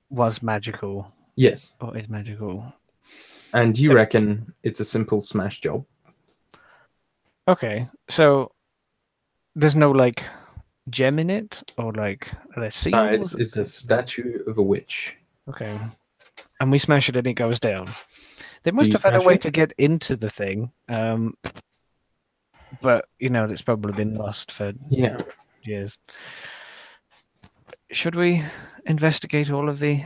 was magical. Yes. Or is magical. And you reckon it's a simple smash job? Okay, so there's no like gem in it, or like are there seals? It's a statue of a witch. Okay, and we smash it and it goes down. They must you have had a smash way it? to get into the thing, but it's probably been lost for Yeah. years. Should we investigate all of the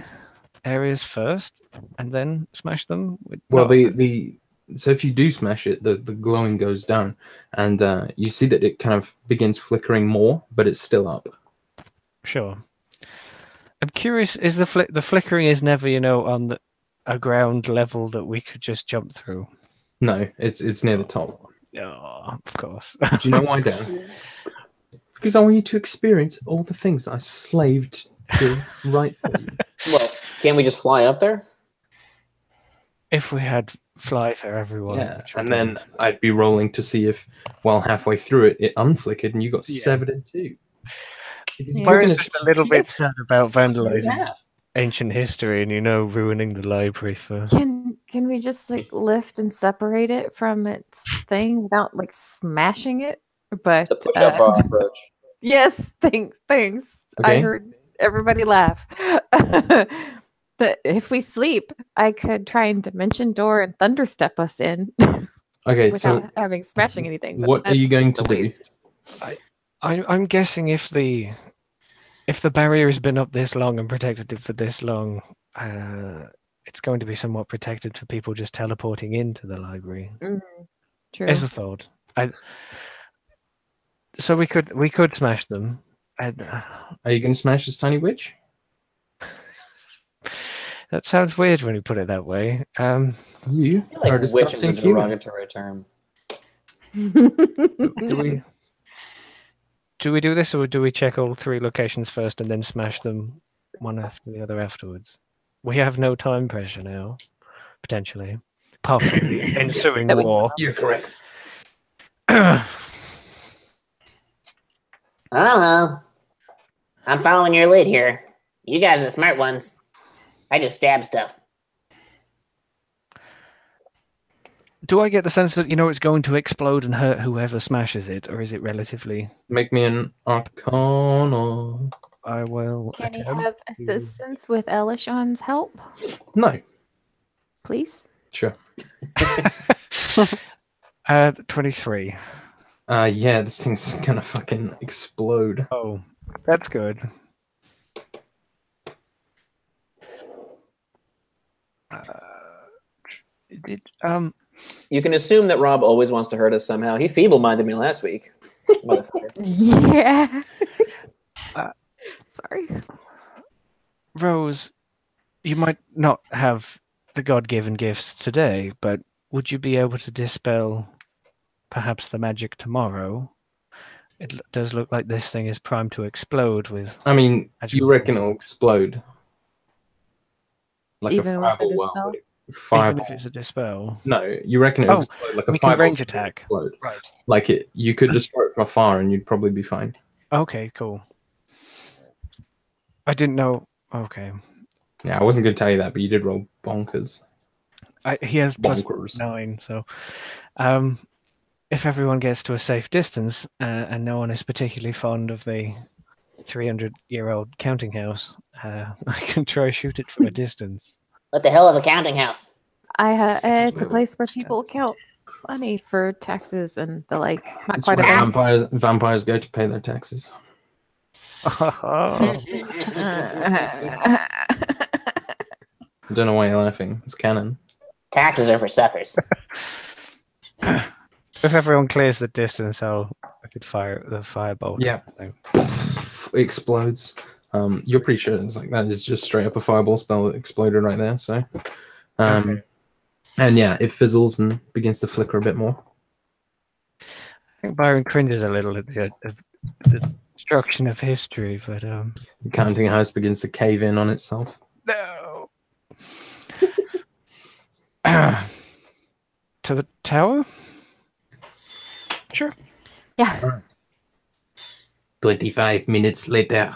areas first and then smash them? Well, the so if you do smash it, the glowing goes down, and you see that it kind of begins flickering more, but it's still up. Sure. I'm curious. Is the flickering is never, on a ground level that we could just jump through? No, it's near the top. Oh, of course. Do you know why, Dan? Because I want you to experience all the things that I slaved to write for you. Well, can't we just fly up there? If we had fly for everyone. Yeah, which we and then didn't. I'd be rolling to see if, while halfway through it, it unflickered and you got Yeah. severed in two. Because Yeah. you're Byron's gonna just a little bit sad about vandalizing Yeah. ancient history and ruining the library for. Can we just like lift and separate it from its thing without like smashing it? But The push-up approach. yes, thanks. I Okay. heard everybody laugh. But if we sleep, I could try and dimension door and thunderstep us in Okay, without so having smashing anything. but what are you that's going a to do? waste. I'm guessing if the barrier has been up this long and protected it for this long, it's going to be somewhat protected for people just teleporting into the library. True. Is the thought. So we could smash them. Are you going to smash this tiny witch? That sounds weird when you put it that way. You I feel are a like witch is disgusting a human. derogatory term. Do we do this, or do we check all 3 locations first and then smash them one after the other afterwards? We have no time pressure now, potentially, apart from the ensuing That we- war. You're correct. I don't know. I'm following your lead here. You guys are the smart ones. I just stab stuff. Do I get the sense that it's going to explode and hurt whoever smashes it, or is it relatively? Make me an Arcana. I will. Can you attempt have to- assistance with Elishon's help, No. please? Sure. 23. Yeah, this thing's gonna fucking explode. Oh, that's good. You can assume that Rob always wants to hurt us somehow. He feeble-minded me last week. Motherfucker. Yeah. Uh, Sorry. Rose, you might not have the God-given gifts today, but would you be able to dispel perhaps the magic tomorrow? It does look like this thing is primed to explode with. I mean, Magical you reckon force. it'll explode? Like Even a with a fireball? dispel? Well, Even fireball. if it's a dispel. No, you reckon it'll Oh, explode like a we can fireball? range attack. Explode. Right. Like it, you could destroy it from afar, and you'd probably be fine. Okay, cool. I didn't know. Okay. Yeah, I wasn't going to tell you that, but you did roll bonkers. He has plus Bonkers. 9, so if everyone gets to a safe distance and no one is particularly fond of the 300-year-old counting house, I can try shoot it from a distance. What the hell is a counting house? It's a Wait, place where people count money for taxes and the like. Not It's quite where a vampires go to pay their taxes. Oh, I don't know why you're laughing. It's canon. Taxes are for suckers. if everyone clears the distance, I could fire the firebolt. Yeah. It explodes. You're pretty sure it's like that is just straight up a fireball spell that exploded right there. So, Okay. and yeah, it fizzles and begins to flicker a bit more. I think Byron cringes a little at the destruction of history, but The counting house begins to cave in on itself. no. To the tower? Sure. Yeah. 25 minutes later.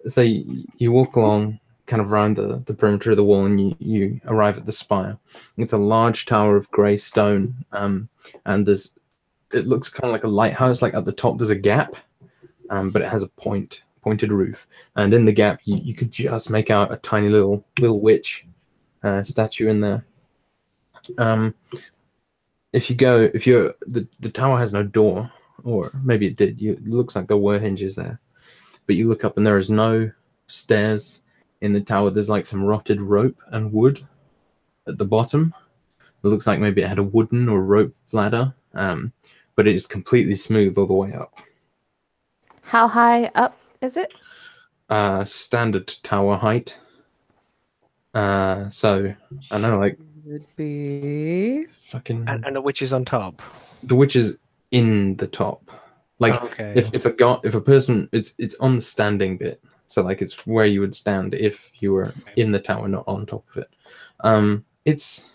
So you walk along kind of around the perimeter of the wall and you arrive at the spire. It's a large tower of grey stone, and it looks kind of like a lighthouse. Like at the top there's a gap, but it has a pointed roof, and in the gap you could just make out a tiny little witch statue in there. The tower has no door, or maybe it did. It looks like there were hinges there, but you look up and there is no stairs in the tower. There's like some rotted rope and wood at the bottom. It looks like maybe it had a wooden or rope ladder, but it is completely smooth all the way up. How high up is it? Standard tower height. So I know, like Would be fucking And the witch is on top. the witch is in the top. Like Okay. if a person, it's on the standing bit. So like it's where you would stand if you were in the tower, not on top of it. It's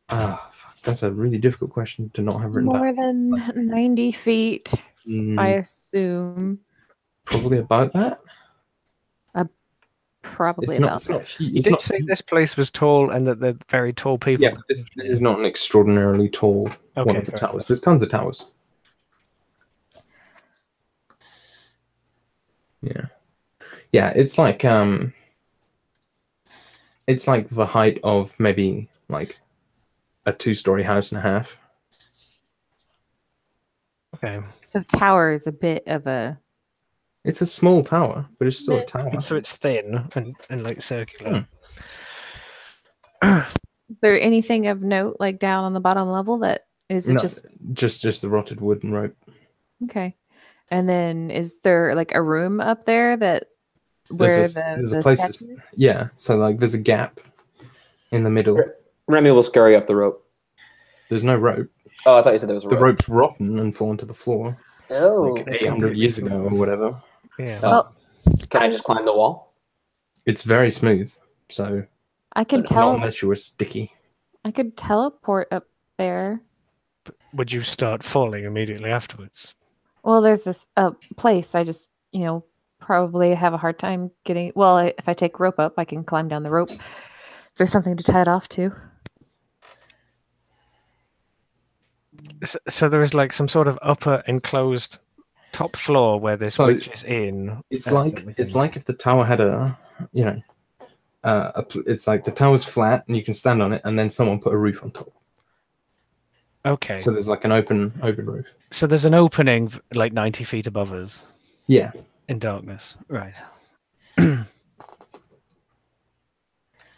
fuck, that's a really difficult question to not have written more down. than 90 feet, I assume. Probably about that. Probably It's not. about It's not. You It's did not say this place was tall and that they're very tall people. yeah, this is not an extraordinarily tall one Okay, of the fair towers. enough. There's tons of towers. Yeah, yeah. It's like the height of maybe like a 2-story house and a half. Okay. So tower is a bit of a It's a small tower, but it's still a tower. So it's thin and like circular. Is there anything of note like down on the bottom level that is it No, just the rotted wood and rope. okay? And then is there like a room up there that where There's the a place. statue is? Yeah, so like there's a gap in the middle. Remy will scurry up the rope. There's no rope. Oh, I thought you said there was a The rope. rope's rotten and fallen to the floor Oh, like 800 years ago or whatever. Yeah. Oh. Well, Can I just climb the wall? It's very smooth, so I could not tell unless you were sticky. I could teleport up there. Would you start falling immediately afterwards? Well, there's this place. I just, probably have a hard time getting. Well, if I take rope up, I can climb down the rope. If there's something to tie it off to. So there is like some sort of upper enclosed top floor where this So witch is in. It's and like everything. if the tower had it's like the tower's flat and you can stand on it, and then someone put a roof on top. Okay. So there's like an open roof. So there's an opening like 90 feet above us Yeah, in darkness. Right.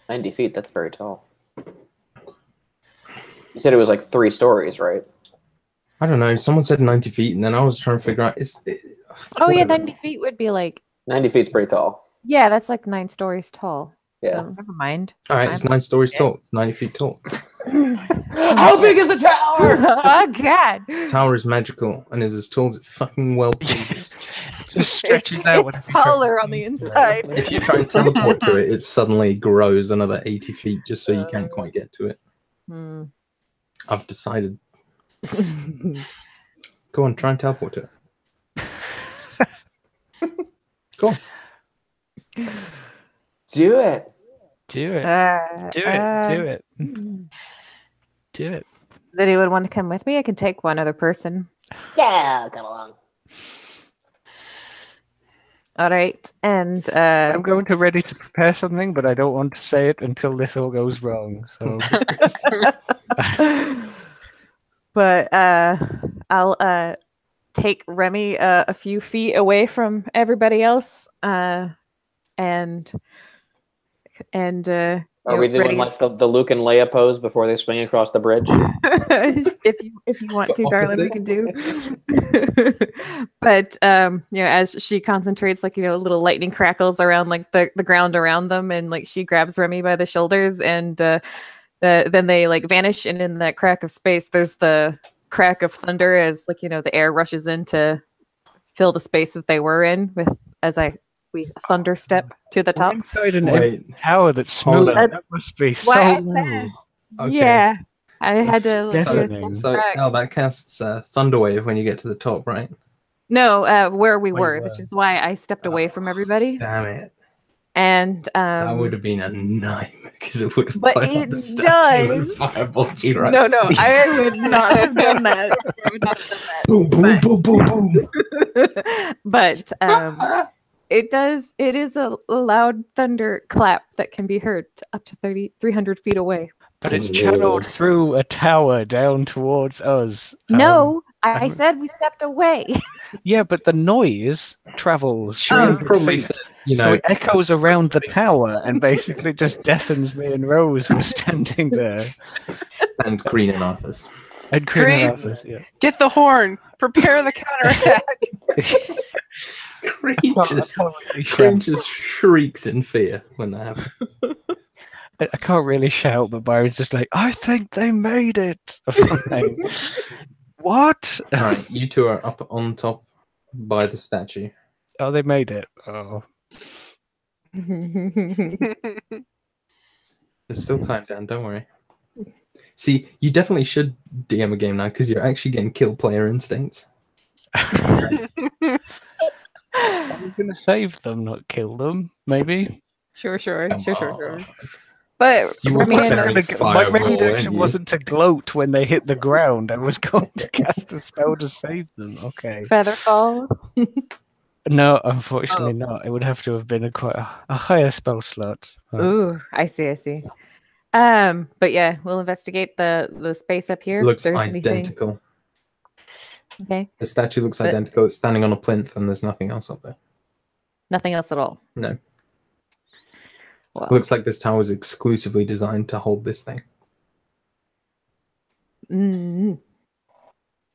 90 feet, that's very tall. You said it was like 3 stories, right? I don't know. Someone said 90 feet, and then I was trying to figure out. Oh yeah, whatever. 90 feet would be like 90 feet's pretty tall. yeah, that's like 9 stories tall. Yeah. So never mind. All right, it's 9 stories tall. It's 90 feet tall. How big is the tower? Oh god. Tower is magical and is as tall as it fucking well pleases. Just stretches out. It's taller on the inside. If you try and teleport to it, it suddenly grows another 80 feet just so you can't quite get to it. Hmm. I've decided. Go on, try and teleport to it. Go on. Do it. Do it. Do it. Do it. Do it. Does anyone want to come with me? I can take one other person. yeah, come along. All right. And I'm going to ready to prepare something, but I don't want to say it until this all goes wrong. So but I'll take Remy a few feet away from everybody else. And Are we doing like the Luke and Leia pose before they swing across the bridge? if you want to, darling, we can do. But as she concentrates, like little lightning crackles around like the ground around them, and like she grabs Remy by the shoulders, and then they like vanish, and in that crack of space, there's the crack of thunder as like the air rushes in to fill the space that they were in with we thunder step to the top. inside an Wait. empty tower that's smaller. That's That must be so why I loud. said- Okay. Yeah, I had to. Definitely. do a Deafening. step So, back. that casts Thunderwave when you get to the top, right? No, where we Where were. you This were. is why I stepped away from everybody. Damn it. And That would have been a nightmare because it would have But blown up it the statue and does. fireballed you right. no, I would not have done that. I would not have done that. Boom, boom, boom, boom, boom. But it does. It is a loud thunder clap that can be heard up to 300 feet away. But it's channeled through a tower down towards us. No, I I'm- said we stepped away. Yeah, but the noise travels. Sure, 300 probably. feet. You So know, it echoes around the tower and basically just deafens me and Rose who are standing there. and Green and Arthur's. And Creed. Arthur's, yeah. Get the horn. Prepare the counterattack. Green just shrieks in fear when that happens. I can't really shout, but Byron's just like, I think they made it, or something. What? All right, you two are up on top by the statue. Oh, they made it. Oh. There's still time, Dan. Don't worry. See, you definitely should DM a game now because you're actually getting kill player instincts. I was going to save them, not kill them, maybe. Sure. Oh. But You were Remy and preparing My fireball, ready weren't action you? wasn't to gloat when they hit the ground. I was going to cast a spell to save them. Okay. Featherfall. No, unfortunately not. It would have to have been a higher spell slot. Ooh, I see. But yeah, we'll investigate the space up here. Looks if there's anything. identical. Okay. The statue looks But- identical. It's standing on a plinth, and there's nothing else up there. Nothing else at all. No. Well, Looks like this tower is exclusively designed to hold this thing. mm,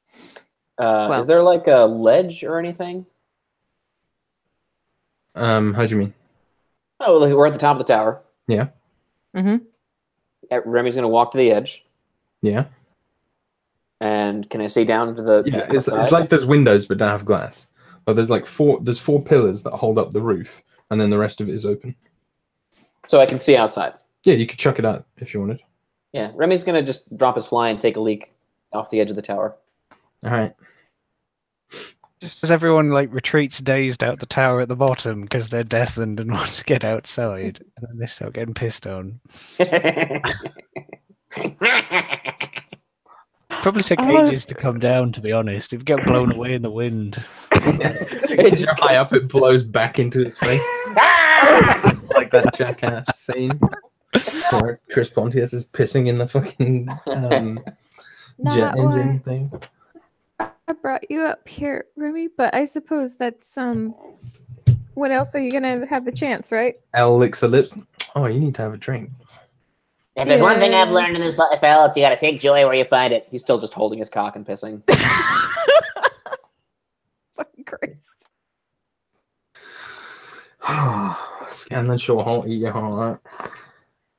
Is there like a ledge or anything? How do you mean? Oh, like we're at the top of the tower. Yeah. mm-hmm. Remy's gonna walk to the edge, Yeah. and can I see down to the? Yeah. to It's the side? like there's windows but don't have glass. But there's like four pillars that hold up the roof, and then the rest of it is open. So I can see outside. Yeah, you could chuck it out if you wanted. Yeah, Remy's gonna just drop his fly and take a leak off the edge of the tower. All right. Just as everyone like retreats dazed out the tower at the bottom because they're deafened and want to get outside, and then they start getting pissed on. Probably take ages to come down, to be honest. It'd get blown away in the wind. Because you're high up, it blows back into his face. Like that Jackass scene where Chris Pontius is pissing in the fucking jet engine thing. I brought you up here, Remy, but I suppose that's what else are you gonna have the chance, right? Elle licks her lips. Oh, you need to have a drink. If there's one thing I've Yeah. learned in this life, Alex, you gotta take joy where you find it. He's still just holding his cock and pissing. Fucking Christ. Scan the short hole, eat your heart.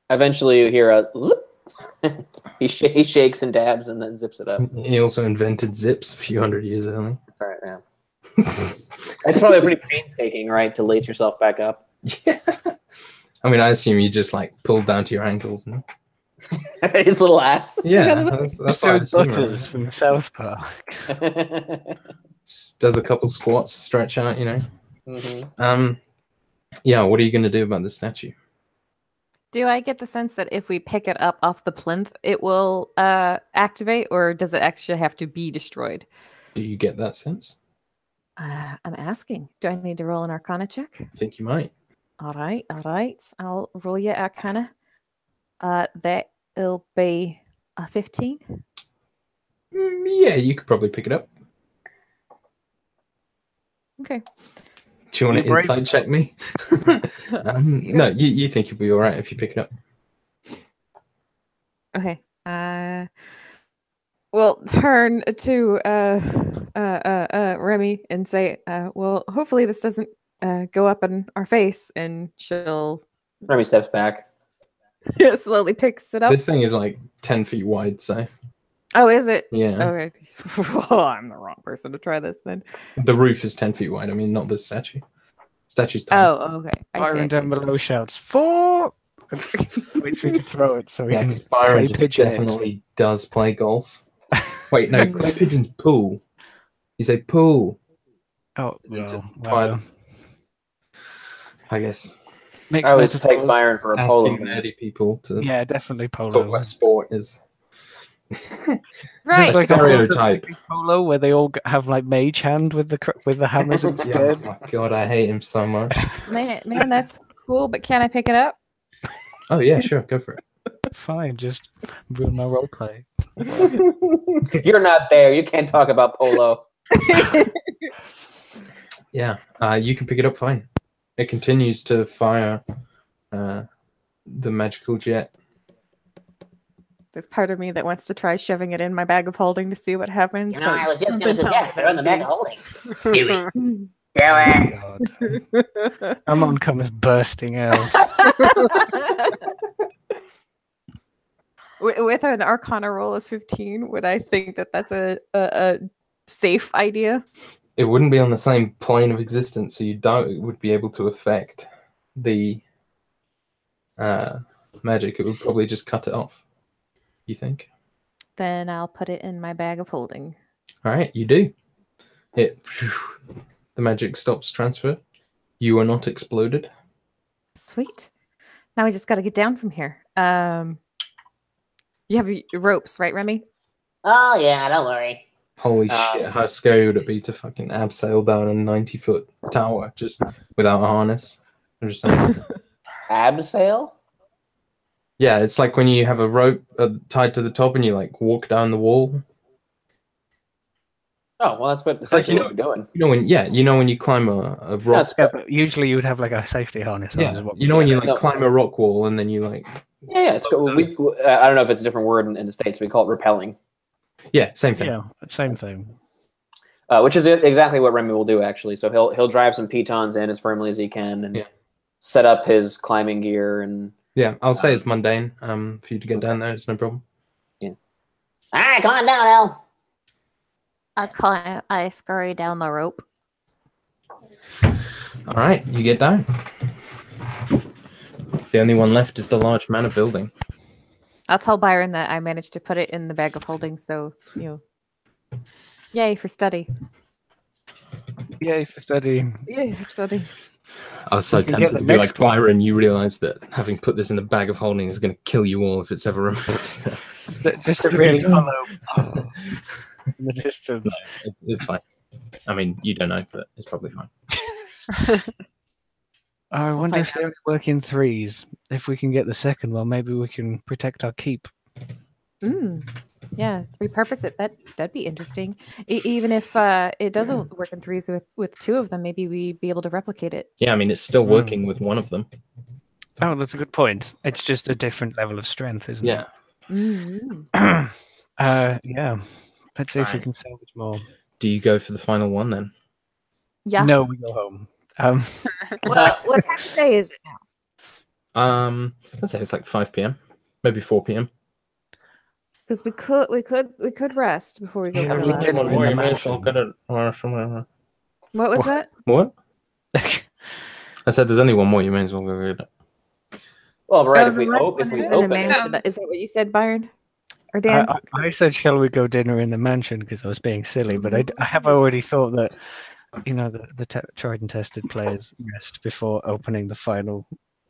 Eventually, you hear a zip. he shakes and dabs and then zips it up. He also invented zips a few hundred years early. That's all right, man. It's probably pretty painstaking, right, to lace yourself back up. Yeah. I mean, I assume you just like pulled down to your ankles and His little ass. yeah, that's what I assume, right? Butters from South Park. Just does a couple squats, stretch out, you know. Mhm. Yeah. What are you gonna do about the statue? Do I get the sense that if we pick it up off the plinth, it will activate, or does it actually have to be destroyed? Do you get that sense? I'm asking. Do I need to roll an Arcana check? I think you might. All right. I'll roll you Arcana. That'll be a 15. Yeah, you could probably pick it up. Okay. Do you want to You're brave. inside check me? No, you think you'll be all right if you pick it up. Okay. We'll turn to Remy and say, well, hopefully this doesn't go up in our face, and she'll Remy steps back. slowly picks it up. This thing is like 10 feet wide, so Oh, is it? yeah. Okay. Well, I'm the wrong person to try this then. The roof is 10 feet wide. I mean, not the statue. Statue's tiny. Oh, okay. I see, Byron I see, down I see. below shouts, 4! Wait for you to throw it so we Yeah, can 'cause Byron play just pigeon it. definitely does play golf. Wait, no, clay pigeon's pool. You say pool. Oh, Just well, try wow. I guess Mixed I always take metaphors. Byron for a polo asking man. nerdy people to Yeah, definitely talk polo. about sport is Right. a like a whole stereotype. Polo where they all have like mage hand with the hammers Yeah, instead. oh my god, I hate him so much. Man, that's cool, but can I pick it up? Oh yeah, sure, go for it. Fine, just ruin my role play. You're not there. You can't talk about polo. Yeah, you can pick it up fine. It continues to fire the magical jet. There's part of me that wants to try shoving it in my bag of holding to see what happens. You know, but I was just going to something tells suggest throw in the bag of me holding. Do it. Do Oh, it. God. Amon comes bursting out. With an Arcana roll of 15, would I think that that's a safe idea? It wouldn't be on the same plane of existence, so would be able to affect the magic. It would probably just cut it off. You think? Then I'll put it in my bag of holding. All right, you do. The magic stops transfer. You are not exploded. Sweet. Now we just got to get down from here. You have your ropes, right, Remy? Oh, yeah, don't worry. Holy shit, how scary would it be to fucking abseil down a 90-foot tower just without a harness? I'm just saying. Abseil? Yeah, it's like when you have a rope tied to the top and you like walk down the wall. Oh, well, that's what It's like, essentially what we're doing. You know when you climb a rock. Yeah, but usually you would have like a safety harness on. Yeah, Is what you know when you like No. climb a rock wall and then you like. Yeah, it's cool. I don't know if it's a different word in the States. We call it rappelling. Yeah, same thing. Yeah, same thing. Which is exactly what Remy will do, actually. So he'll drive some pitons in as firmly as he can and set up his climbing gear. And yeah, I'll say it's mundane for you to get down there. It's no problem. Yeah. All right, come on down, El. I scurry down the rope. All right, you get down. The only one left is the large manor building. I'll tell Byron that I managed to put it in the bag of holding, so, yay for study. Yay for studying. Yay for study. I was so You can get tempted the to be like next one. Byron. You realize that having put this in the bag of holding is going to kill you all if it's ever removed. Just a really hollow in the distance. It's fine. I mean, you don't know, but it's probably fine. I wonder if they only work in threes. If we can get the second one, maybe we can protect our keep. Yeah, repurpose it. That'd be interesting. Even if it doesn't work in threes with two of them, maybe we'd be able to replicate it. Yeah, I mean, it's still working with one of them. Oh, that's a good point. It's just a different level of strength, isn't Yeah. it? Yeah. Let's see if we Right. can salvage more. Do you go for the final one then? Yeah. No, we go home. Well, what time of day is it now? I'd say it's like 5 p.m., maybe 4 p.m. Because we could rest before we go. Yeah, for the we last did. one. In the You may as well mansion. get it or somewhere. What was that? What? I said there's only one more. You may as well go get it. well, right, Oh, if we the last open one is in a it, mansion. Is that what you said, Byron? Or Dan? I said, shall we go dinner in the mansion? Because I was being silly, but I have already thought that, the tried and tested players rest before opening the final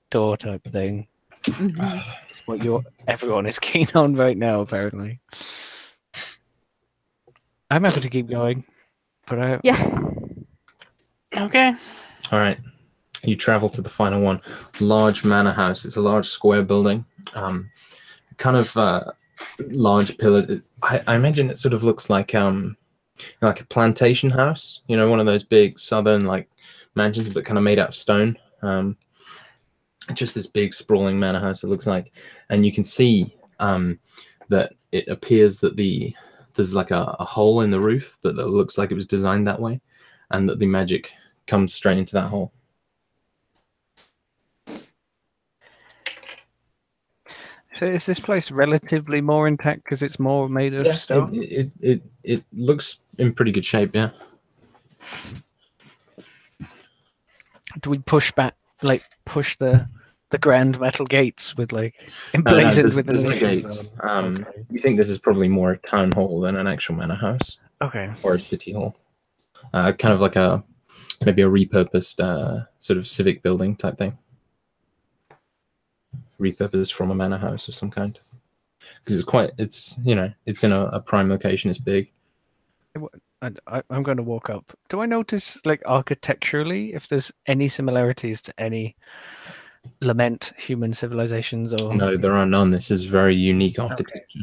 door type thing. It's what everyone is keen on right now, apparently. I'm happy to keep going, but Yeah. Okay. All right. You travel to the final one. Large manor house. It's a large square building. Kind of large pillars. I imagine it sort of looks like a plantation house. One of those big southern like mansions, but kind of made out of stone. Just this big sprawling manor house. It looks like, and you can see that it appears that there's like a hole in the roof that looks like it was designed that way, and that the magic comes straight into that hole. So is this place relatively more intact because it's more made of stone? It looks in pretty good shape, yeah. Do we push the grand metal gates with emblazoned with the there's no nations gates. on them? You think this is probably more a town hall than an actual manor house Okay. or a city hall. Kind of like maybe a repurposed sort of civic building type thing. Repurposed from a manor house of some kind. Because it's in a prime location. It's big. I'm going to walk up. Do I notice, architecturally, if there's any similarities to any lament human civilizations? Or No, there are none. This is very unique architecture.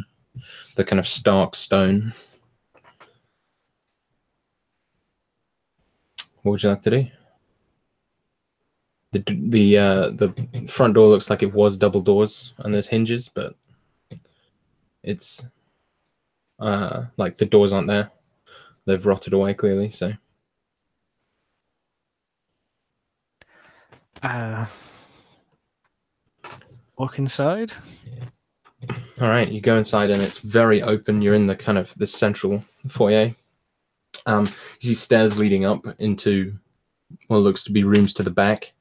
The kind of stark stone. What would you like to do? The front door looks like it was double doors and there's hinges, but it's like the doors aren't there. They've rotted away clearly. So walk inside. all right, you go inside and it's very open. You're in the kind of the central foyer. You see stairs leading up into what looks to be rooms to the back.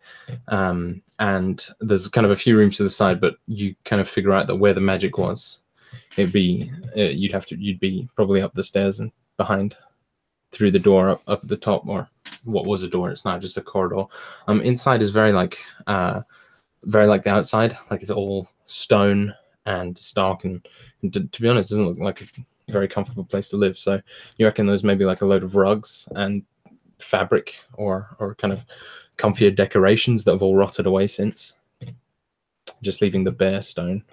And there's kind of a few rooms to the side, but you kind of figure out that where the magic was, you'd be probably up the stairs and behind through the door up at the top, or what was a door. It's not just a corridor. Inside is very like the outside, like it's all stone and it's dark, and to be honest, it doesn't look like a very comfortable place to live. So you reckon there's maybe like a load of rugs and fabric or kind of comfier decorations that have all rotted away since, just leaving the bare stone.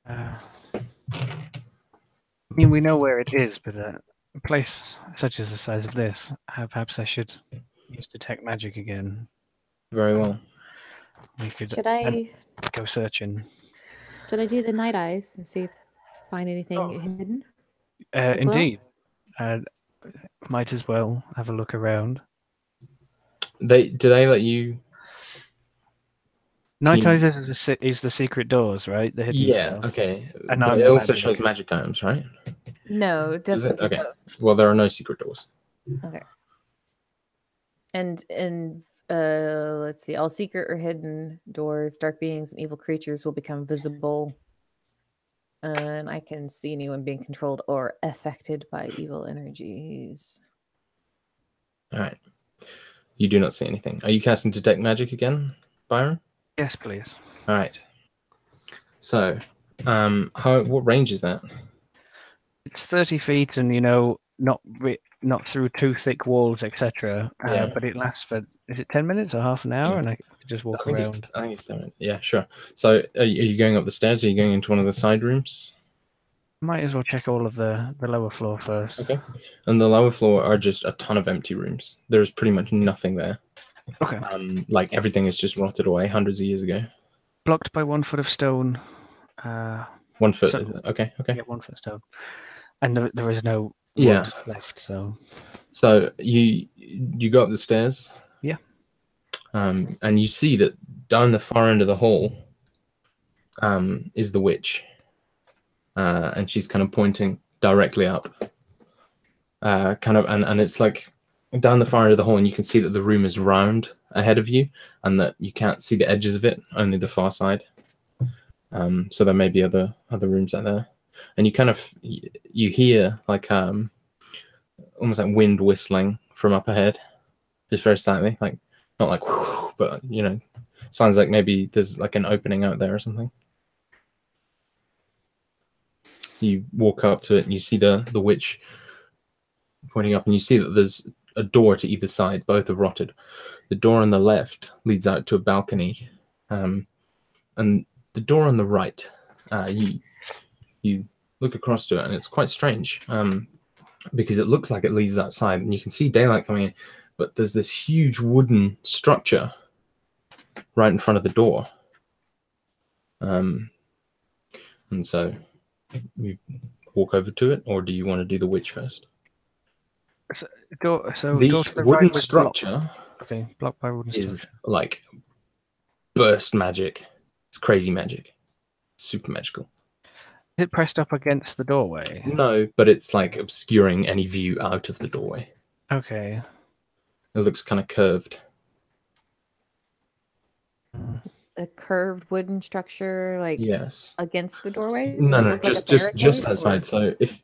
I mean, we know where it is, but a place such as the size of this, perhaps I should use detect magic again. Very well. We could Should I go searching. should I do the night eyes and see if I find anything hidden? as well? Indeed. Might as well have a look around. Do they let you? Night You- eyes is the secret doors, right? The hidden Yeah. stuff. Okay. And But I'm it the also magic. shows magic items, right? No, it Does doesn't. it? do Okay. both. Well, there are no secret doors. Okay. And let's see. All secret or hidden doors, dark beings, and evil creatures will become visible. And I can see anyone being controlled or affected by evil energies. All right. You do not see anything. Are you casting detect magic again, Byron? Yes, please. All right. So, what range is that? It's 30 feet, and not through too thick walls, etc. Yeah. But it lasts for, is it 10 minutes or half an hour? Yeah. And I could just walk I think around. it's 10. Yeah, sure. So, are you going up the stairs? Are you going into one of the side rooms? Might as well check all of the lower floor first. Okay. And the lower floor are just a ton of empty rooms. There's pretty much nothing there. Okay. Like everything is just rotted away hundreds of years ago. Blocked by 1 foot of stone. 1 foot. So- Is it? Okay. Okay. Yeah, 1 foot of stone. And there is no wood Yeah. left, so So you go up the stairs. Yeah. And you see that down the far end of the hall is the witch. And she's kind of pointing directly up. And it's like down the far end of the hall, and you can see that the room is round ahead of you, and that you can't see the edges of it, only the far side. So there may be other rooms out there, and you hear like almost like wind whistling from up ahead, just very slightly, like not like whoosh, but sounds like maybe there's like an opening out there or something. You walk up to it and you see the witch pointing up, and you see that there's a door to either side. Both are rotted. The door on the left leads out to a balcony, and the door on the right, you look across to it, and it's quite strange because it looks like it leads outside, and you can see daylight coming in, but there's this huge wooden structure right in front of the door, and so you walk over to it, or do you want to do the witch first? door The to the wooden right was blocked. structure Okay, blocked by wooden is structure. like burst magic. It's crazy magic. Super magical. Is it pressed up against the doorway? No, but it's like obscuring any view out of the doorway. Okay. It looks kind of curved. It's a curved wooden structure, like Yes. against the doorway. No, Does it no, look like a just barricade, or- outside. So if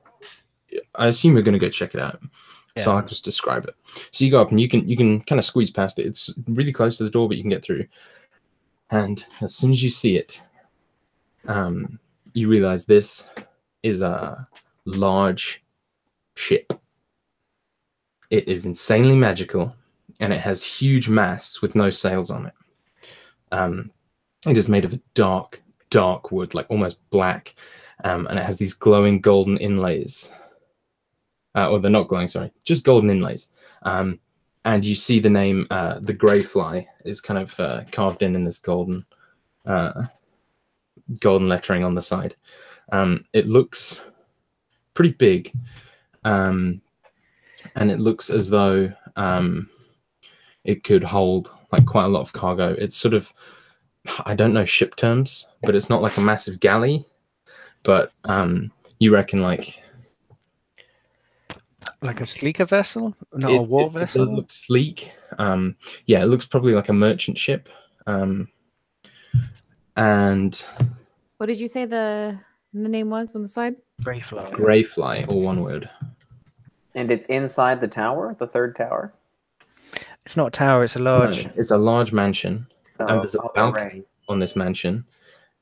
I assume you're going to go check it out, so Yeah. I'll just describe it. So you go up and you can kind of squeeze past it. It's really close to the door, but you can get through. And as soon as you see it, you realize this is a large ship. It is insanely magical, and it has huge masts with no sails on it. It is made of a dark, dark wood, like almost black, and it has these glowing golden inlays. Or they're not glowing, sorry, just golden inlays. and you see the name, the Greyfly, is kind of carved in this golden lettering on the side. It looks pretty big, and it looks as though it could hold like quite a lot of cargo. It's sort of, I don't know ship terms, but it's not like a massive galley, but you reckon like a sleeker vessel, not a war vessel. It does look sleek. Yeah, it looks probably like a merchant ship. And What did you say the name was on the side? Greyfly. Greyfly, all one word. And it's inside the tower, the third tower. It's not a tower, it's a large. No, it's a large mansion, Oh, and there's a balcony right. on this mansion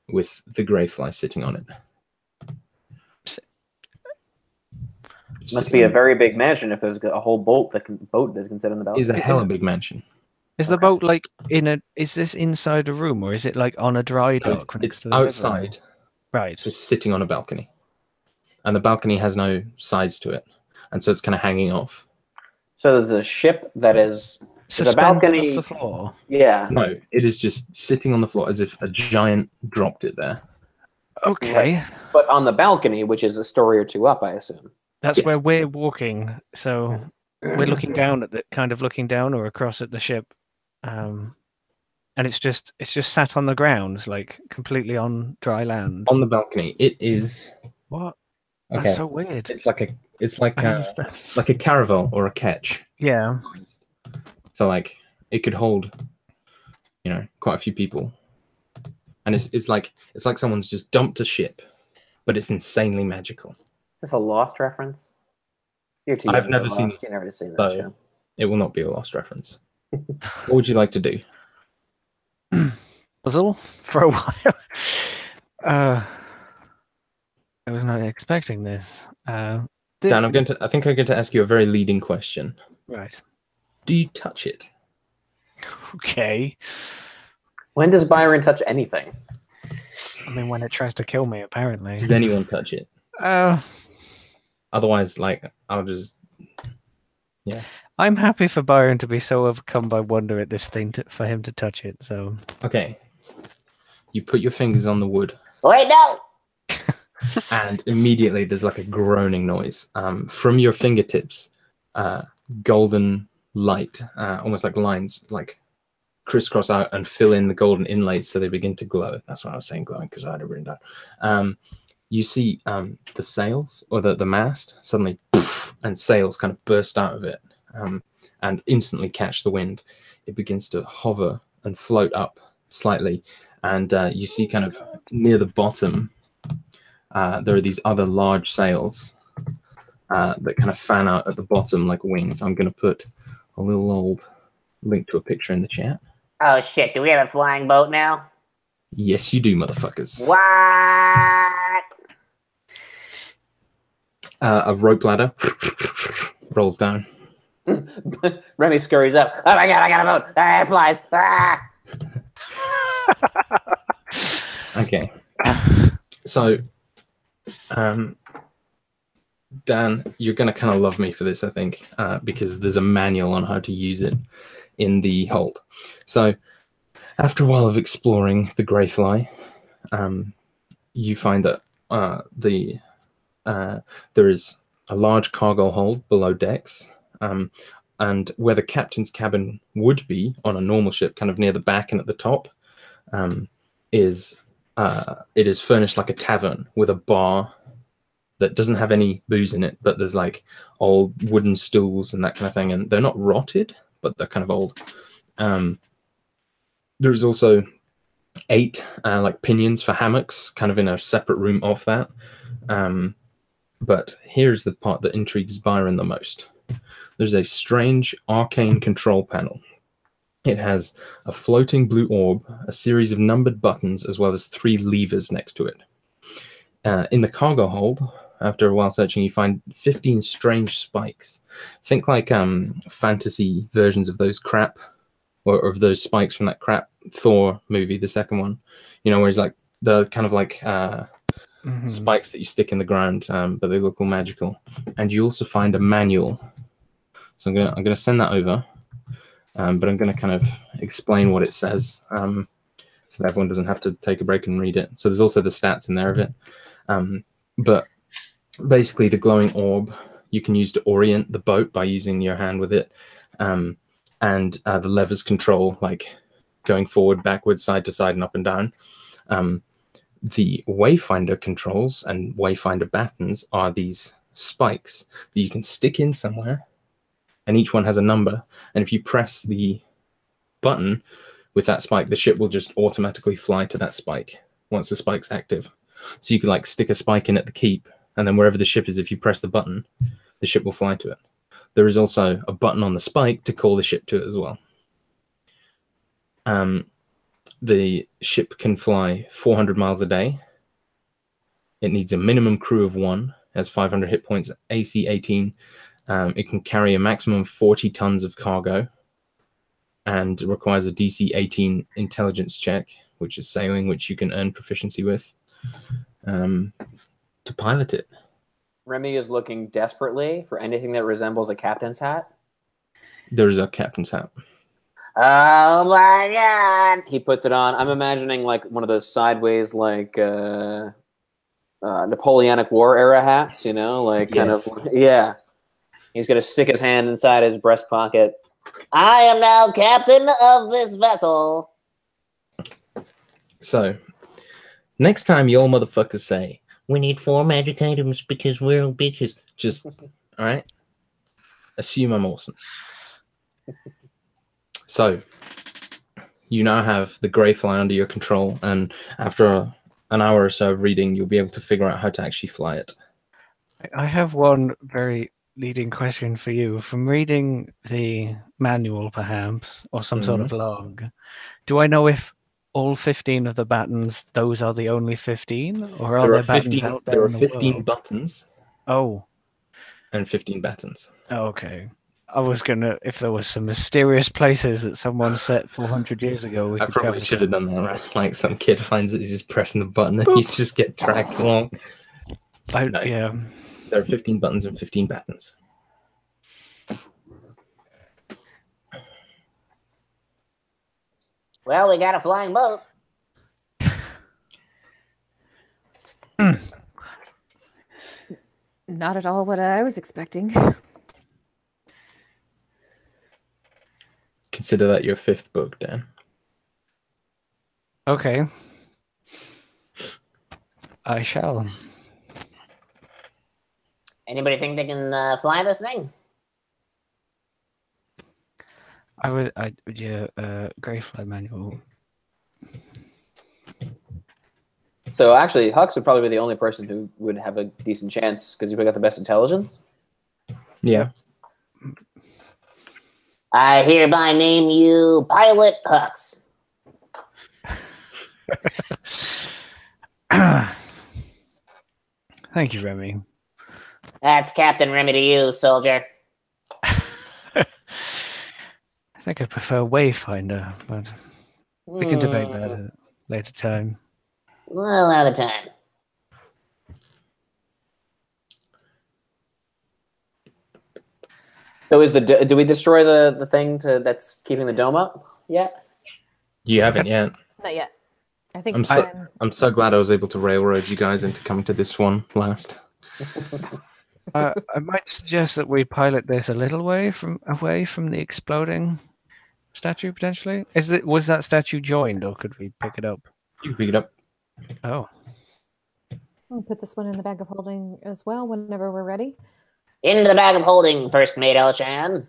with the Greyfly sitting on it. Must be a very big mansion if there's a whole boat that can sit on the balcony. Is a hella big mansion. Is the boat like is this inside a room, or is it like on a dry dock? It's outside, right? just sitting on a balcony, and the balcony has no sides to it, and so it's kind of hanging off. So there's a ship that is Suspended the balcony off the floor. Yeah. No, it is just sitting on the floor as if a giant dropped it there. Okay. Right. But on the balcony, which is a story or two up, I assume. That's Yes. where we're walking. So we're looking down at the looking down or across at the ship. And it's just sat on the ground, like completely on dry land. On the balcony, it is. What? Okay. That's so weird. It's like I a understand. like a caravel or a ketch. Yeah. So like it could hold, quite a few people, and it's like someone's just dumped a ship, but it's insanely magical. Is this a Lost reference? You're too I've young for never seen Lost. You've never seen that so- show. It will not be a Lost reference. What would you like to do? Puzzle for a while. I was not expecting this. Dan, I think I'm going to ask you a very leading question. Right. Do you touch it? Okay. When does Byron touch anything? I mean, when it tries to kill me, apparently. Does anyone touch it? Otherwise, I'll just. Yeah. I'm happy for Byron to be so overcome by wonder at this thing for him to touch it. So. Okay. You put your fingers on the wood, Wait, no! and immediately there's like a groaning noise. From your fingertips, golden light, almost like lines, like crisscross out and fill in the golden inlays so they begin to glow. That's why I was saying glowing, because I had it written down. You see the sails or the mast suddenly poof, and sails kind of burst out of it and instantly catch the wind. It begins to hover and float up slightly, and you see kind of near the bottom there are these other large sails that kind of fan out at the bottom like wings. I'm going to put a little old link to a picture in the chat. Oh shit, do we have a flying boat now? Yes, you do, motherfuckers. What? A rope ladder rolls down. Remy scurries up. Oh my god, I got a boat! Ah, it flies! Ah! Okay. So, Dan, you're going to kind of love me for this, I think, because there's a manual on how to use it in the hold. So, after a while of exploring the Greyfly, you find that there is a large cargo hold below decks, and where the captain's cabin would be on a normal ship, kind of near the back and at the top, it is furnished like a tavern with a bar that doesn't have any booze in it, but there's like old wooden stools and that kind of thing, and they're not rotted, but they're kind of old. There's also 8 like pinions for hammocks, kind of in a separate room off that. But here's the part that intrigues Byron the most. There's a strange arcane control panel. It has a floating blue orb, a series of numbered buttons, as well as 3 levers next to it. In the cargo hold, after a while searching, you find 15 strange spikes. Think like fantasy versions of those crap, or of those spikes from that crap Thor movie, the second one. Where he's like the kind of like spikes that you stick in the ground, but they look all magical. And you also find a manual. So I'm gonna send that over. but I'm going to kind of explain what it says so that everyone doesn't have to take a break and read it. So there's also the stats in there of it. But basically, the glowing orb you can use to orient the boat by using your hand with it, and the levers control like going forward, backwards, side to side, and up and down. The wayfinder controls and wayfinder buttons are these spikes that you can stick in somewhere, and each one has a number. And if you press the button with that spike, the ship will just automatically fly to that spike once the spike's active. So you can like stick a spike in at the keep, and then wherever the ship is, if you press the button, the ship will fly to it. There is also a button on the spike to call the ship to it as well. The ship can fly 400 miles a day. It needs a minimum crew of 1, has 500 hit points, AC 18. It can carry a maximum of 40 tons of cargo, and it requires a DC 18 intelligence check, which is sailing, which you can earn proficiency with to pilot it. Remy is looking desperately for anything that resembles a captain's hat. There is a captain's hat. Oh my god! He puts it on. I'm imagining like one of those sideways, like Napoleonic War era hats, you know, like kind of, yeah. He's gonna stick his hand inside his breast pocket. I am now captain of this vessel. So, next time y'all motherfuckers say, we need 4 magic items because we're all bitches, just, all right? Assume I'm awesome. So, you now have the grey fly under your control, and after an hour or so of reading, you'll be able to figure out how to actually fly it. I have one very leading question for you. From reading the manual, perhaps, or some sort of log, do I know if all 15 of the buttons, those are the only 15? Or are there buttons out there? There are in the 15 world? buttons. Oh. And 15 buttons. Okay. I was gonna, if there was some mysterious places that someone set 400 years ago, I probably should have done that, right? Like some kid finds it, he's just pressing the button, and you just get dragged along. No. Yeah. There are 15 buttons and 15 buttons. Well, we got a flying boat. Not at all what I was expecting. Consider that your 5th book, Dan. Okay. I shall. Anybody think they can fly this thing? Grey Fly manual. So actually, Hux would probably be the only person who would have a decent chance because you got the best intelligence. Yeah. I hereby name you Pilot Hux. Thank you, Remy. That's Captain Remy to you, soldier. I think I prefer Wayfinder, but we can debate that at a later time. Well, another time. So is do we destroy the thing that's keeping the dome up yet? You haven't yet. Not yet. I think I'm so glad I was able to railroad you guys into coming to this one last. I might suggest that we pilot this a little away from the exploding statue potentially. Was that statue joined, or could we pick it up? You can pick it up. Oh. I'll put this one in the bag of holding as well whenever we're ready. Into the bag of holding, First Mate Elshan.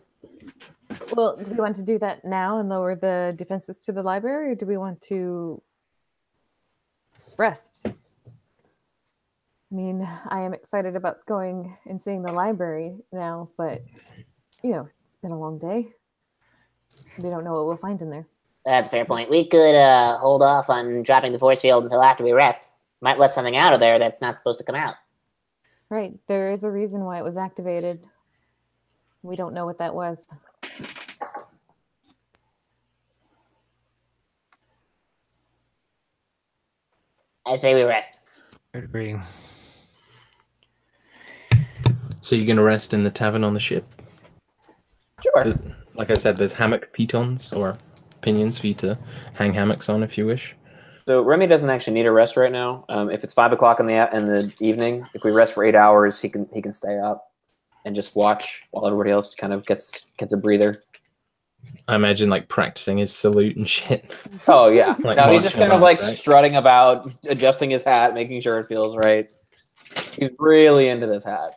Well, do we want to do that now and lower the defenses to the library, or do we want to rest? I mean, I am excited about going and seeing the library now, but, you know, it's been a long day. We don't know what we'll find in there. That's a fair point. We could hold off on dropping the force field until after we rest. Might let something out of there that's not supposed to come out. Right. There is a reason why it was activated. We don't know what that was. I say we rest. I agree. So you're going to rest in the tavern on the ship? Sure. like I said, there's hammock pitons or pinions for you to hang hammocks on if you wish. So Remy doesn't actually need a rest right now. If it's 5 o'clock in the evening, if we rest for 8 hours, he can stay up and just watch while everybody else kind of gets a breather. I imagine like practicing his salute and shit. Oh yeah, Like no, he's just kind of marching like around, right? strutting about, adjusting his hat, making sure it feels right. He's really into this hat.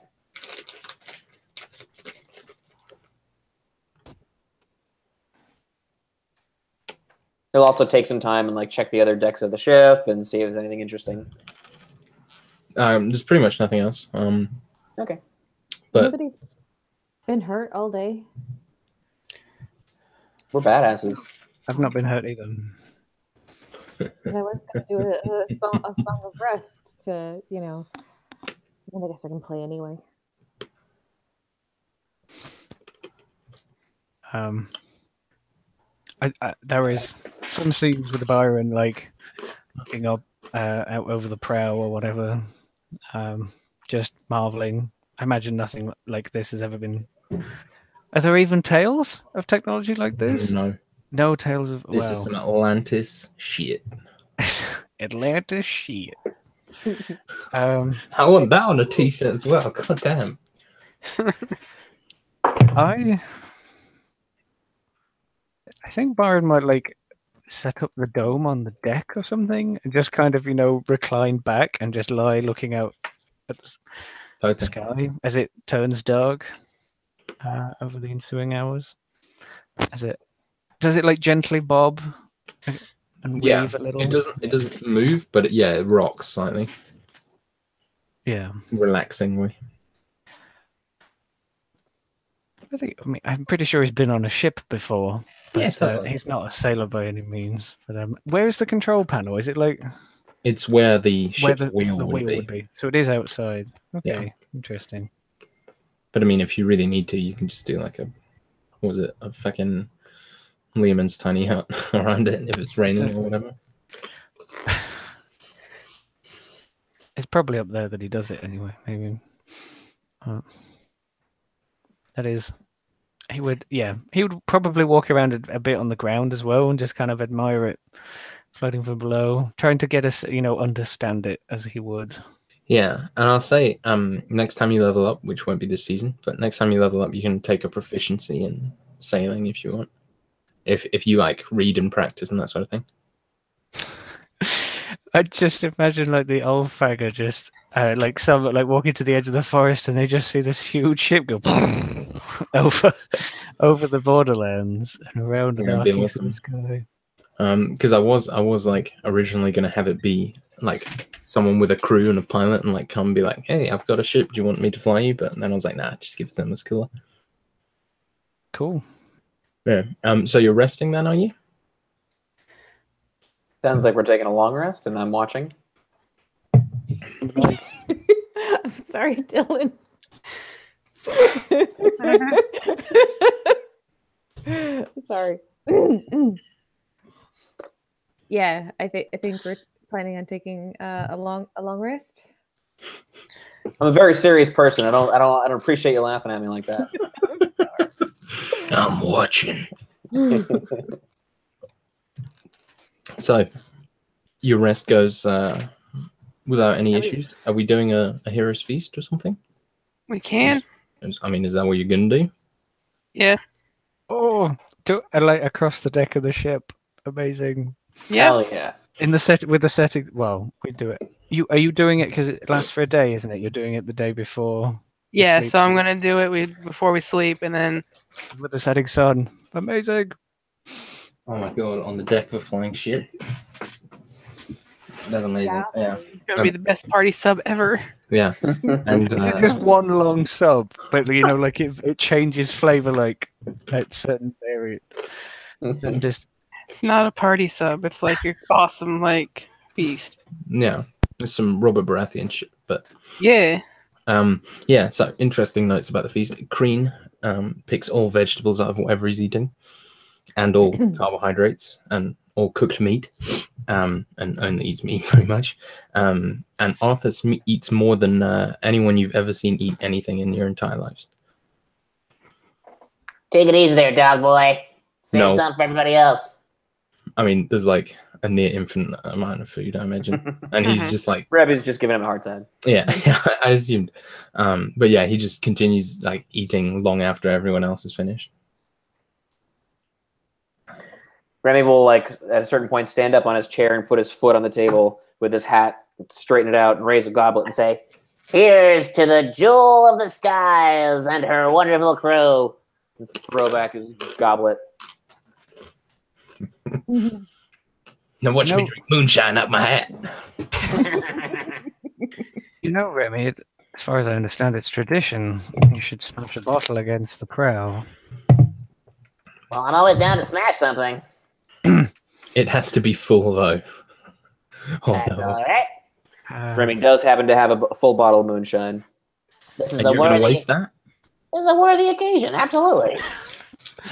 He'll also take some time and like check the other decks of the ship and see if there's anything interesting. There's pretty much nothing else. Okay. But Nobody's been hurt all day. We're badasses. I've not been hurt either. 'Cause I was going to do a song of rest to, you know. And I guess I can play anyway. There is some scenes with Byron like looking up out over the prow or whatever, just marveling. I imagine nothing like this has ever been. Are there even tales of technology like this? no, No tales of. this is some Atlantis shit. Atlantis shit. I want that on a t-shirt as well. God damn. I think Byron might like set up the dome on the deck or something and just kind of, recline back and just lie looking out at the Okay. sky as it turns dark over the ensuing hours. Does it like gently bob and weave a little? It doesn't move, but it rocks slightly, Yeah. relaxingly. I'm pretty sure he's been on a ship before, but Yeah, totally. he's not a sailor by any means. But where is the control panel? Is it like It's where the where ship's wheel would be. So it is outside. Okay, Yeah. interesting. But I mean, if you really need to, you can just do like a fucking Lehman's tiny hut around it if it's raining or whatever. It's probably up there that he does it anyway. Maybe. That is, he would probably walk around a bit on the ground as well and just kind of admire it floating from below, trying to get us, understand it as he would. Yeah, and I'll say, next time you level up, which won't be this season, but next time you level up, you can take a proficiency in sailing if you want. If you like read and practice and that sort of thing. I just imagine like the old fagger just walking to the edge of the forest and they just see this huge ship go over the borderlands and around an That'd be arcing awesome. sky. Because I was like originally gonna have it be like someone with a crew and a pilot and like come be like, hey, I've got a ship, do you want me to fly you? But then I was like, nah, just give it to them, it's cooler. Cool. Yeah. So you're resting then, are you? Sounds like we're taking a long rest, and I'm watching. I'm sorry, Dylan. Sorry. Yeah, I think we're planning on taking a long rest. I'm a very serious person. I don't appreciate you laughing at me like that. I'm watching. So, your rest goes without any issues. Are we doing a hero's feast or something? We can. I mean, is that what you're gonna do? Yeah. Oh, like across the deck of the ship. Amazing. Yeah. Hell yeah. In the set with the setting. Well, we do it. Are you doing it because it lasts for a day, isn't it? You're doing it the day before. Yeah. sleep, So I'm gonna do it before we sleep, and then with the setting sun. Amazing. Oh my god, on the deck of a flying ship. That's amazing. Yeah. it's gonna be the best party sub ever. Yeah. And Is it just one long sub? But like it changes flavor like at certain period. And just It's not a party sub. It's like your awesome like feast. yeah, there's some Robert Baratheon shit, but Yeah. yeah. So interesting notes about the feast. Crean picks all vegetables out of whatever he's eating, and all carbohydrates, and all cooked meat, and only eats meat pretty much. And Arthur eats more than anyone you've ever seen eat anything in your entire lives. Take it easy there, dog boy. Save No. some for everybody else. I mean, there's like a near infinite amount of food, I imagine, and he's just like, Rebby's just giving him a hard time. yeah, I assumed. But yeah, he just continues like eating long after everyone else is finished. Remy will, like, at a certain point, stand up on his chair and put his foot on the table with his hat, straighten it out, and raise a goblet and say, Here's to the jewel of the skies and her wonderful crew. and throw back his goblet. Now watch me No. drink moonshine out my hat. You know, Remy, as far as I understand, it's tradition. You should smash a bottle against the prow. Well, I'm always down to smash something. It has to be full though. Oh That's no! all right. Remy does happen to have a full bottle of moonshine. This is And a you're gonna worthy. waste that? This is a worthy occasion. Absolutely.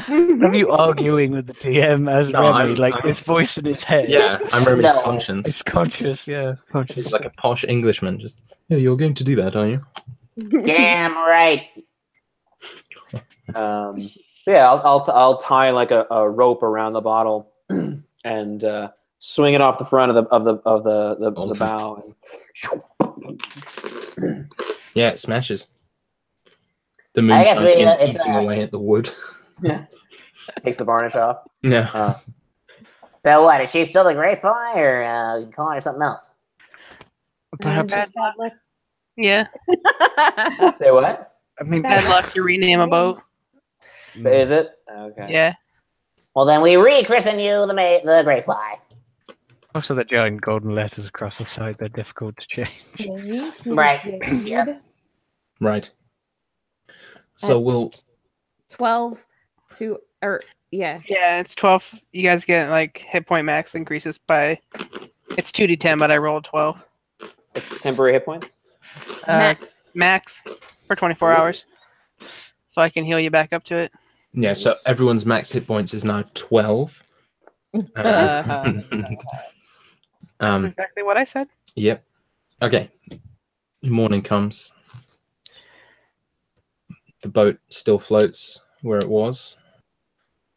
Have you arguing with the DM as No, Remy, I'm- like I'm- this voice in his head? Yeah, I'm Remy's No. conscience. It's conscious, yeah. Conscious. He's like a posh Englishman. Just, yeah, you're going to do that, are you? Damn right. Yeah, I'll tie like a rope around the bottle and swing it off the front of the Awesome. bow. Yeah, it smashes. The I guess moonshine is it's, eating away at the wood. Takes the varnish off. Yeah. So what? Is she still the Gray Fly, or you calling her something else? Perhaps, Bad luck. Yeah. Say what? I mean, Bad luck. You rename a boat. Is it? Okay. Yeah. Well, then we rechristen you the Gray Fly. also the giant golden letters across the side, they're difficult to change. Right. Yeah. Right. So That's- we'll 12 to, or yeah. Yeah, it's 12. You guys get like hit point max increases by. It's 2d10, but I rolled 12. It's temporary hit points. Max. Max for 24 hours. So I can heal you back up to it. yeah. So everyone's max hit points is now 12. That's exactly what I said. Yep. Okay. Morning comes. The boat still floats where it was.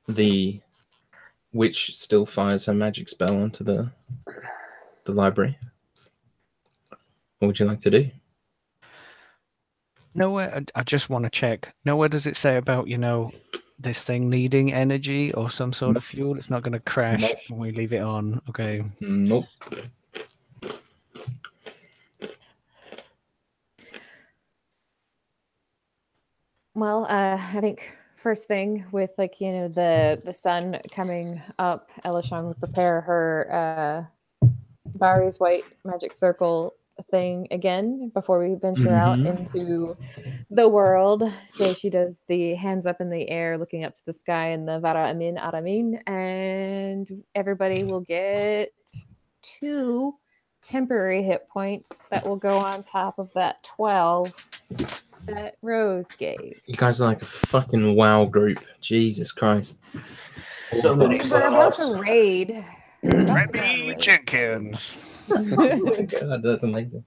The witch still fires her magic spell onto the library. What would you like to do? Nowhere, I just want to check. Nowhere does it say about, this thing needing energy or some sort of fuel. It's not going to crash Nope. when we leave it on. Okay. Nope. Well, I think first thing with the sun coming up, Elishon would prepare her Barry's white magic circle thing again before we venture out into the world. So she does the hands up in the air, looking up to the sky, and the Vara Amin Aramin, and everybody will get 2 temporary hit points that will go on top of that 12 that Rose gave. You guys are like a fucking WoW group. Jesus Christ. So many We're about buffs. to raid. Remy Jenkins. Oh my god, that's amazing.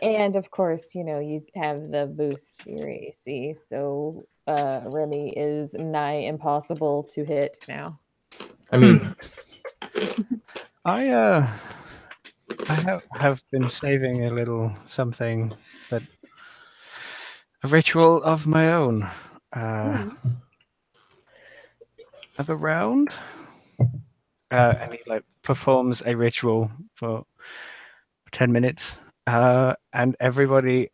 And of course, you have the boost to your AC, so Remy is nigh impossible to hit now. I mean, I have been saving a little something, but a ritual of my own. Of a round, and he performs a ritual for 10 minutes, and everybody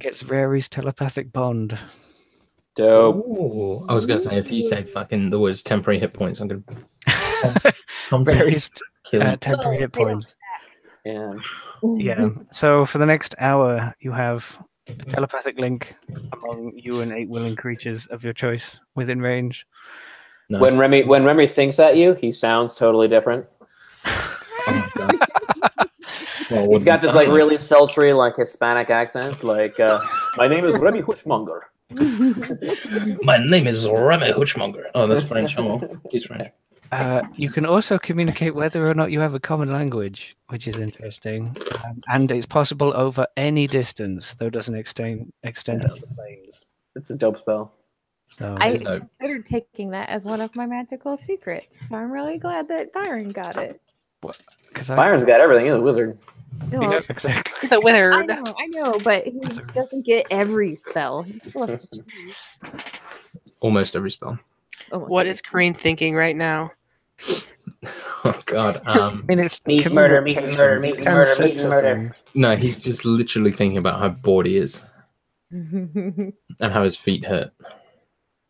gets Rary's telepathic bond. Dope. ooh, I was gonna say if you say fucking the words temporary hit points, I'm gonna Rary's kill you. temporary hit points. Yeah. Yeah. So for the next hour, you have a telepathic link among you and 8 willing creatures of your choice within range. Nice. When Remy thinks at you, he sounds totally different. Oh my god. Well, He's got this like really sultry, like Hispanic accent. Like, my name is Remy Huchmonger. My name is Remy Huchmonger. Oh, that's French. Oh, well, he's French. You can also communicate whether or not you have a common language, which is interesting, and it's possible over any distance, though it doesn't extend to other planes. It's a dope spell. So I So- considered taking that as one of my magical secrets. So I'm really glad that Byron got it. because Byron's got everything. He's a wizard. No, exactly. The wizard. I know, but he doesn't get every spell. He still has to choose. Almost every spell. Almost What every is Crane thinking right now? Oh God. I mean, it's Meat and murder, meat and murder, meat and murder, meat and murder. No, he's just literally thinking about how bored he is spell. and how his feet hurt.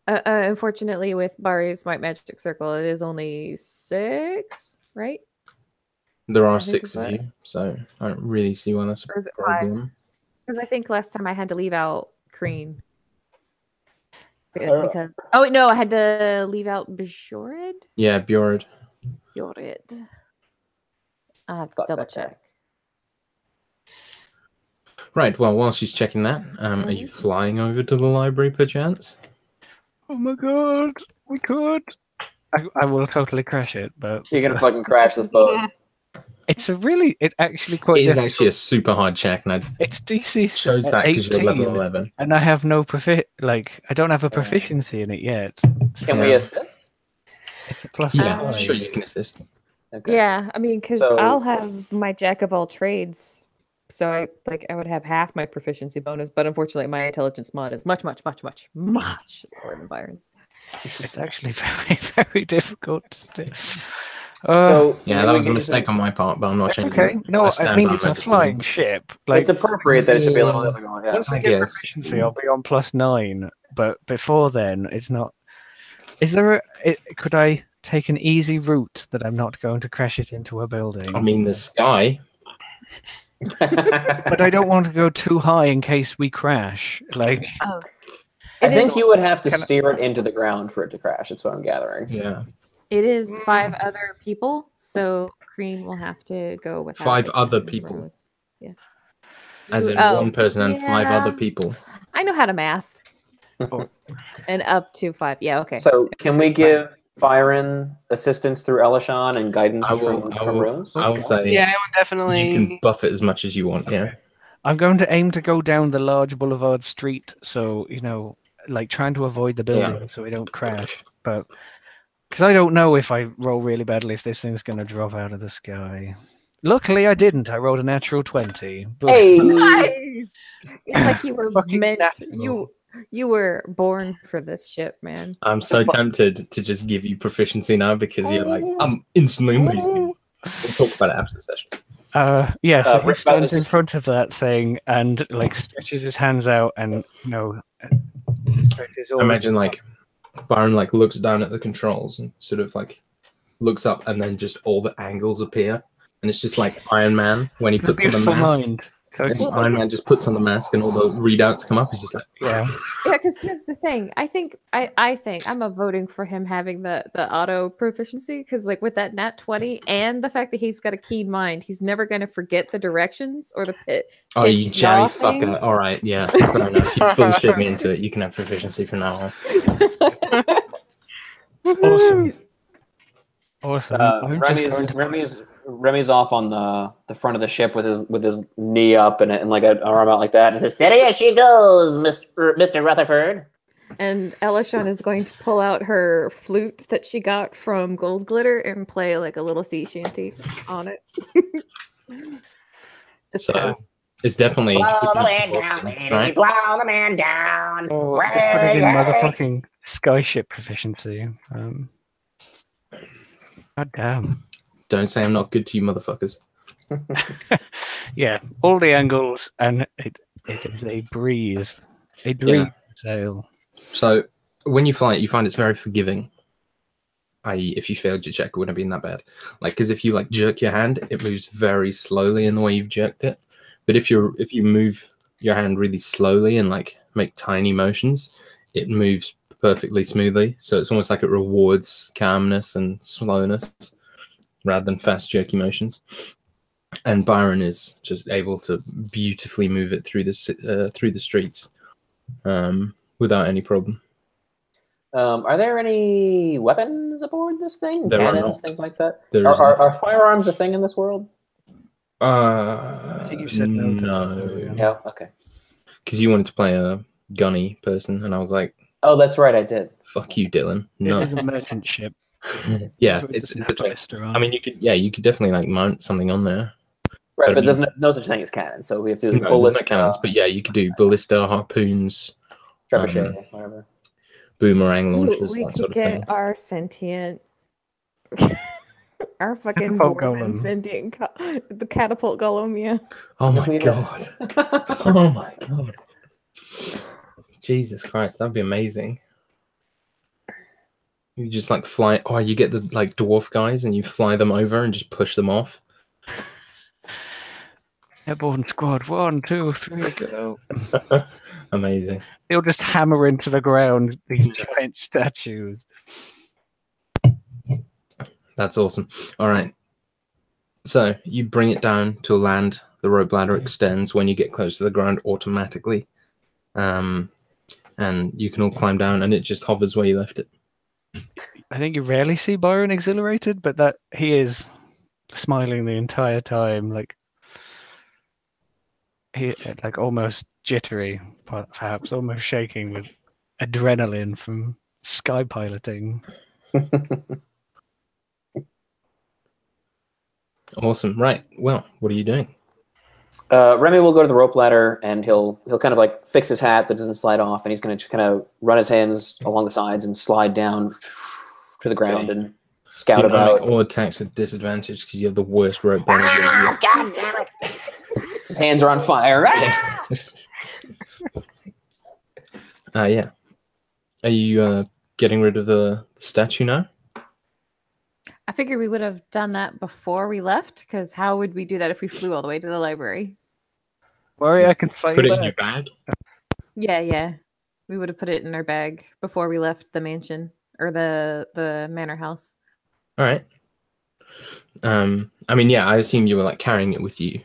Unfortunately, with Bari's White Magic Circle, it is only 6, right? There are I think 6 it's of what- you, so I don't really see why that's Or is a it 5? problem. Because I think last time I had to leave out Crean. Because oh wait, no, I had to leave out Bjorid. Yeah, Bjord. Bjorid. I have to Fuck double that guy. check. Right. Well, while she's checking that, are you flying over to the library, perchance? Oh my god, we could. I will totally crash it, but You're gonna fucking crash this boat. it's actually quite. It is difficult. actually a super hard check, and it It's DC shows that because you're 18, level 11. and I have no I don't have a proficiency in it yet. So Can we assist? it's a plus Yeah, Uh, 5. sure you can assist. Okay. Yeah, I mean, because So- I'll have my jack of all trades, so I would have half my proficiency bonus. But unfortunately, my intelligence mod is much lower than Byron's. It's actually very, very difficult. So Yeah, can that we was a get mistake on my part, but I'm not that's changing okay. it. No, I stand mean by it's my a flying decision. ship. Like It's appropriate that it should be a little Yeah. bit going. Yeah. once I I get guess. proficiency, I'll be on +9. But before then, it's not. Is there could I take an easy route that I'm not going to crash it into a building? I mean, the sky. But I don't want to go too high in case we crash. Like, I It think is- you would have to Can I- steer it into the ground for it to crash. That's what I'm gathering. Yeah. It is 5 other people, so Crean will have to go with 5 other people. Yes. As in Oh, one person and 5 yeah. other people. I know how to math. Oh. And up to 5. Yeah, okay. So can we That's fine. give Byron assistance through Elishan and guidance I will- from Rose? I will say Yeah, I would definitely. you can buff it as much as you want. Yeah. I'm going to aim to go down the large boulevard street, so like trying to avoid the building so we don't crash. But because I don't know if I roll really badly, if this thing's going to drop out of the sky. Luckily, I didn't. I rolled a natural 20. But Hey, Nice! It's like you were Fucking meant. natural. You were born for this shit, man. I'm so tempted to just give you proficiency now because you're like, I'm instantly amazing. We'll talk about it after the session. Yeah, so he Rick stands in Butler- front of that thing and like stretches his hands out and stretches all Imagine like Byron like looks down at the controls and sort of like looks up and then just all the angles appear. And it's just like Iron Man when he a puts on the beautiful mask. mind. It's Iron Man just puts on the mask and all the readouts come up. It's just like, Yeah. Yeah, because here's the thing. I think I'm voting for him having the auto proficiency because like with that nat 20 and the fact that he's got a keen mind, he's never going to forget the directions or the pit. oh, you Pitch yaw jammy thing. fucker. All right, yeah. Fair enough. You bullshit me into it. You can have proficiency from now on. Awesome. Awesome. I'm just going to Remy's off on the front of the ship with his knee up and like an arm out like that, and says, Steady as she goes, Mr. Rutherford. And Elishan is going to pull out her flute that she got from Gold Glitter and play like a little sea shanty on it. Just So 'cause. it's definitely Blow the man down, awesome, lady. right? Blow the man down. Oh, I just put it in Way, motherfucking skyship proficiency. God damn. Don't say I'm not good to you, motherfuckers. Yeah, all the angles, and it is a breeze. A dream sail. So when you fly it, you find it's very forgiving. I.e., if you failed your check, it wouldn't have been that bad. Like, because if you like jerk your hand, it moves very slowly in the way you've jerked it. But if you move your hand really slowly and like make tiny motions, it moves perfectly smoothly. So it's almost like it rewards calmness and slowness rather than fast jerky motions. And Byron is just able to beautifully move it through the streets without any problem. Are there any weapons aboard this thing? There are Cannons, not. things like that? There is Are firearms a thing in this world? I think you said no to that no. earlier. Yeah. Okay. Because you wanted to play a gunny person, and I was like, Oh, that's right, I did. Fuck you, Dylan. It No. is a merchant ship. Yeah, with it's the a thing. ballista on. I mean, you could definitely like mount something on there. Right, But but there's no such thing as cannons, so we have to do No, ballista, there's no cannons, but yeah, you could do ballista, harpoons, trebuchet, whatever. boomerang launchers, We that could sort of get thing. our sentient, our fucking Catapult dwarven golem. sentient, the catapult golem. Yeah. Oh my Yeah. god! Oh my god! Jesus Christ, that'd be amazing. You just like fly. Oh, you get the like dwarf guys, and you fly them over and just push them off. Airborne squad, 1, 2, 3, go. Amazing. They'll just hammer into the ground these giant statues. That's awesome. All right. So you bring it down to land. The rope ladder extends when you get close to the ground automatically. And you can all climb down, and it just hovers where you left it. I think you rarely see Byron exhilarated, but that he is smiling the entire time, like almost jittery, perhaps almost shaking with adrenaline from sky piloting. Awesome. Right. Well, what are you doing? Remy will go to the rope ladder, and he'll kind of like fix his hat so it doesn't slide off, and he's going to kind of run his hands along the sides and slide down to the ground and scout You know, about. make all attacks with disadvantage because you have the worst rope burn. Ah, God damn it! His hands are on fire. Yeah. Are you getting rid of the statue now? I figured we would have done that before we left, because how would we do that if we flew all the way to the library? Worry, I can fight Put you it in your back. bag. Yeah. We would have put it in our bag before we left the mansion or the manor house. All right. I mean, yeah, I assume you were like carrying it with you,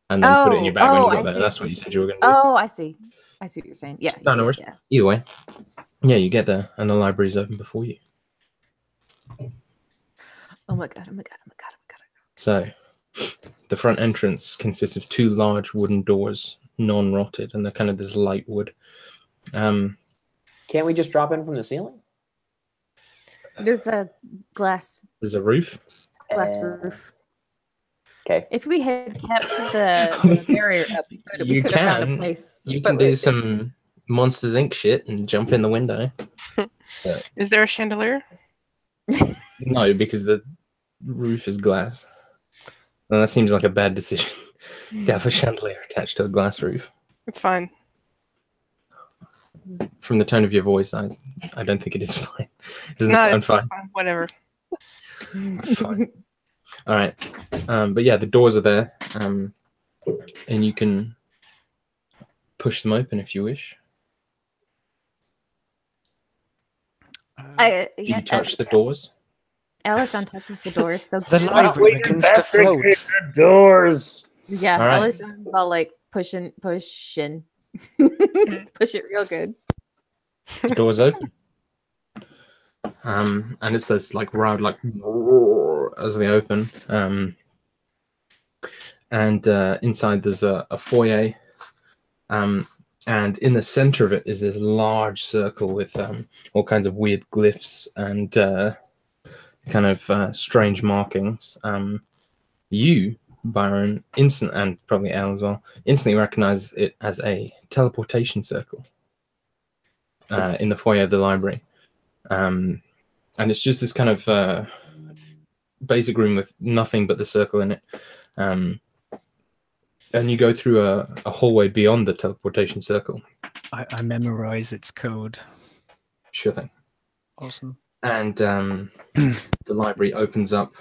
and then put it in your bag when you got I there. see. That's what you said you were going to do. Oh, I see. I see what you're saying. Yeah. No worries. Yeah. Either way, yeah, you get there, and the library's open before you. Oh my god. So, the front entrance consists of 2 large wooden doors, non-rotted, and they're kind of this light wood. Can't we just drop in from the ceiling? There's a glass There's a roof. roof. Okay. If we had kept the barrier up, we You could have found a can. place. You but can do we- some Monsters Inc. shit and jump in the window. Is there a chandelier? No, because the roof is glass. And that seems like a bad decision to have a chandelier attached to a glass roof. It's fine. From the tone of your voice, I don't think it is fine. It doesn't No, sound it's fine. fine. Whatever. Fine. All right. But yeah, the doors are there. And you can push them open if you wish. I, Do you touch the doors? Alishan touches the doors, so The library begins to float. Doors. yeah, All right. Alishan's all like pushing, push it real good. The doors open. And it's this like loud like roar as they open. And inside there's a foyer. And in the center of it is this large circle with all kinds of weird glyphs and kind of strange markings. You, Byron, and probably Al as well, instantly recognize it as a teleportation circle in the foyer of the library. And it's just this kind of basic room with nothing but the circle in it. And you go through a hallway beyond the teleportation circle. I memorize its code. Sure thing. Awesome. And the library opens up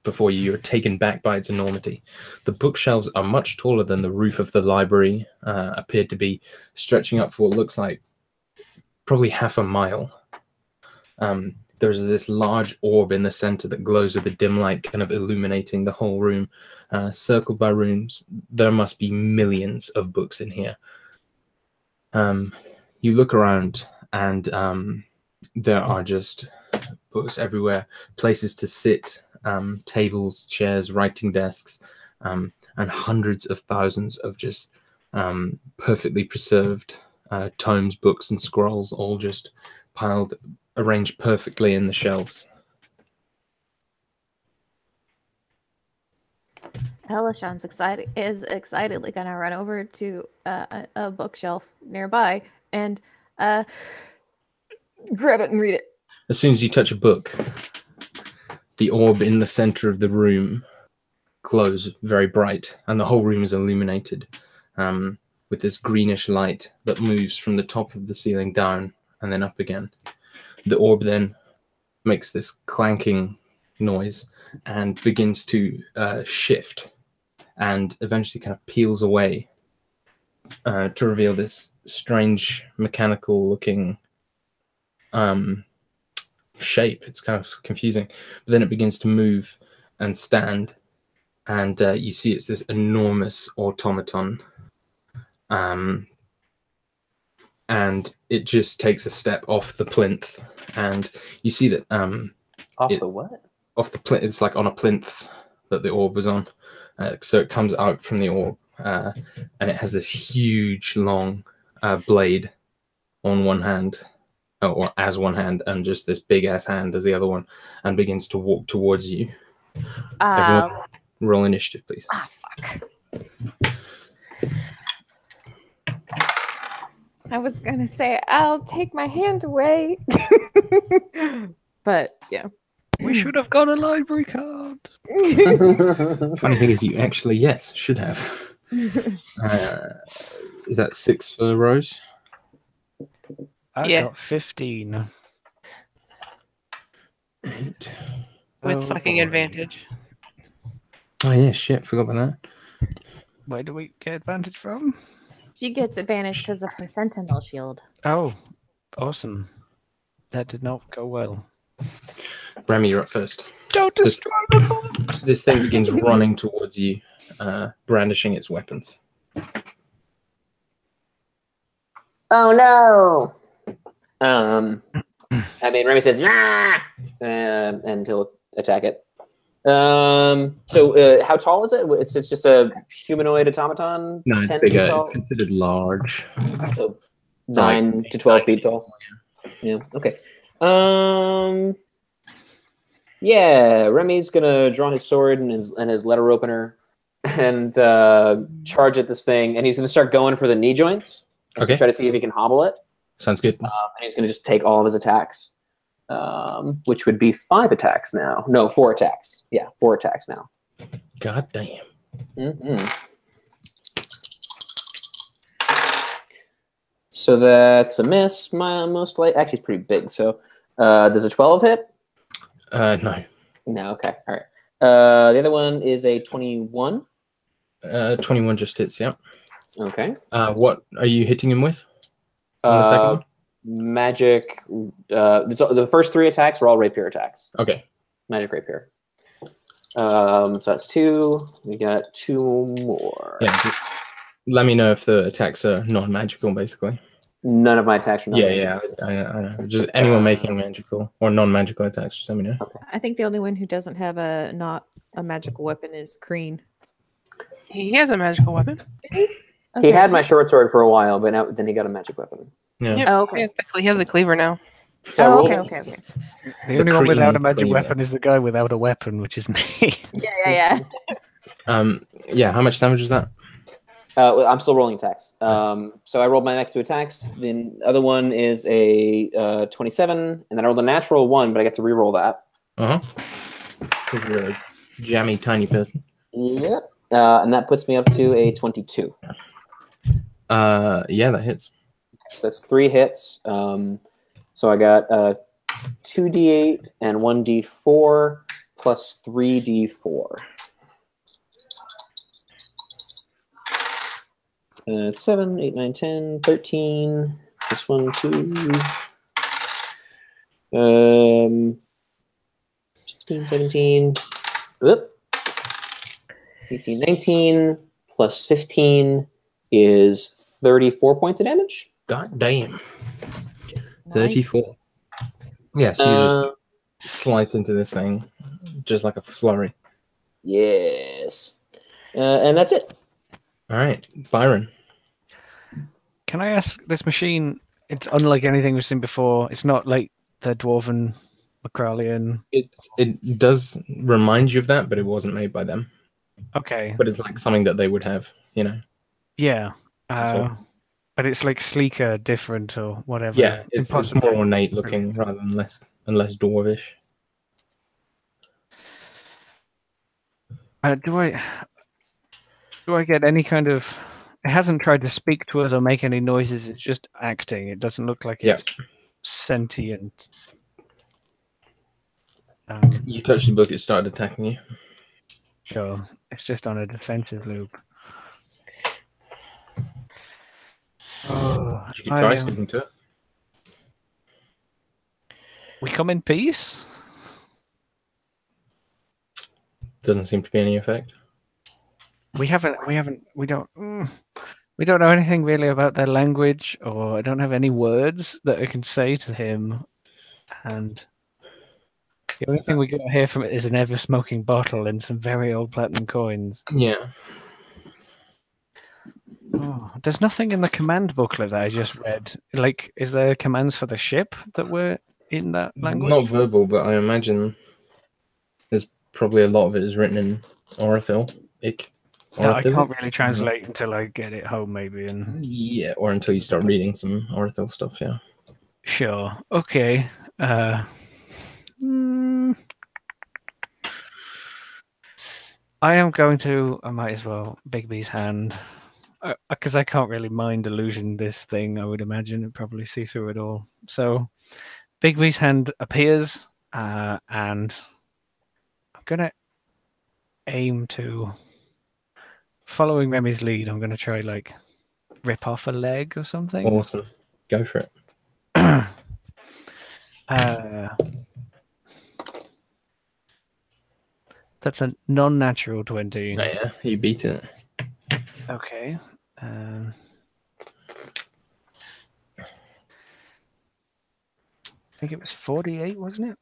before you. You're taken back by its enormity. The bookshelves are much taller than the roof of the library appeared to be, stretching up for what looks like probably half a mile. There's this large orb in the center that glows with a dim light, kind of illuminating the whole room. Circled by rooms, there must be millions of books in here. You look around, and there are just books everywhere, places to sit, tables, chairs, writing desks, and hundreds of thousands of just perfectly preserved tomes, books, and scrolls, all just arranged perfectly in the shelves. Elishan's excitedly gonna run over to a bookshelf nearby and grab it and read it. As soon as you touch a book, the orb in the center of the room glows very bright, and the whole room is illuminated with this greenish light that moves from the top of the ceiling down and then up again. The orb then makes this clanking noise and begins to shift, and eventually kind of peels away to reveal this strange mechanical-looking shape. It's kind of confusing, but then it begins to move and stand, and you see it's this enormous automaton, and it just takes a step off the plinth, and you see that Off the what? off the plinth. It's like on a plinth that the orb was on, so it comes out from the orb, and it has this huge long blade on one hand, or as one hand, and just this big ass hand as the other one, and begins to walk towards you. Everyone, roll initiative, please. Fuck. I was gonna say I'll take my hand away, but yeah. We should have got a library card. Funny thing is, you actually, yes, should have. Is that 6 for Rose? I Yeah. got 15. 8. With Oh, fucking boy. advantage. Oh yeah, shit, forgot about that. Where do we get advantage from? She gets advantage because of her sentinel shield. Oh, awesome. That did not go well. Remy, you're up first. Don't This- destroy the book! This thing begins running towards you, brandishing its weapons. Oh no! I mean, Remy says, nah! And he'll attack it. So how tall is it? It's just a humanoid automaton? No, it's 10 feet bigger. tall? It's considered large. So 9 to 12 feet tall. Yeah, okay. Yeah, Remy's gonna draw his sword and his letter opener and charge at this thing, and he's gonna start going for the knee joints. Okay. Try to see if he can hobble it. Sounds good. And he's gonna just take all of his attacks. Which would be 5 attacks now. No, 4 attacks. Yeah, 4 attacks now. God damn. Mm-hmm. So that's a miss. My most likely, actually, it's pretty big. So does a 12 hit? No. No. Okay. All right. The other one is a 21. 21 just hits, yeah. Okay. What are you hitting him with? On the second one? Magic. The first 3 attacks were all rapier attacks. Okay. Magic rapier. So that's 2. We got 2 more. Yeah, just let me know if the attacks are non-magical, basically. None of my attacks are Yeah, I know. Just anyone making magical or non-magical attacks, just let me know. I think the only one who doesn't have not a magical weapon is Kreen. He has a magical weapon. He had my short sword for a while, but then he got a magic weapon. Yeah. Yep, Oh, okay. he has the cleaver now. So I Oh, rolled- okay. The only one without a Kreen magic cleaver. weapon is the guy without a weapon, which is me. Yeah. Yeah, how much damage is that? Well, I'm still rolling attacks. So I rolled my next 2 attacks. The other one is a 27, and then I rolled a natural 1, but I get to re-roll that. Because you're a jammy, tiny person. Yep. And that puts me up to a 22. Yeah, that hits. That's 3 hits. So I got 2d8 and 1d4 plus 3d4. 7, 8, 9, 10, 13. This 1, 2. 16, 17. Whoop. 18, 19 plus 15 is 34 points of damage. God damn. 34. Yeah, so you just slice into this thing just like a flurry. Yes. And that's it. All right, Byron. Can I ask, this machine, it's unlike anything we've seen before. It's not like the Dwarven Macralian. It does remind you of that, but it wasn't made by them. Okay. But it's like something that they would have, you know. Yeah. So- But it's like sleeker, different, or whatever. Yeah, it's more ornate looking rather than less dwarvish. Do I get any kind of? It hasn't tried to speak to us or make any noises. It's just acting. It doesn't look like it's sentient. You touched the book, it started attacking you. Sure, it's just on a defensive loop. Oh, You could try speaking to it. We come in peace. Doesn't seem to be any effect. We don't know anything really about their language, or I don't have any words that I can say to him. And the only thing we got here from it is an ever-smoking bottle and some very old platinum coins. Yeah. Oh, there's nothing in the command booklet that I just read. Like, is there commands for the ship that were in that language? Not verbal, but I imagine there's probably a lot of it is written in Orathyl. That I can't really translate until I get it home, maybe. And yeah, or until you start reading some Orathyl stuff. Yeah. Sure. Okay. I am going to. I might as well. Bigby's hand, because I can't really mind illusion this thing. I would imagine it probably see through it all. So, Bigby's hand appears, and I'm gonna aim to. Following Remy's lead, I'm gonna try like rip off a leg or something. Awesome. Go for it. That's a non-natural 20. Oh, yeah, you beat it. Okay. I think it was 48, wasn't it?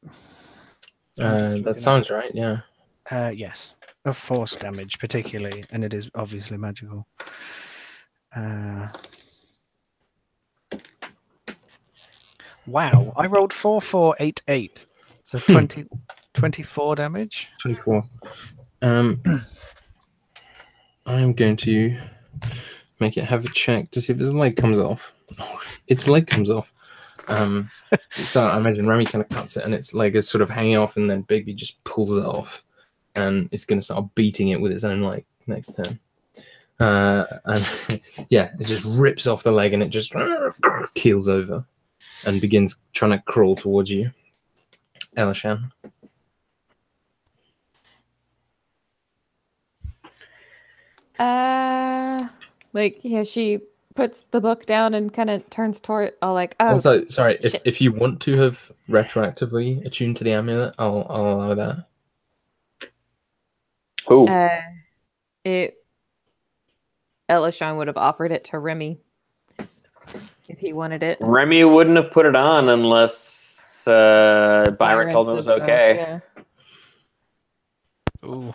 That sounds right. Yeah. Yes. Of force damage, particularly, and it is obviously magical. Wow, I rolled 4488, so 24 damage. 24. I'm going to make it have a check to see if his leg comes off. Oh, its leg comes off. So I imagine Remy kind of cuts it, and its leg is sort of hanging off, and then Bigby just pulls it off, and it's going to start beating it with its own leg next turn. And yeah, it just rips off the leg, and it just keels over and begins trying to crawl towards you, Elishan. She puts the book down and kind of turns toward. Like, oh. Also, sorry, shit. if you want to have retroactively attuned to the amulet, I'll allow that. Ooh. Elishan would have offered it to Remy if he wanted it. Remy wouldn't have put it on unless Byron told him it was okay. Yeah. Ooh.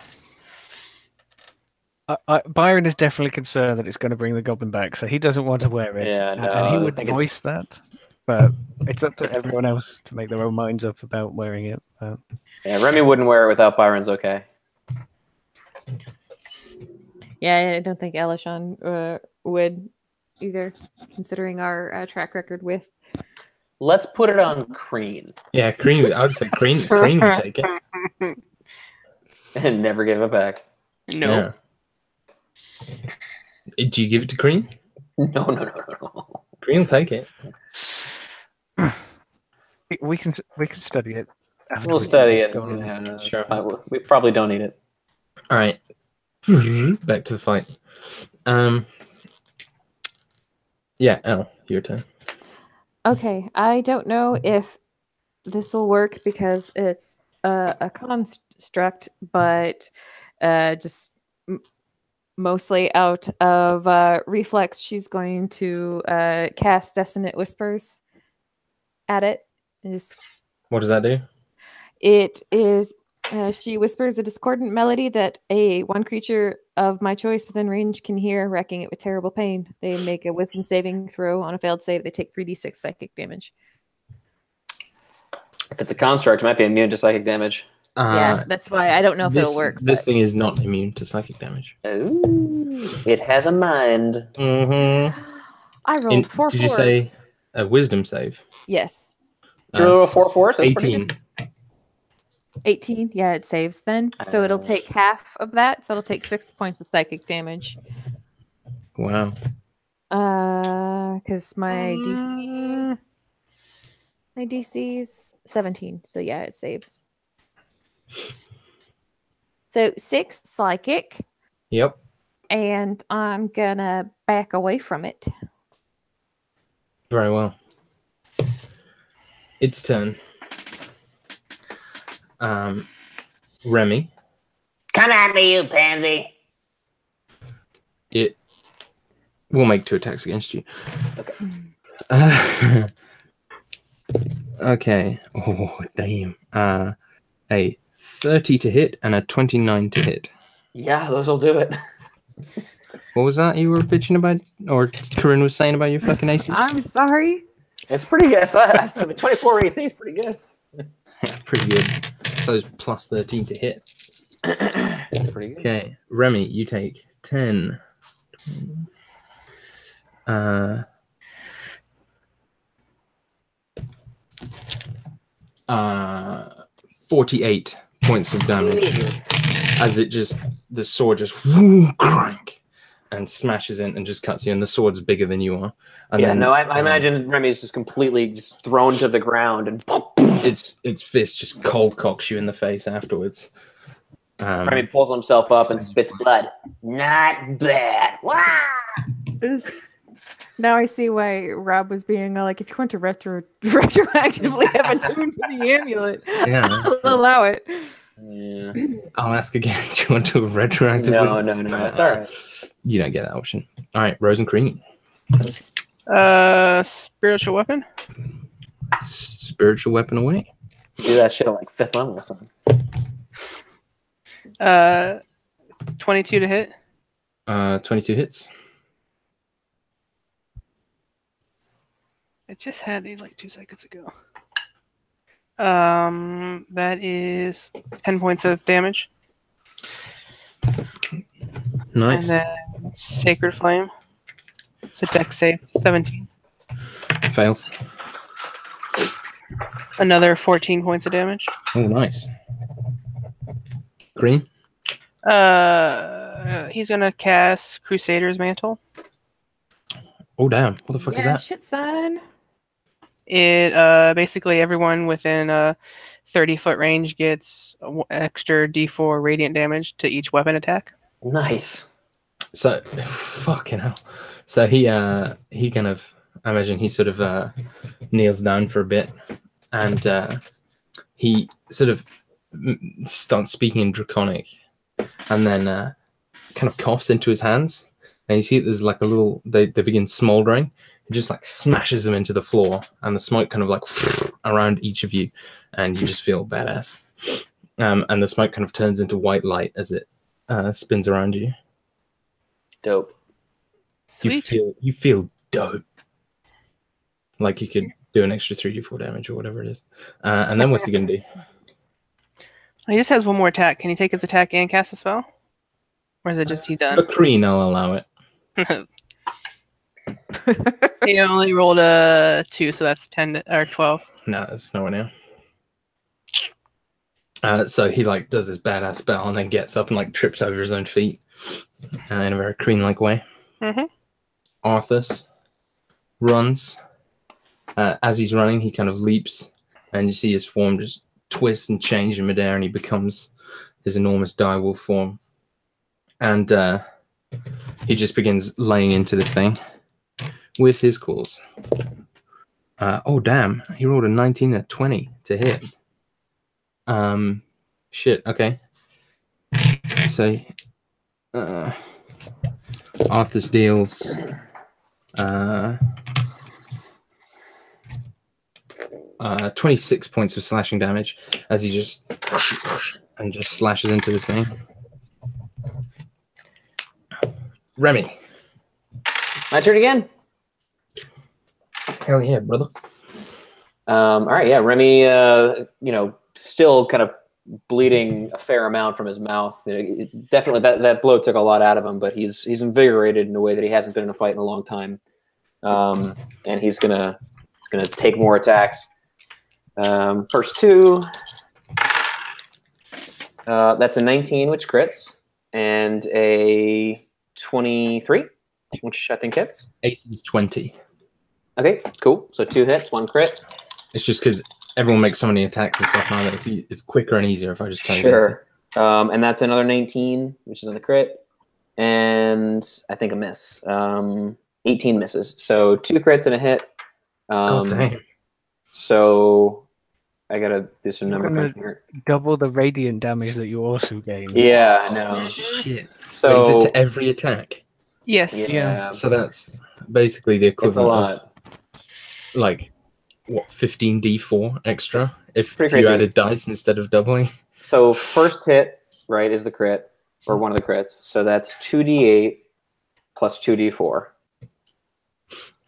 Byron is definitely concerned that it's going to bring the goblin back, so he doesn't want to wear it. Yeah, no, and he I would think voice that, but it's up to everyone else to make their own minds up about wearing it. Yeah, Remy wouldn't wear it without Byron's okay. Yeah, I don't think Elishan would either, considering our track record with. Let's put it on Crean. Yeah, Crean. I would say Crean would take it. And never give it back. No. Yeah. Do you give it to Crean? No. Crean will take it. We can study it. We'll study it. Yeah, sure. We probably don't need it. All right. Back to the fight. Yeah, Elle, your turn. Okay, I don't know if this will work because it's a construct, but just mostly out of reflex, she's going to cast Dissonant Whispers at it. What does that do? It is She whispers a discordant melody that one creature of my choice within range can hear, wrecking it with terrible pain. They make a wisdom saving throw. On a failed save, they take 3d6 psychic damage. If it's a construct, it might be immune to psychic damage. Yeah, that's why I don't know if it'll work. This thing is not immune to psychic damage. Ooh, it has a mind. Mm-hmm. I rolled 4 Did you say a wisdom save? Yes. You roll 4 4s? That's 18. 18? Yeah, it saves then. So it'll take half of that. So it'll take 6 points of psychic damage. Wow. Because my DC is 17. So yeah, it saves. So 6 psychic. Yep. And I'm gonna back away from it. Very well. Its turn. Remy. Come at me, you pansy. It will make 2 attacks against you. Okay. Okay. Oh, damn. A 30 to hit and a 29 to hit. Yeah, those will do it. What was that you were bitching about? Or Corinne was saying about your fucking AC? I'm sorry. It's pretty good. So 24 AC is pretty good. Pretty good. So it's plus 13 to hit. That's pretty good. Okay. Remy, you take 10. 48 points of damage as the sword just crank and smashes in and just cuts you, and the sword's bigger than you are. And Yeah, then, no, I imagine Remy's just completely just thrown to the ground and its fist just cold cocks you in the face afterwards. Remy pulls himself up and spits blood. Not bad. Wah! Now I see why Rob was being like, if you want to retroactively have attuned to the amulet, Yeah. I'll allow it. Yeah. I'll ask again. Do you want to retroactively? No. It's all right. You don't get that option. All right, Rose and Cream. Spiritual weapon. Spiritual weapon away. Do that shit at like 5th level or something. 22 to hit. 22 hits. I just had these like 2 seconds ago. That is 10 points of damage. Nice. And then Sacred Flame. It's a dex save, 17. Fails. Another 14 points of damage. Oh, nice. Green. He's gonna cast Crusader's Mantle. Oh, damn. What the fuck is that? Shit, son. It basically everyone within a 30-foot range gets extra D4 radiant damage to each weapon attack. Nice. So, fucking hell. So he kind of, I imagine he sort of kneels down for a bit, and he sort of starts speaking in Draconic, and then kind of coughs into his hands, and you see there's like a little, they begin smoldering. It just like smashes them into the floor, and the smoke kind of like around each of you, and you just feel badass. And the smoke kind of turns into white light as it spins around you. Dope. Sweet. You feel dope. Like you could do an extra 3d4 damage or whatever it is. And then what's he gonna do? He just has one more attack. Can he take his attack and cast a spell? Or is it just he For done? Kreen, I'll allow it. He only rolled a 2, so that's 10 or 12. No, it's nowhere near. So he like does this badass spell and then gets up and like trips over his own feet in a very Kreen-like way. Mhm. Arthas runs. As he's running, he kind of leaps, and you see his form just twist and change in midair, and he becomes his enormous direwolf form. And he just begins laying into this thing with his claws. Oh, damn. He rolled a 19 and a 20 to hit. Shit, okay. So, Arthas deals 26 points of slashing damage as he just slashes into this thing. Remy. My turn again. Hell yeah, brother. All right, yeah, Remy, still kind of bleeding a fair amount from his mouth. Definitely, that blow took a lot out of him, but he's invigorated in a way that he hasn't been in a fight in a long time. And he's gonna take more attacks. First two. That's a 19, which crits, and a 23, which I think hits. AC is 20. Okay, cool. So 2 hits, 1 crit. It's just because everyone makes so many attacks and stuff now that it's quicker and easier if I just tell you. Sure. And that's another 19, which is on the crit. And I think a miss. 18 misses. So 2 crits and a hit. God damn. So I gotta do some number crunching here. Double the radiant damage that you also gain. Yeah, I know. Shit. So Wait, is it to every attack? Yes. yeah, So that's basically the it's a equivalent lot. of, like, what, 15d4 extra if Pretty you crazy. added dice instead of doubling? So first hit, right, is the crit, or one of the crits. So that's 2d8 plus 2d4.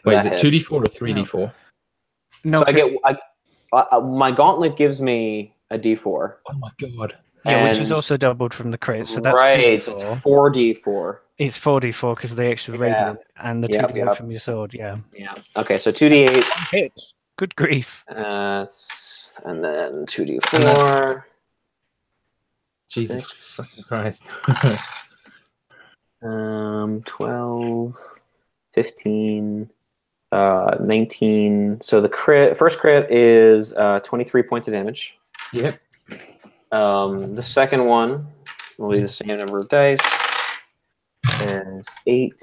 Wait, is That it hit. 2d4 or 3d4? No, So my gauntlet gives me a d4. Oh my god. yeah, which is and- also doubled from the crit. So that's right, 2d4. it's 4d4. It's 4d4 because of the extra Yeah. radiant and the Yep, 2d8 yep. from your sword. Yeah. Yeah. Okay, so 2d8. Hit. Good grief. And then 2d4. Jesus fucking Christ. 12, 15, 19. So the first crit is 23 points of damage. Yep. The second one will be the same number of dice. And 8.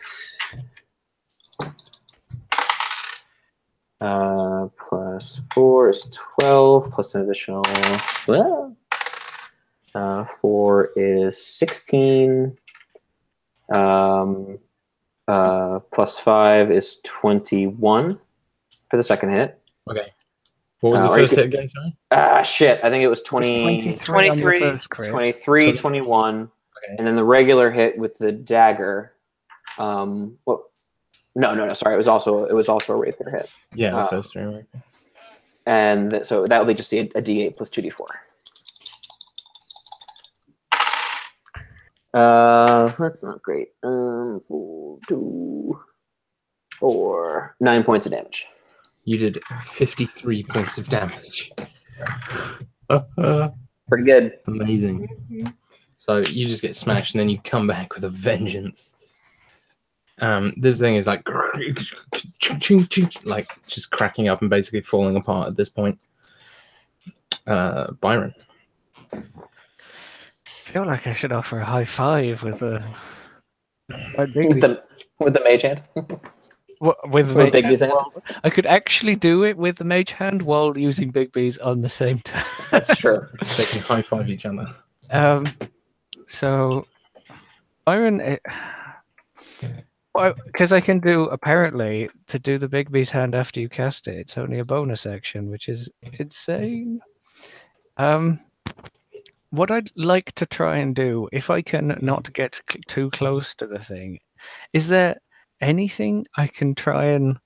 Plus 4 is 12, plus an additional 4 is 16. Plus 5 is 21 for the second hit. Okay. What was the or you first could- hit again, sorry? Shit. I think it was 23 on your 23. first crit. 23, 21. Okay. And then the regular hit with the dagger. No. Sorry. It was also a rapier hit. Yeah, the first three. Right? And so that will be just a d8 plus 2d4. That's not great. 4, 2, 4, 9 points of damage. You did 53 points of damage. Pretty good. Amazing. So you just get smashed and then you come back with a vengeance. This thing is like just cracking up and basically falling apart at this point. Byron. I feel like I should offer a high five with a. With the mage hand. With the With mage Bigby's hand. hand? Well, I could actually do it with the mage hand while using Bigby's on the same time. That's true. They can high five each other. So, Byron, because I can do apparently to do the Bigby's hand after you cast it, it's only a bonus action, which is insane. What I'd like to try and do, if I can not get too close to the thing, is there anything I can try and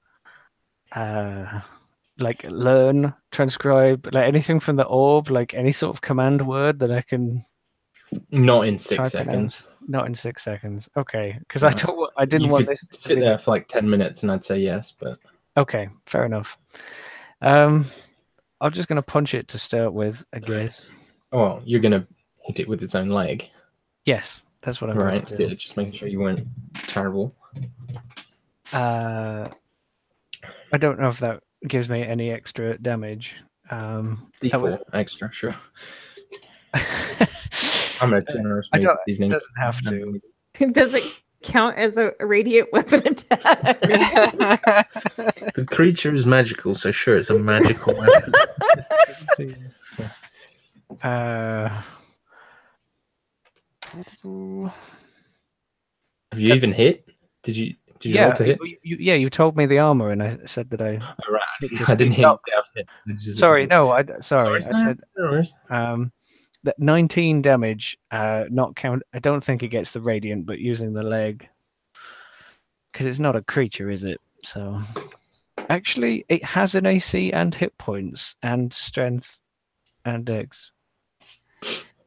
like learn, transcribe, like anything from the orb, like any sort of command word that I can? Not in 6 Type it seconds. Not in 6 seconds. Okay, because No. I didn't You want could this to sit be- there for like 10 minutes and I'd say yes, but Okay, fair enough. I'm just gonna punch it to start with, I guess. well, you're gonna hit it with its own leg, Yes, that's what I'm right? going to Yeah, do. just making sure you weren't terrible. I don't know if that gives me any extra damage. That D4 was- extra, sure. I'm a generous I mate don't- this evening. It doesn't have to. Does it count as a radiant weapon attack? The creature is magical, so sure, it's a magical weapon. Uh, Have you even hit? Did you? Did you roll to hit? You told me the armor, and I said that I. All right. Just I didn't hear no. you say hit. Sorry, no. Sorry, No I said worries. that 19 damage. Not count. I don't think it gets the radiant, but using the leg, because it's not a creature, is it? So actually, it has an AC and hit points and strength and dex.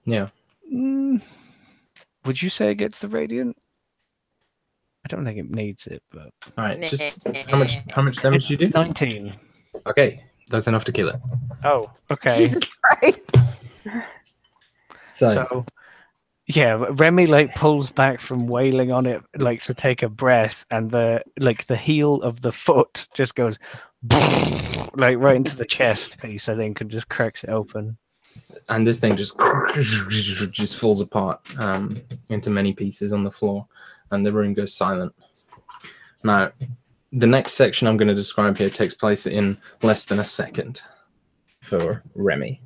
Yeah. Would you say it gets the radiant? I don't think it needs it, but All right. Just how much damage do you do? 19. Okay, that's enough to kill it. Oh, okay. Jesus Christ. So Yeah, Remy like pulls back from wailing on it, like to take a breath, and the heel of the foot just goes like right into the chest piece, I think, and just cracks it open. and this thing just falls apart into many pieces on the floor, and the room goes silent. Now, the next section I'm going to describe here takes place in less than a second for Remy.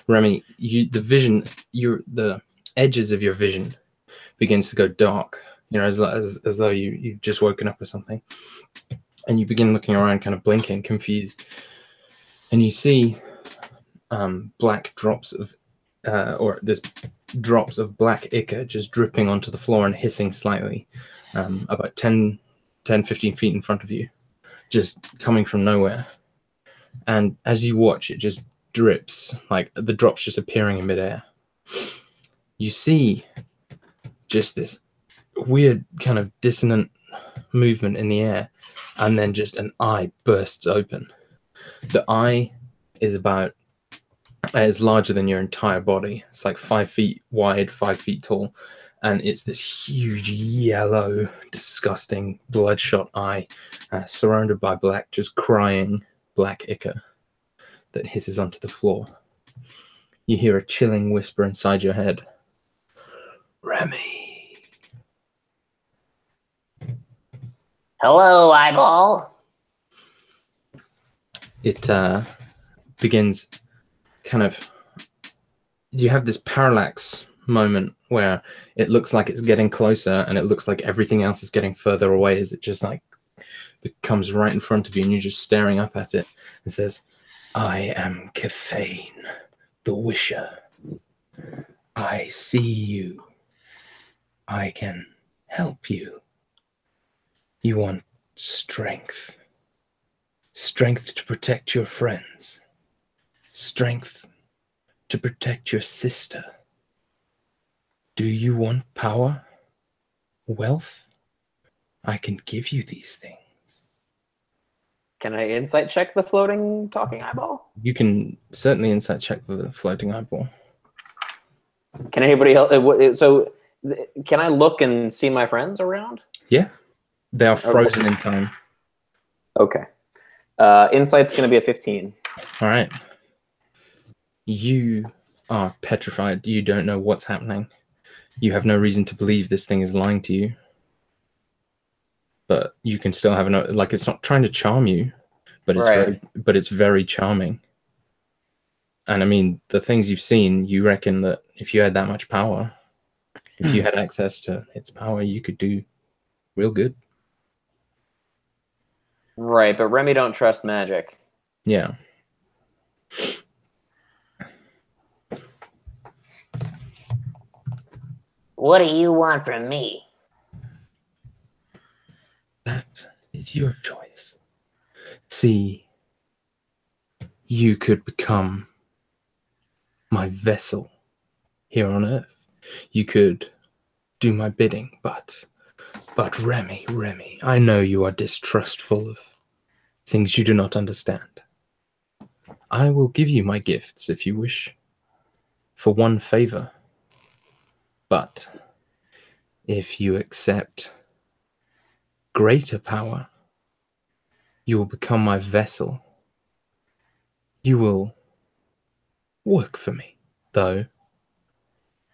Remy, the edges of your vision begins to go dark, as though you've just woken up or something, and you begin looking around, kind of blinking, confused, and you see black drops of there's drops of black ichor just dripping onto the floor and hissing slightly, about 10, 15 feet in front of you, just coming from nowhere. And as you watch, it just drips, like the drops just appearing in midair. You see just this weird kind of dissonant movement in the air, and then just an eye bursts open. The eye is larger than your entire body. It's like 5 feet wide, 5 feet tall, and it's this huge yellow, disgusting, bloodshot eye, surrounded by black, just crying black ichor that hisses onto the floor. You hear a chilling whisper inside your head. Remy. Hello, eyeball. It begins kind of... You have this parallax moment where it looks like it's getting closer, and it looks like everything else is getting further away as it just like becomes right in front of you, and you're just staring up at it. It says, I am Cathane, the Wisher. I see you. I can help you. You want strength. Strength to protect your friends. Strength to protect your sister. Do you want power? Wealth? I can give you these things. Can I insight check the floating talking eyeball? You can certainly insight check the floating eyeball. Can anybody help? So, can I look and see my friends around? Yeah. They are frozen in time. Okay. Insight's going to be a 15. All right. You are petrified. You don't know what's happening. You have no reason to believe this thing is lying to you. But you can still have it's not trying to charm you, but it's very charming. And I mean, the things you've seen, you reckon that if you had that much power, if you had access to its power, you could do real good. Right, but Remy don't trust magic. Yeah. What do you want from me? That is your choice. See, you could become my vessel here on Earth. You could do my bidding, but Remy, I know you are distrustful of things you do not understand. I will give you my gifts if you wish, for one favor. But if you accept greater power, you will become my vessel. You will work for me, though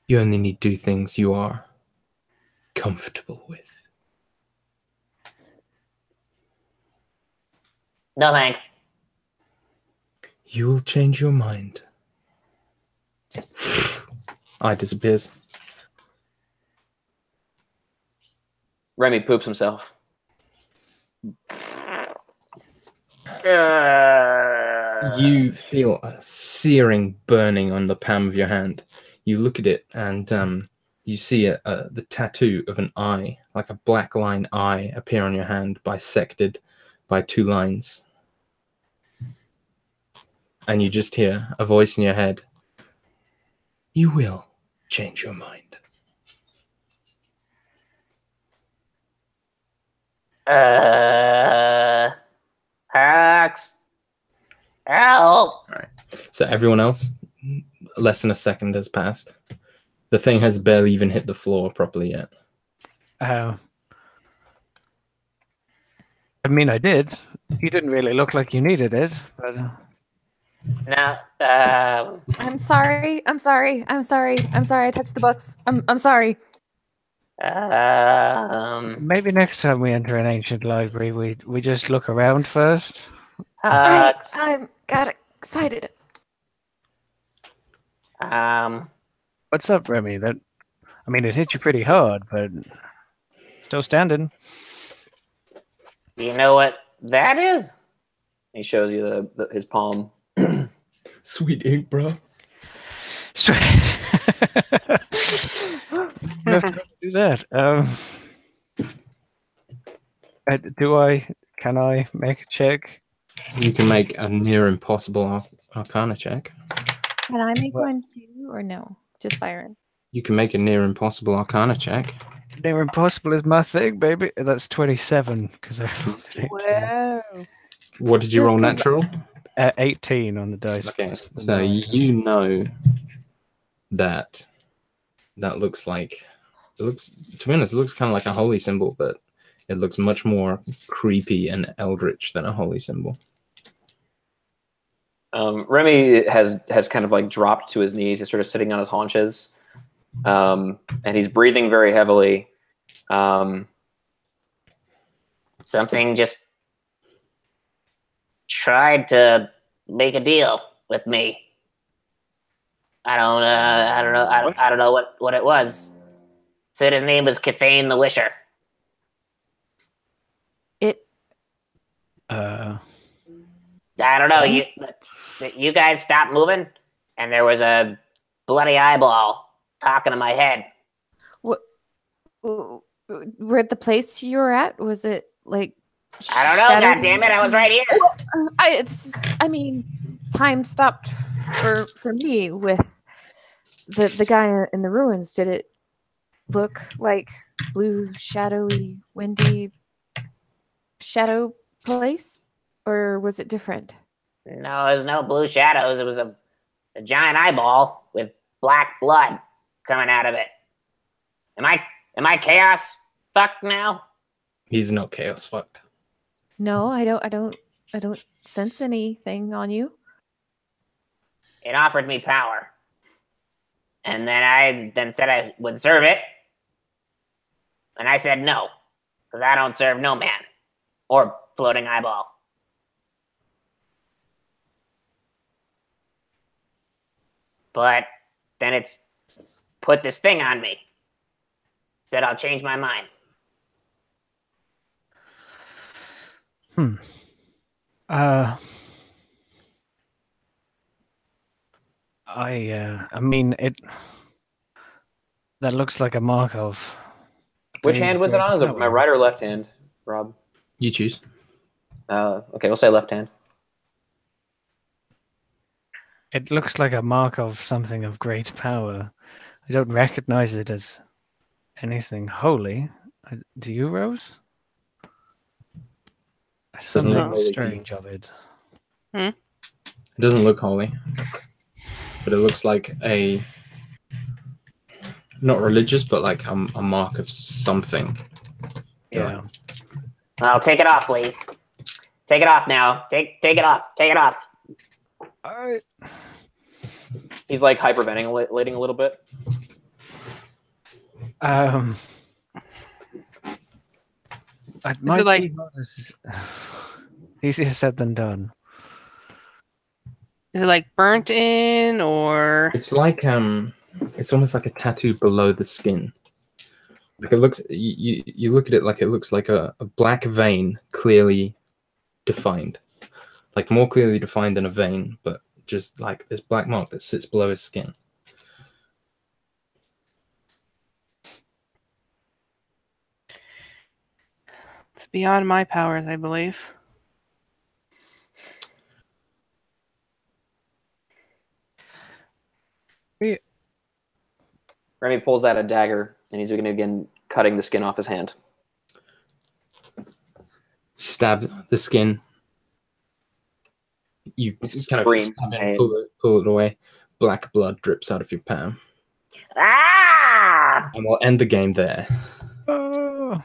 you only need to do things you are comfortable with. No thanks. You will change your mind. Eye disappears. Remy poops himself. You feel a searing burning on the palm of your hand. You look at it, and you see the tattoo of an eye, like a black line eye, appear on your hand, bisected by 2 lines. And you just hear a voice in your head. You will change your mind. Hux. Help. All right. So everyone else, less than a second has passed. The thing has barely even hit the floor properly yet. I mean, I did. You didn't really look like you needed it, but No. I'm sorry. I'm sorry. I'm sorry. I'm sorry. I touched the books. I'm sorry. maybe next time we enter an ancient library, we just look around first. Hux. I got excited. What's up, Remy? I mean, it hit you pretty hard, but still standing. Do you know what that is? He shows you his palm. Sweet ink, bro. So, no time to do that. Can I make a check? You can make a near impossible Arcana check. Can I make What? one too, or no? Just Byron. You can make a near impossible Arcana check. Near impossible is my thing, baby. That's 27 because I rolled an 18. Whoa. What did you Just roll 'cause- natural? 18 on the dice. Okay, plus the so 9. you know that looks like to be honest, it looks kind of like a holy symbol, but it looks much more creepy and eldritch than a holy symbol. Remy has kind of like dropped to his knees. He's sort of sitting on his haunches, and he's breathing very heavily. Something just tried to make a deal with me. I don't know what it was. Said his name was Cathane the Wisher. Uh, I don't know. You guys stopped moving, and there was a bloody eyeball talking to my head. Where the place you were at, was it like? I don't know. God damn it! I was right here. I mean, time stopped for me with the guy in the ruins. Did it look like blue, shadowy, windy shadow place, or was it different? No, there's no blue shadows. It was a giant eyeball with black blood coming out of it. Am I chaos fucked now? He's not chaos fucked. No, I don't sense anything on you. It offered me power, and then I said I would serve it, and I said no, because I don't serve no man or floating eyeball. But then it's put this thing on me that I'll change my mind. I mean it. That looks like a mark of. Which hand was it on? Is it my right or left hand, Rob? You choose. Okay, we'll say left hand. It looks like a mark of something of great power. I don't recognize it as anything holy. Do you, Rose? Something look holy. strange of it. It doesn't look holy, but it looks like a not religious, but like a mark of something. Yeah. Well, take it off, please. Take it off now. Take it off. Take it off. All right. He's like hyperventilating a little bit. It might be easier said than done. Is it like burnt in or? It's like it's almost like a tattoo below the skin. Like it looks, you look at it like it looks like a black vein, clearly defined, like more clearly defined than a vein, but just like this black mark that sits below his skin. It's beyond my powers, I believe. Remy pulls out a dagger, and he's going to begin cutting the skin off his hand. Stab the skin. You kind of Scream stab it pain. and pull it away. Black blood drips out of your palm. Ah! And we'll end the game there. Oh.